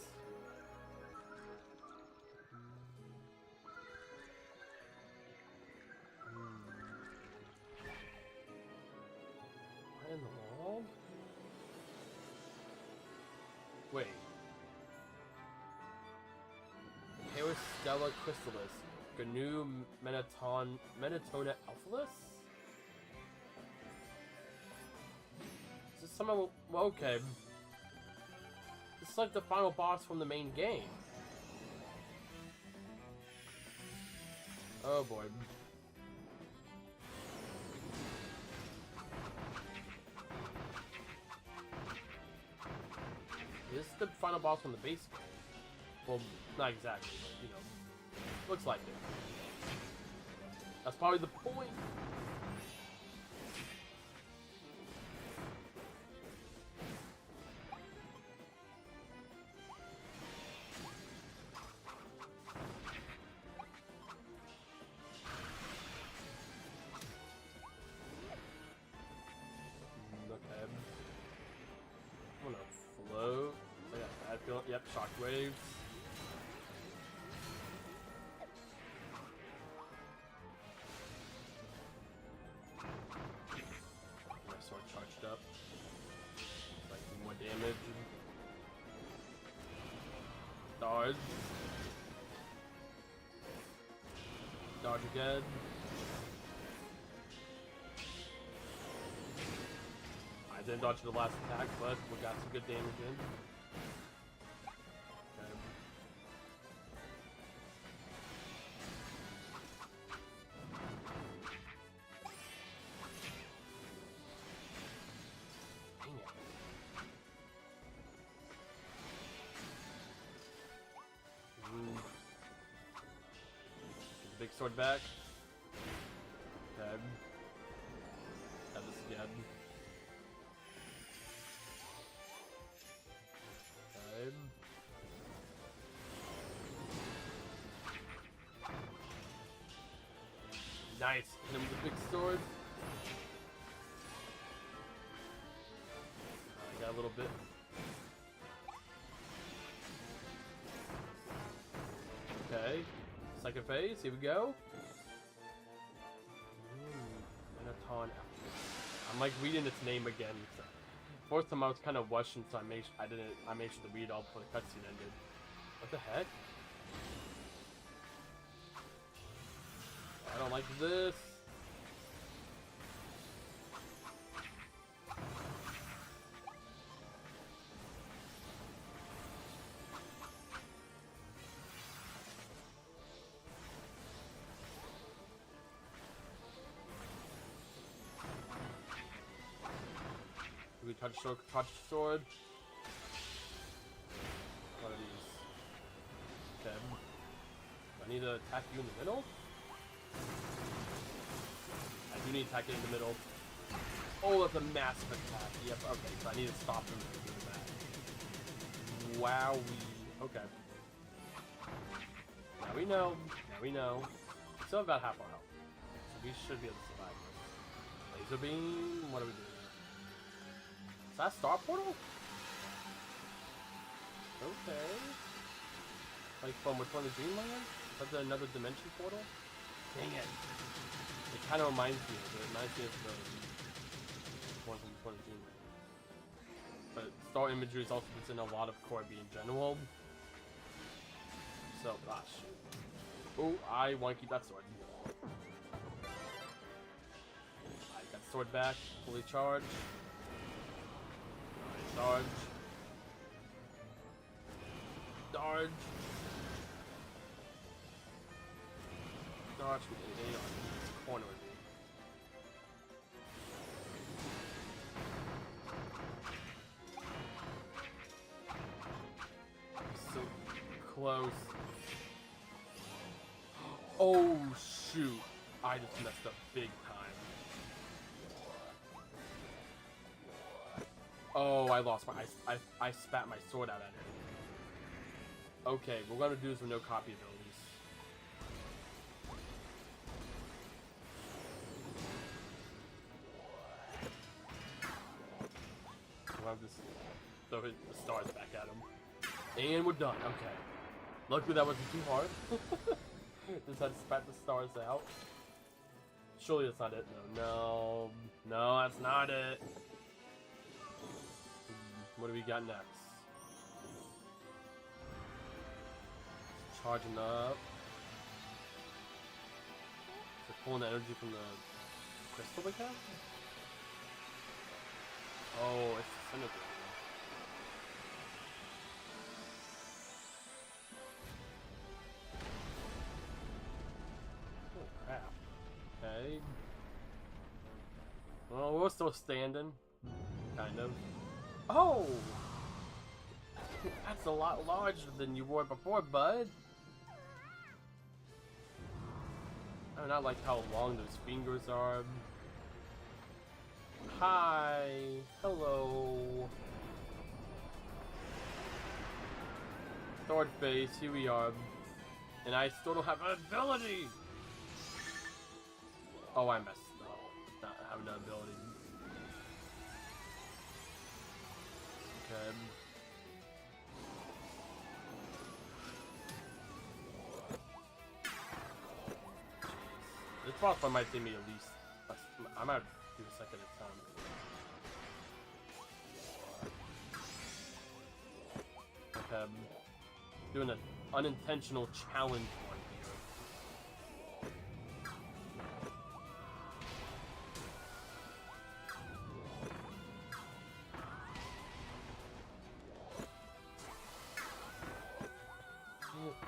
What in the world? Wait. Stella Chrysalis. GNU Menatona Alphalus? Is this somehow... Well, okay. This is like the final boss from the main game. Oh boy. This is the final boss from the base game. Well, not exactly, but, you know. Looks like it. That's probably the point. Okay. I'm gonna float. I got bad feeling. Yep, shockwaves. Charged up. Like more damage. Dodge. Dodge again. I didn't dodge the last attack, but we got some good damage in. Okay. Dang it. Ooh. Get the big sword back. Okay. Have this again. Okay. Nice. Hit him with the big sword. I got a little bit. Okay. Second phase. Here we go. Minotaur. I'm like reading its name again. First time I was kind of rushing, so I made sure to read all before the cutscene ended. What the heck? I don't like this. We touch sword, touch sword. What are these? Okay. Do I need to attack you in the middle? I do need to attack it in the middle. Oh, that's a massive attack. Yep, okay, so I need to stop him from doing that. Wowie. Okay. Now we know. Now we know. Still about half our health. So we should be able to survive this. Laser beam. What are we doing? Is that a star portal? Okay. Like from which one? The Dreamland? Is that another dimension portal? Dang it. It kind of reminds me of it. It reminds me of the one from Dreamland. But star imagery is also in a lot of Kirby in general. So, gosh. Oh, I want to keep that sword. I got the sword back, fully charged. Dodge. Dodge. Dodge with an A on this corner of me. So close. Oh shoot. I just messed up big time. Oh, I lost my... I spat my sword out at it. Okay, we're gonna do this with no copy abilities. We'll have this... throw the stars back at him. And we're done. Okay. Luckily that wasn't too hard. Just had to spat the stars out. Surely that's not it. No. No, that's not it. What do we got next? Charging up. So pulling the energy from the crystal we have? Oh, it's disintegrating. Oh crap. Okay. Well, we're still standing. Kind of. Oh! That's a lot larger than you were before, bud. I not like how long those fingers are. Hi. Hello. Third phase, here we are. And I still don't have an ability! Oh, I messed up. Not having an ability. Okay. This boss fight might take me at least... I might do a second at a time. Okay. Doing an unintentional challenge one here.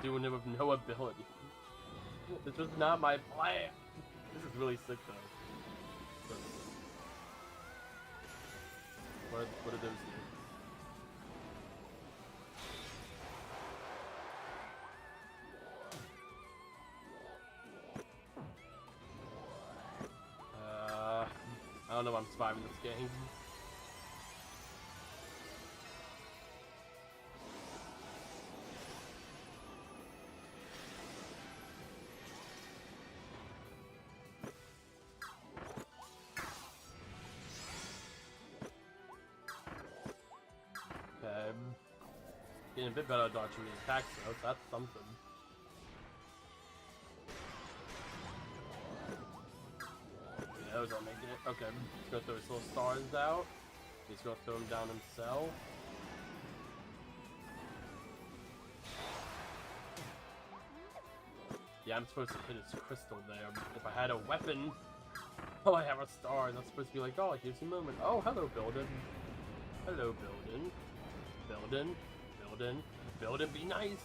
doing it with no ability. This was not my plan. This is really sick though. What are those do? I don't know if I'm surviving this game. Okay. Getting a bit better at dodging the attacks though, so that's something. Those aren't making it. Okay, he's gonna throw his little stars out. He's gonna throw them down himself. Yeah, I'm supposed to hit his crystal there. If I had a weapon, oh, I have a star. That's supposed to be like, oh, here's your moment. Oh, hello, building. Hello, building. Building. Building. Building, be nice.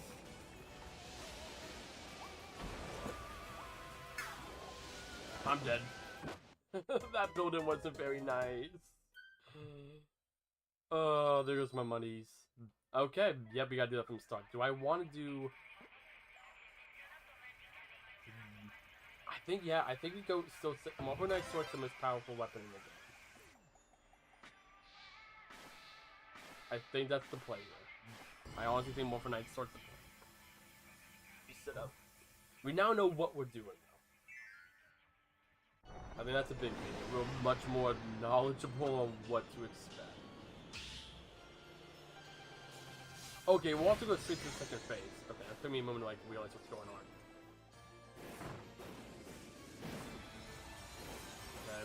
I'm dead. That building wasn't very nice. Oh, there goes my monies. Okay, yep, we gotta do that from the start. Do I want to do... I think we go still... Morpho Knight Sword's the most powerful weapon in the game. I think that's the play here. I honestly think Morpho Knight Sword's the play. You sit up. We now know what we're doing. I think that's a big thing. We're much more knowledgeable on what to expect. Okay, we'll have to go straight to the second phase. Okay, that took me a moment to like realize what's going on. Okay.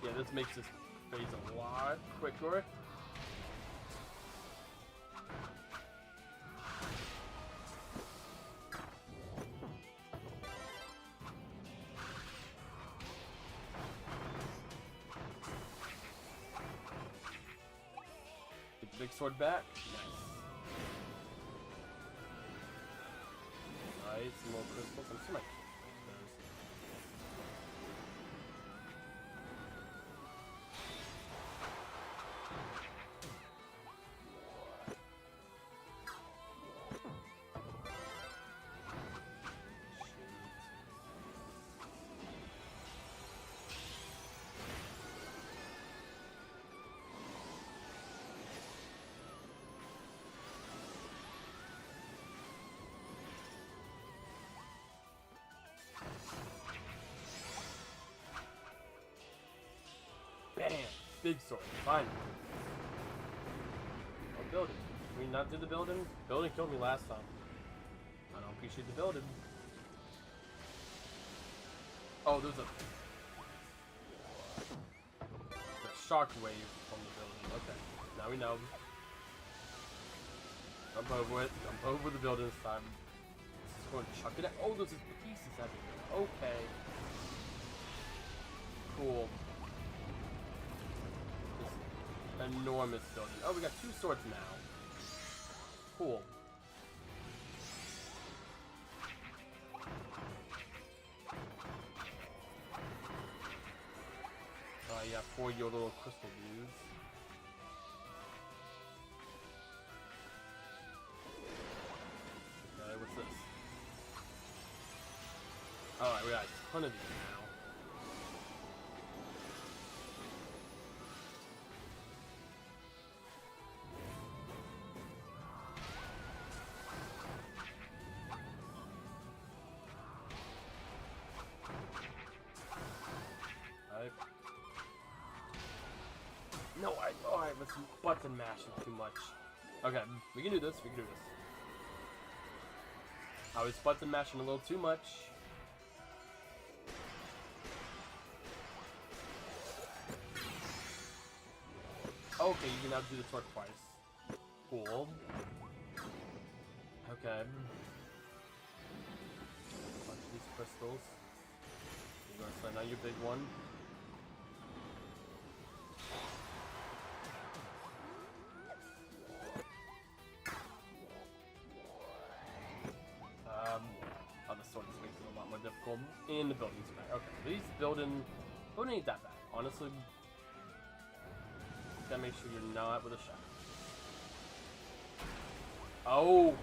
Yeah, this makes this phase a lot quicker. Get the big sword back. Nice. Nice, some more crystals. I'm still like bam! Big sword. Fine. Oh, building. Can we not do the building? Building killed me last time. I don't appreciate the building. Oh, there's a shark wave from the building. Okay. Now we know. Jump over it. Jump over the building this time. Just going to chuck it at. Oh, there's pieces everywhere. Okay. Cool. Enormous building. Oh, we got 2 swords now. Cool. Yeah, 4 your little crystal views. Okay, what's this? Alright, we got a ton of these now. No, I was button mashing too much. Okay, we can do this, we can do this. I was button mashing a little too much. Okay, you can now do the sword twice. Cool. Okay. Bunch of these crystals. You're gonna send out your big one. Other sword just makes it a lot more difficult in the building tonight. Okay, at least building ain't that bad. Honestly, gotta make sure you're not with a shot. Oh!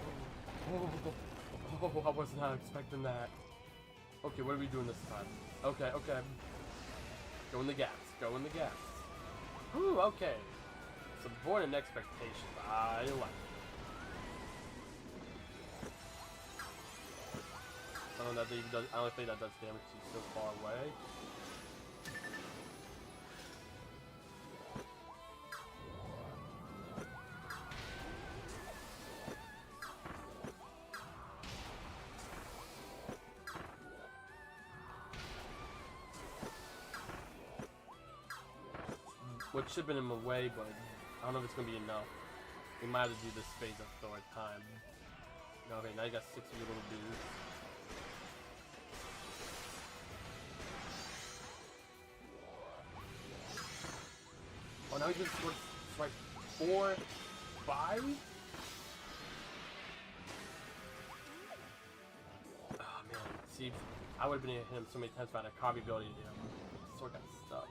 Oh, I was not expecting that. Okay, what are we doing this time? Okay, okay. Go in the gaps. Go in the gaps. Ooh, okay. Subordinate expectations. I like it. I don't know that even does. I don't think that does damage to you so far away. Which should have been in my way, but I don't know if it's gonna be enough. We might have to do this phase a third time. Okay, now you got 6 of your little dudes. Oh, now he just strike 4, 5? Oh man, see, I would have been able to hit him so many times if I had a Kirby ability to him. Sword got stuck.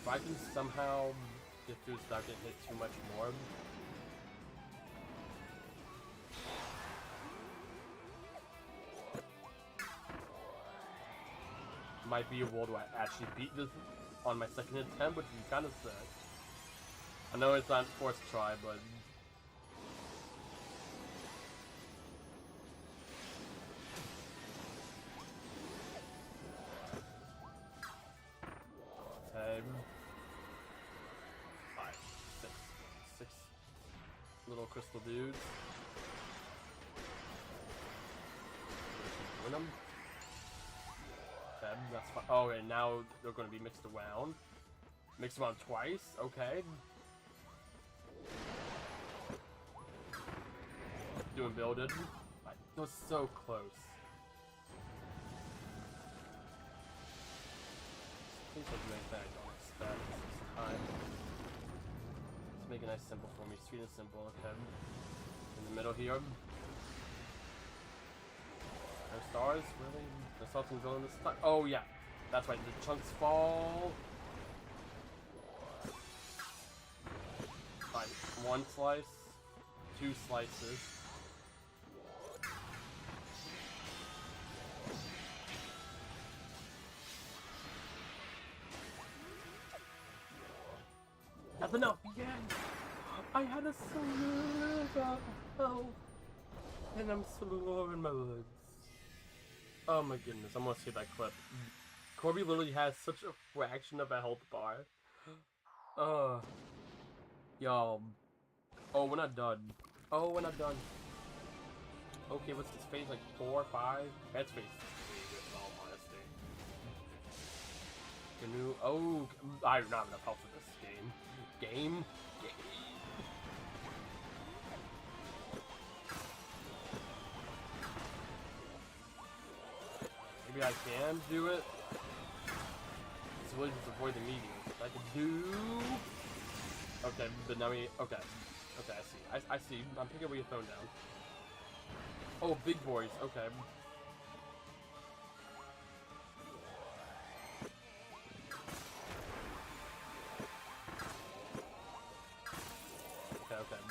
If I can somehow get through without getting hit too much more. Might be a world where I actually beat this on my second attempt, which would be kind of sick. I know it's not forced try, but six little crystal dudes. Win them. Okay, that's fine. Oh, and now they're going to be mixed around. Mixed around twice. Okay. Doing builded. That was so close. Please don't do anything I don't expect this time. Let's make it nice simple for me. Sweet and simple. Okay. In the middle here. No stars? Really? There's something going this time? Oh, yeah. That's right. The chunks fall. Fine. 1 slice. 2 slices. That's enough. Yes! I had a sliver of health. And I'm slow in my legs. Oh my goodness, I'm gonna see that clip. Kirby literally has such a fraction of a health bar. Y'all. Oh, we're not done. Oh, we're not done. Okay, what's this phase, like 4 or 5? That's phase 3, in all honesty. Canoe. Oh, I do not have enough health for this game. Game? Maybe I can do it. It's really just avoid the mediums. I can do. Okay, but now we. Okay. Okay, I see. I see. I'm picking up what you're throwing down. Oh, big boys. Okay. Okay, okay.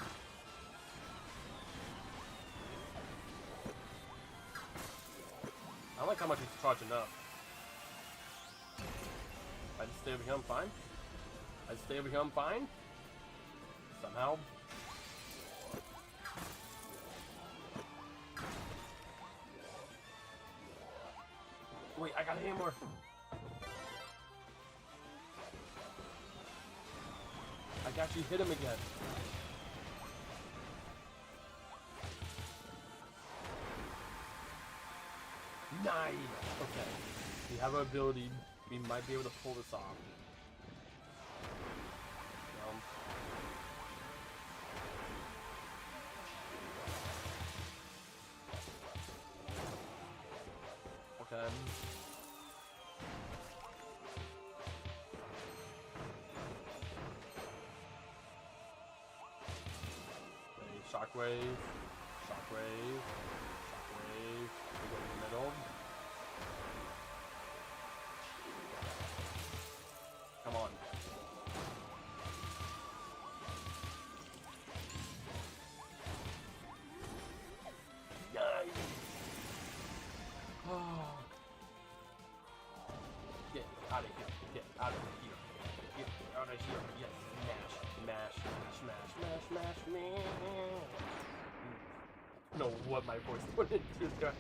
I like how much he's charging up. I just stay over here, I'm fine. I just stay over here, I'm fine. Somehow. Wait, I got a hammer. I can actually hit him again. Nice! Okay. We have our ability. We might be able to pull this off. Shockwave. Shockwave. Shockwave. We go in the middle. Come on. Nice. Oh. Get out of here. Get out of here. Get out of here. Yes. Mash. Mash. Mash. Mash. Mash. Mash. I don't know what my voice went into there.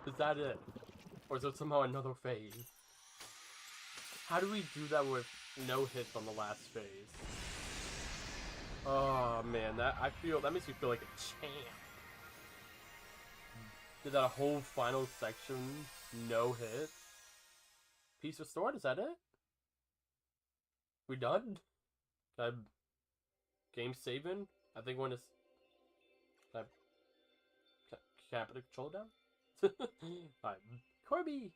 Is that it? Or is there somehow another phase? How do we do that with no hits on the last phase? Oh man, that makes me feel like a champ. Did that whole final section, no hits? Peace restored, is that it? We done? Game saving? I think when it's... Can I put the controller down? Alright. Kirby!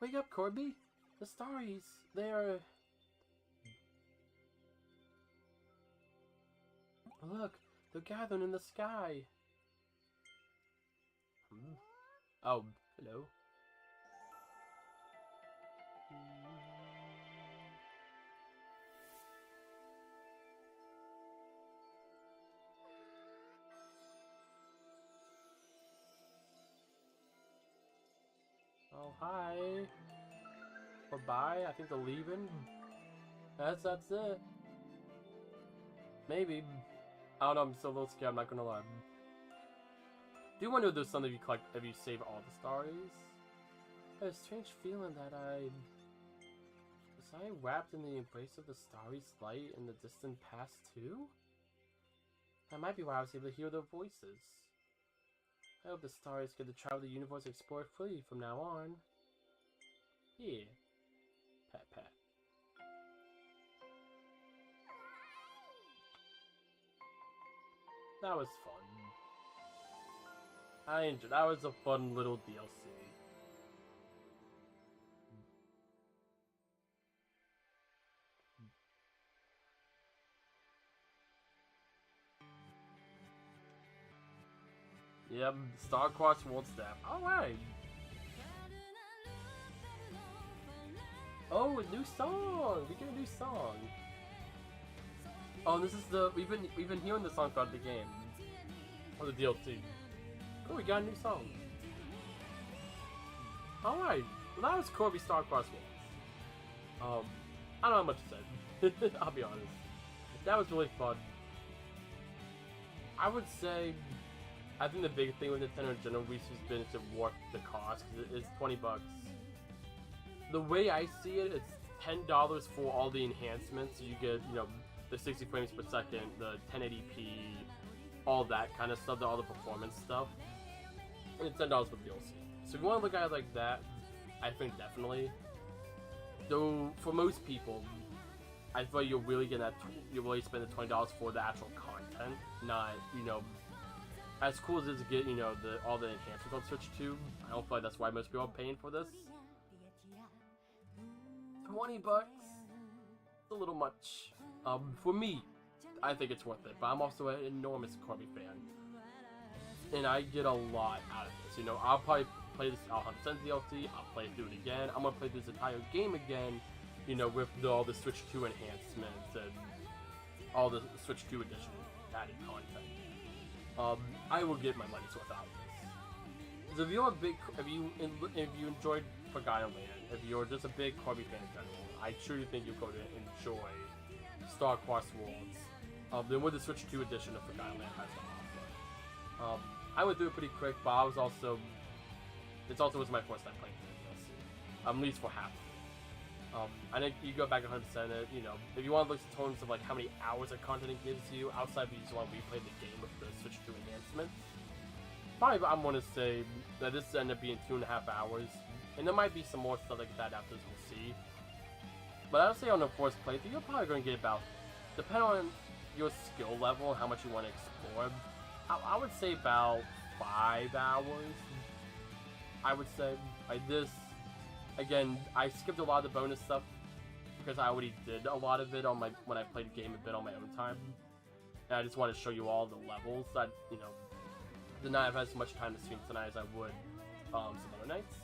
Wake up, Kirby! The starries, they are... Look, they're gathering in the sky. Oh, hello. Oh, hi. Or bye, I think they're leaving. That's it. Maybe. I don't know, I'm still a little scared, I'm not gonna lie. Do you wonder if there's something you collect if you save all the starries? I have a strange feeling that was I wrapped in the embrace of the starry's light in the distant past too? That might be why I was able to hear their voices. I hope the starries get to travel the universe and explore it freely from now on. Yeah. Pat pat. That was fun. I enjoyed. That was a fun little DLC. Yep, Star-Crossed World Staff. Alright. Oh, a new song! We get a new song. Oh, this is the we've been hearing the song throughout the game. Or the DLC. Oh, we got a new song. Alright. Well, that was Kirby Star-Crossed Worlds. I don't have much to say. I'll be honest. That was really fun. I would say I think the big thing with Nintendo in general recently has been to worth the cost, because it's $20. The way I see it, it's $10 for all the enhancements. So you get, you know, the 60 frames per second, the 1080p, all that kind of stuff, all the performance stuff. And it's $10 for DLC. So if you want to look at it like that, I think definitely. Though for most people, I feel like you're really getting that. You really spend the $20 for the actual content, not, you know, as cool as it is to get, you know, all the enhancements on Switch 2. I don't feel like that's why most people are paying for this. $20, it's a little much. For me, I think it's worth it, but I'm also an enormous Kirby fan, and I get a lot out of this. You know, I'll probably play this 100% DLC. I'll play through it again. I'm gonna play this entire game again. You know, with all the Switch 2 enhancements and all the Switch 2 edition added content. I will get my money's worth out of this. So if you're a big, if you enjoyed Forgotten Land, if you're just a big Kirby fan in general, I truly think you're going to enjoy Star-Crossed Worlds. Then with the Switch 2 edition of Forgotten Land has to offer. I went through it pretty quick, but I was also, it also was my first time playing the DLC. At least for half of it. I think you go back 100%, you know, if you want to look in terms of like how many hours of content it gives you, outside of you just want to replay the game with the Switch 2 enhancements, probably I'm going to say that this ended up being 2.5 hours, and there might be some more stuff like that after this, we'll see. But I would say on the first playthrough, you're probably going to get about, depending on your skill level and how much you want to explore, I would say about 5 hours. I would say. This, again, I skipped a lot of the bonus stuff because I already did a lot of it on my when I played the game a bit on my own time. And I just want to show you all the levels that, you know, did not have as much time to stream tonight as I would some other nights.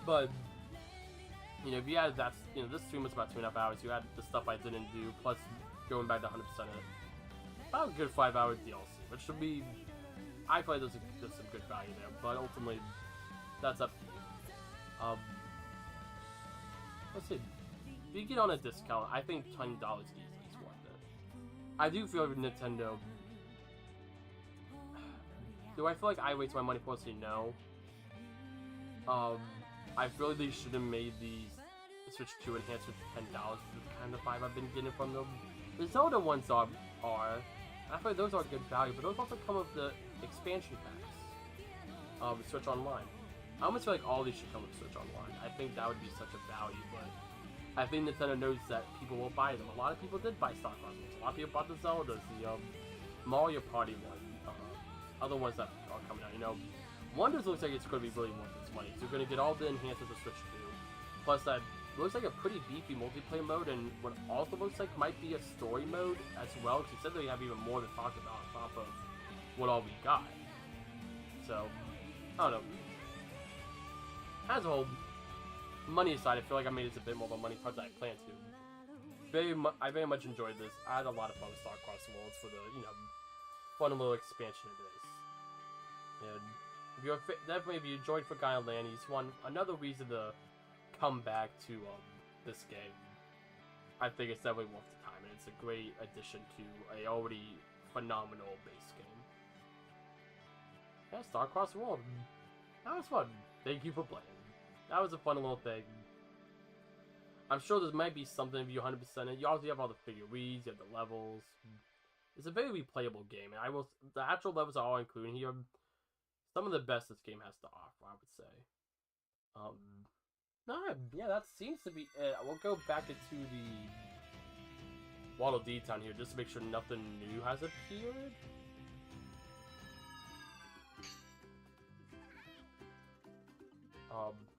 But you know, if you add that, you know, this stream was about 2.5 hours. You add the stuff I didn't do, plus going back to 100% it, about a good 5-hour DLC, which should be, I feel like there's some good value there. But ultimately, that's up to you. Let's see. If you get on a discount, I think $20 easily is worth it. I do feel like Nintendo. Do I feel like I waste my money? Personally, no. I feel like they should have made these Switch 2 enhancements $10. Is the kind of vibe I've been getting from them. The Zelda ones are. I feel like those are good value, but those also come with the expansion packs. Switch Online. I almost feel like all these should come with Switch Online. I think that would be such a value, but I think Nintendo knows that people will buy them. A lot of people did buy Star Fox ones. A lot of people bought the Zeldas, the Mario Party one, other ones that are coming out. You know, Wonders looks like it's going to be really worth its money. So you're going to get all the enhancements of Switch 2. Plus that looks like a pretty beefy multiplayer mode, and what also looks like might be a story mode as well, because it said they have even more to talk about on top of what all we got. So, I don't know. As a whole, money aside, I feel like I made this a bit more of a money part than I planned to. I very much enjoyed this. I had a lot of fun with Star Cross Worlds for the, you know, fun little expansion it is. And if you're definitely, if you enjoyed Forgotten Land, you just want another reason to come back to this game, I think it's definitely worth the time, and it's a great addition to a already phenomenal base game. Yeah, Star Cross World. That was fun. Thank you for playing. That was a fun little thing. I'm sure there might be something if you 100% it. You also have all the figurines, you have the levels. It's a very replayable game, and the actual levels are all included here. Some of the best this game has to offer, I would say. Yeah, that seems to be it. We'll go back into the Waddle Dee Town here just to make sure nothing new has appeared.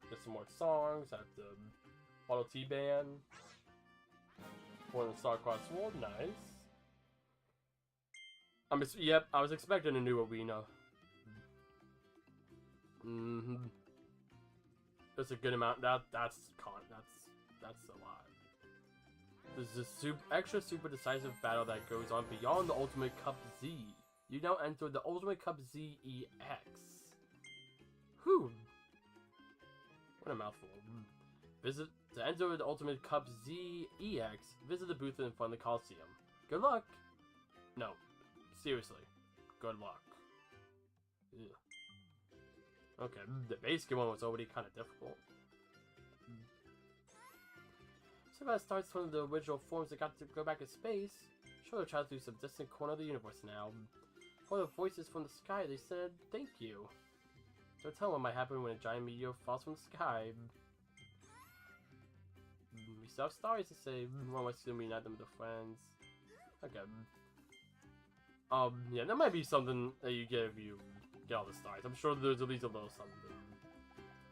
There's some more songs at the Waddle T Band. For the Star Cross World, nice. Yep, I was expecting a new arena. That's a good amount. That's a lot. There's a extra super decisive battle that goes on beyond the Ultimate Cup Z. You now enter the Ultimate Cup ZEX. Whew. What a mouthful. To enter the Ultimate Cup ZEX, visit the booth in front of the Coliseum. Good luck. No, seriously, good luck. Ugh. Okay, the base game one was already kind of difficult. So that starts one of the original forms that got to go back to space. Sure, they're traveling through some distant corner of the universe now. All the voices from the sky, they said, thank you. Don't tell what might happen when a giant meteor falls from the sky. We still have stories to say. One wants to reunite them with their friends. Okay. Yeah, that might be something that you get if you get all the stars. I'm sure there's at least a little something.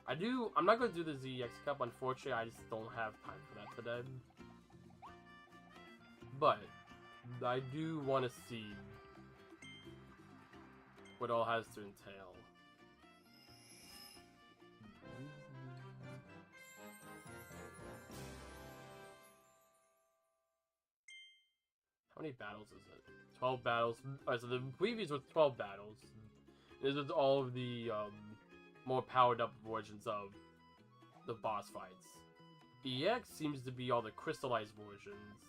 I'm not going to do the ZX Cup, unfortunately. I just don't have time for that today. But I do want to see what all has to entail. How many battles is it? 12 battles. Alright, so the previous was 12 battles. This was all of the more powered up versions of the boss fights. EX seems to be all the crystallized versions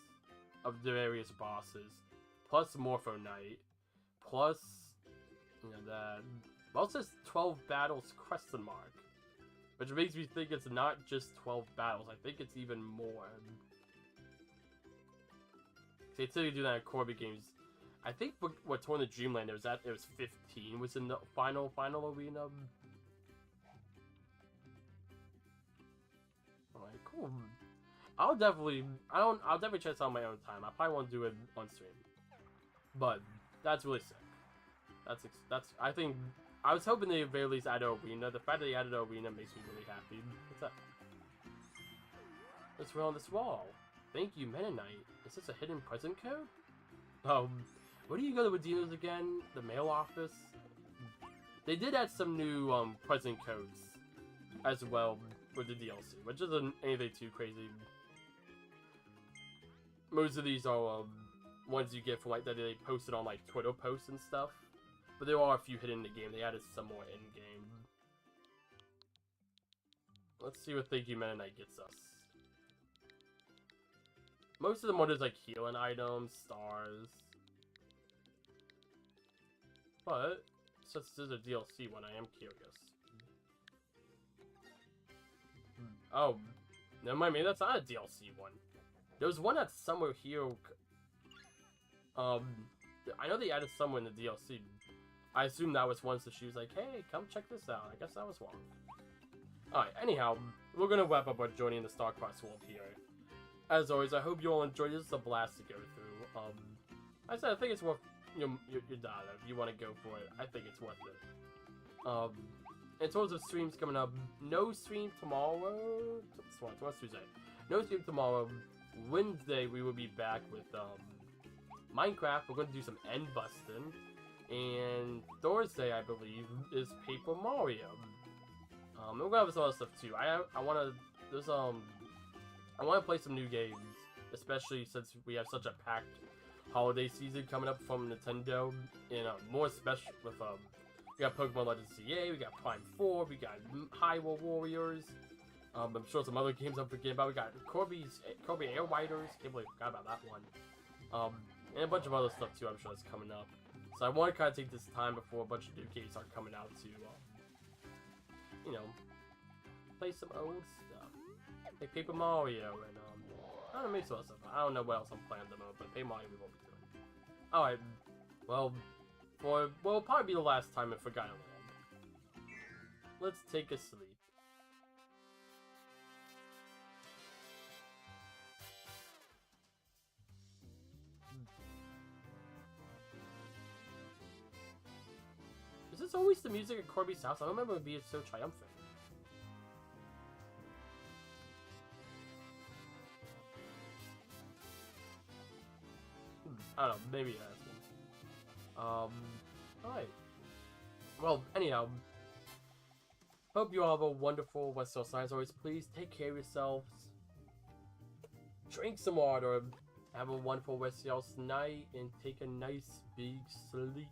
of the various bosses, plus Morpho Knight, plus, you know, that. Well, it says 12 battles question mark, which makes me think it's not just 12 battles. I think it's even more. They typically do that in Kirby games. I think what Torn the Dreamland it was 15 was in the final arena. Alright, cool. I'll definitely try this out on my own time. I probably won't do it on stream. But that's really sick. I think I was hoping they very least added arena. The fact that they added arena makes me really happy. What's up? What's on this wall? Thank you, Mennonite. Is this a hidden present code? Where do you go to redeem those again? The mail office? They did add some new present codes as well with the DLC, which isn't anything too crazy. Most of these are ones you get from like that they posted on like Twitter posts and stuff. But there are a few hidden in the game. They added some more in game. Let's see what Thank You Mennonite gets us. Most of them are just like healing items, stars. But since this is a DLC one, I am curious. Oh, never mind. Maybe that's not a DLC one. There's one that's somewhere here. I know they added somewhere in the DLC. I assume that was one, so she was like, hey, come check this out. I guess that was one. Alright, anyhow, we're gonna wrap up our journey in the Star-Crossed World here. As always, I hope you all enjoyed. This is a blast to go through. I said I think it's worth your dollar. If you want to go for it, I think it's worth it. In terms of streams coming up, no stream tomorrow. What's Tuesday? No stream tomorrow. Wednesday, we will be back with Minecraft. We're going to do some end busting. And Thursday, I believe, is Paper Mario. We're gonna have some other stuff too. I wanna play some new games, especially since we have such a packed holiday season coming up from Nintendo. And more special with we got Pokemon Legends CA, we got Prime 4, we got Hyrule Warriors. I'm sure some other games I'm forgetting about. We got Kirby Air Riders. Can't believe I forgot about that one. And a bunch of other stuff too. I'm sure that's coming up. So I want to kind of take this time before a bunch of new games start coming out to, you know, play some old stuff. Like Paper Mario and, I don't know, maybe some other stuff. I don't know what else I'm planning at the moment, but Paper Mario we won't be doing. Alright, well, it'll probably be the last time in Forgotten Land. Let's take a sleep. Is this always the music at Kirby's house? I don't remember it being so triumphant. I don't know, maybe it has been. Alright. Well, anyhow. Hope you all have a wonderful Westfield night. As always, please take care of yourselves. Drink some water. Have a wonderful Westfield night and take a nice big sleep.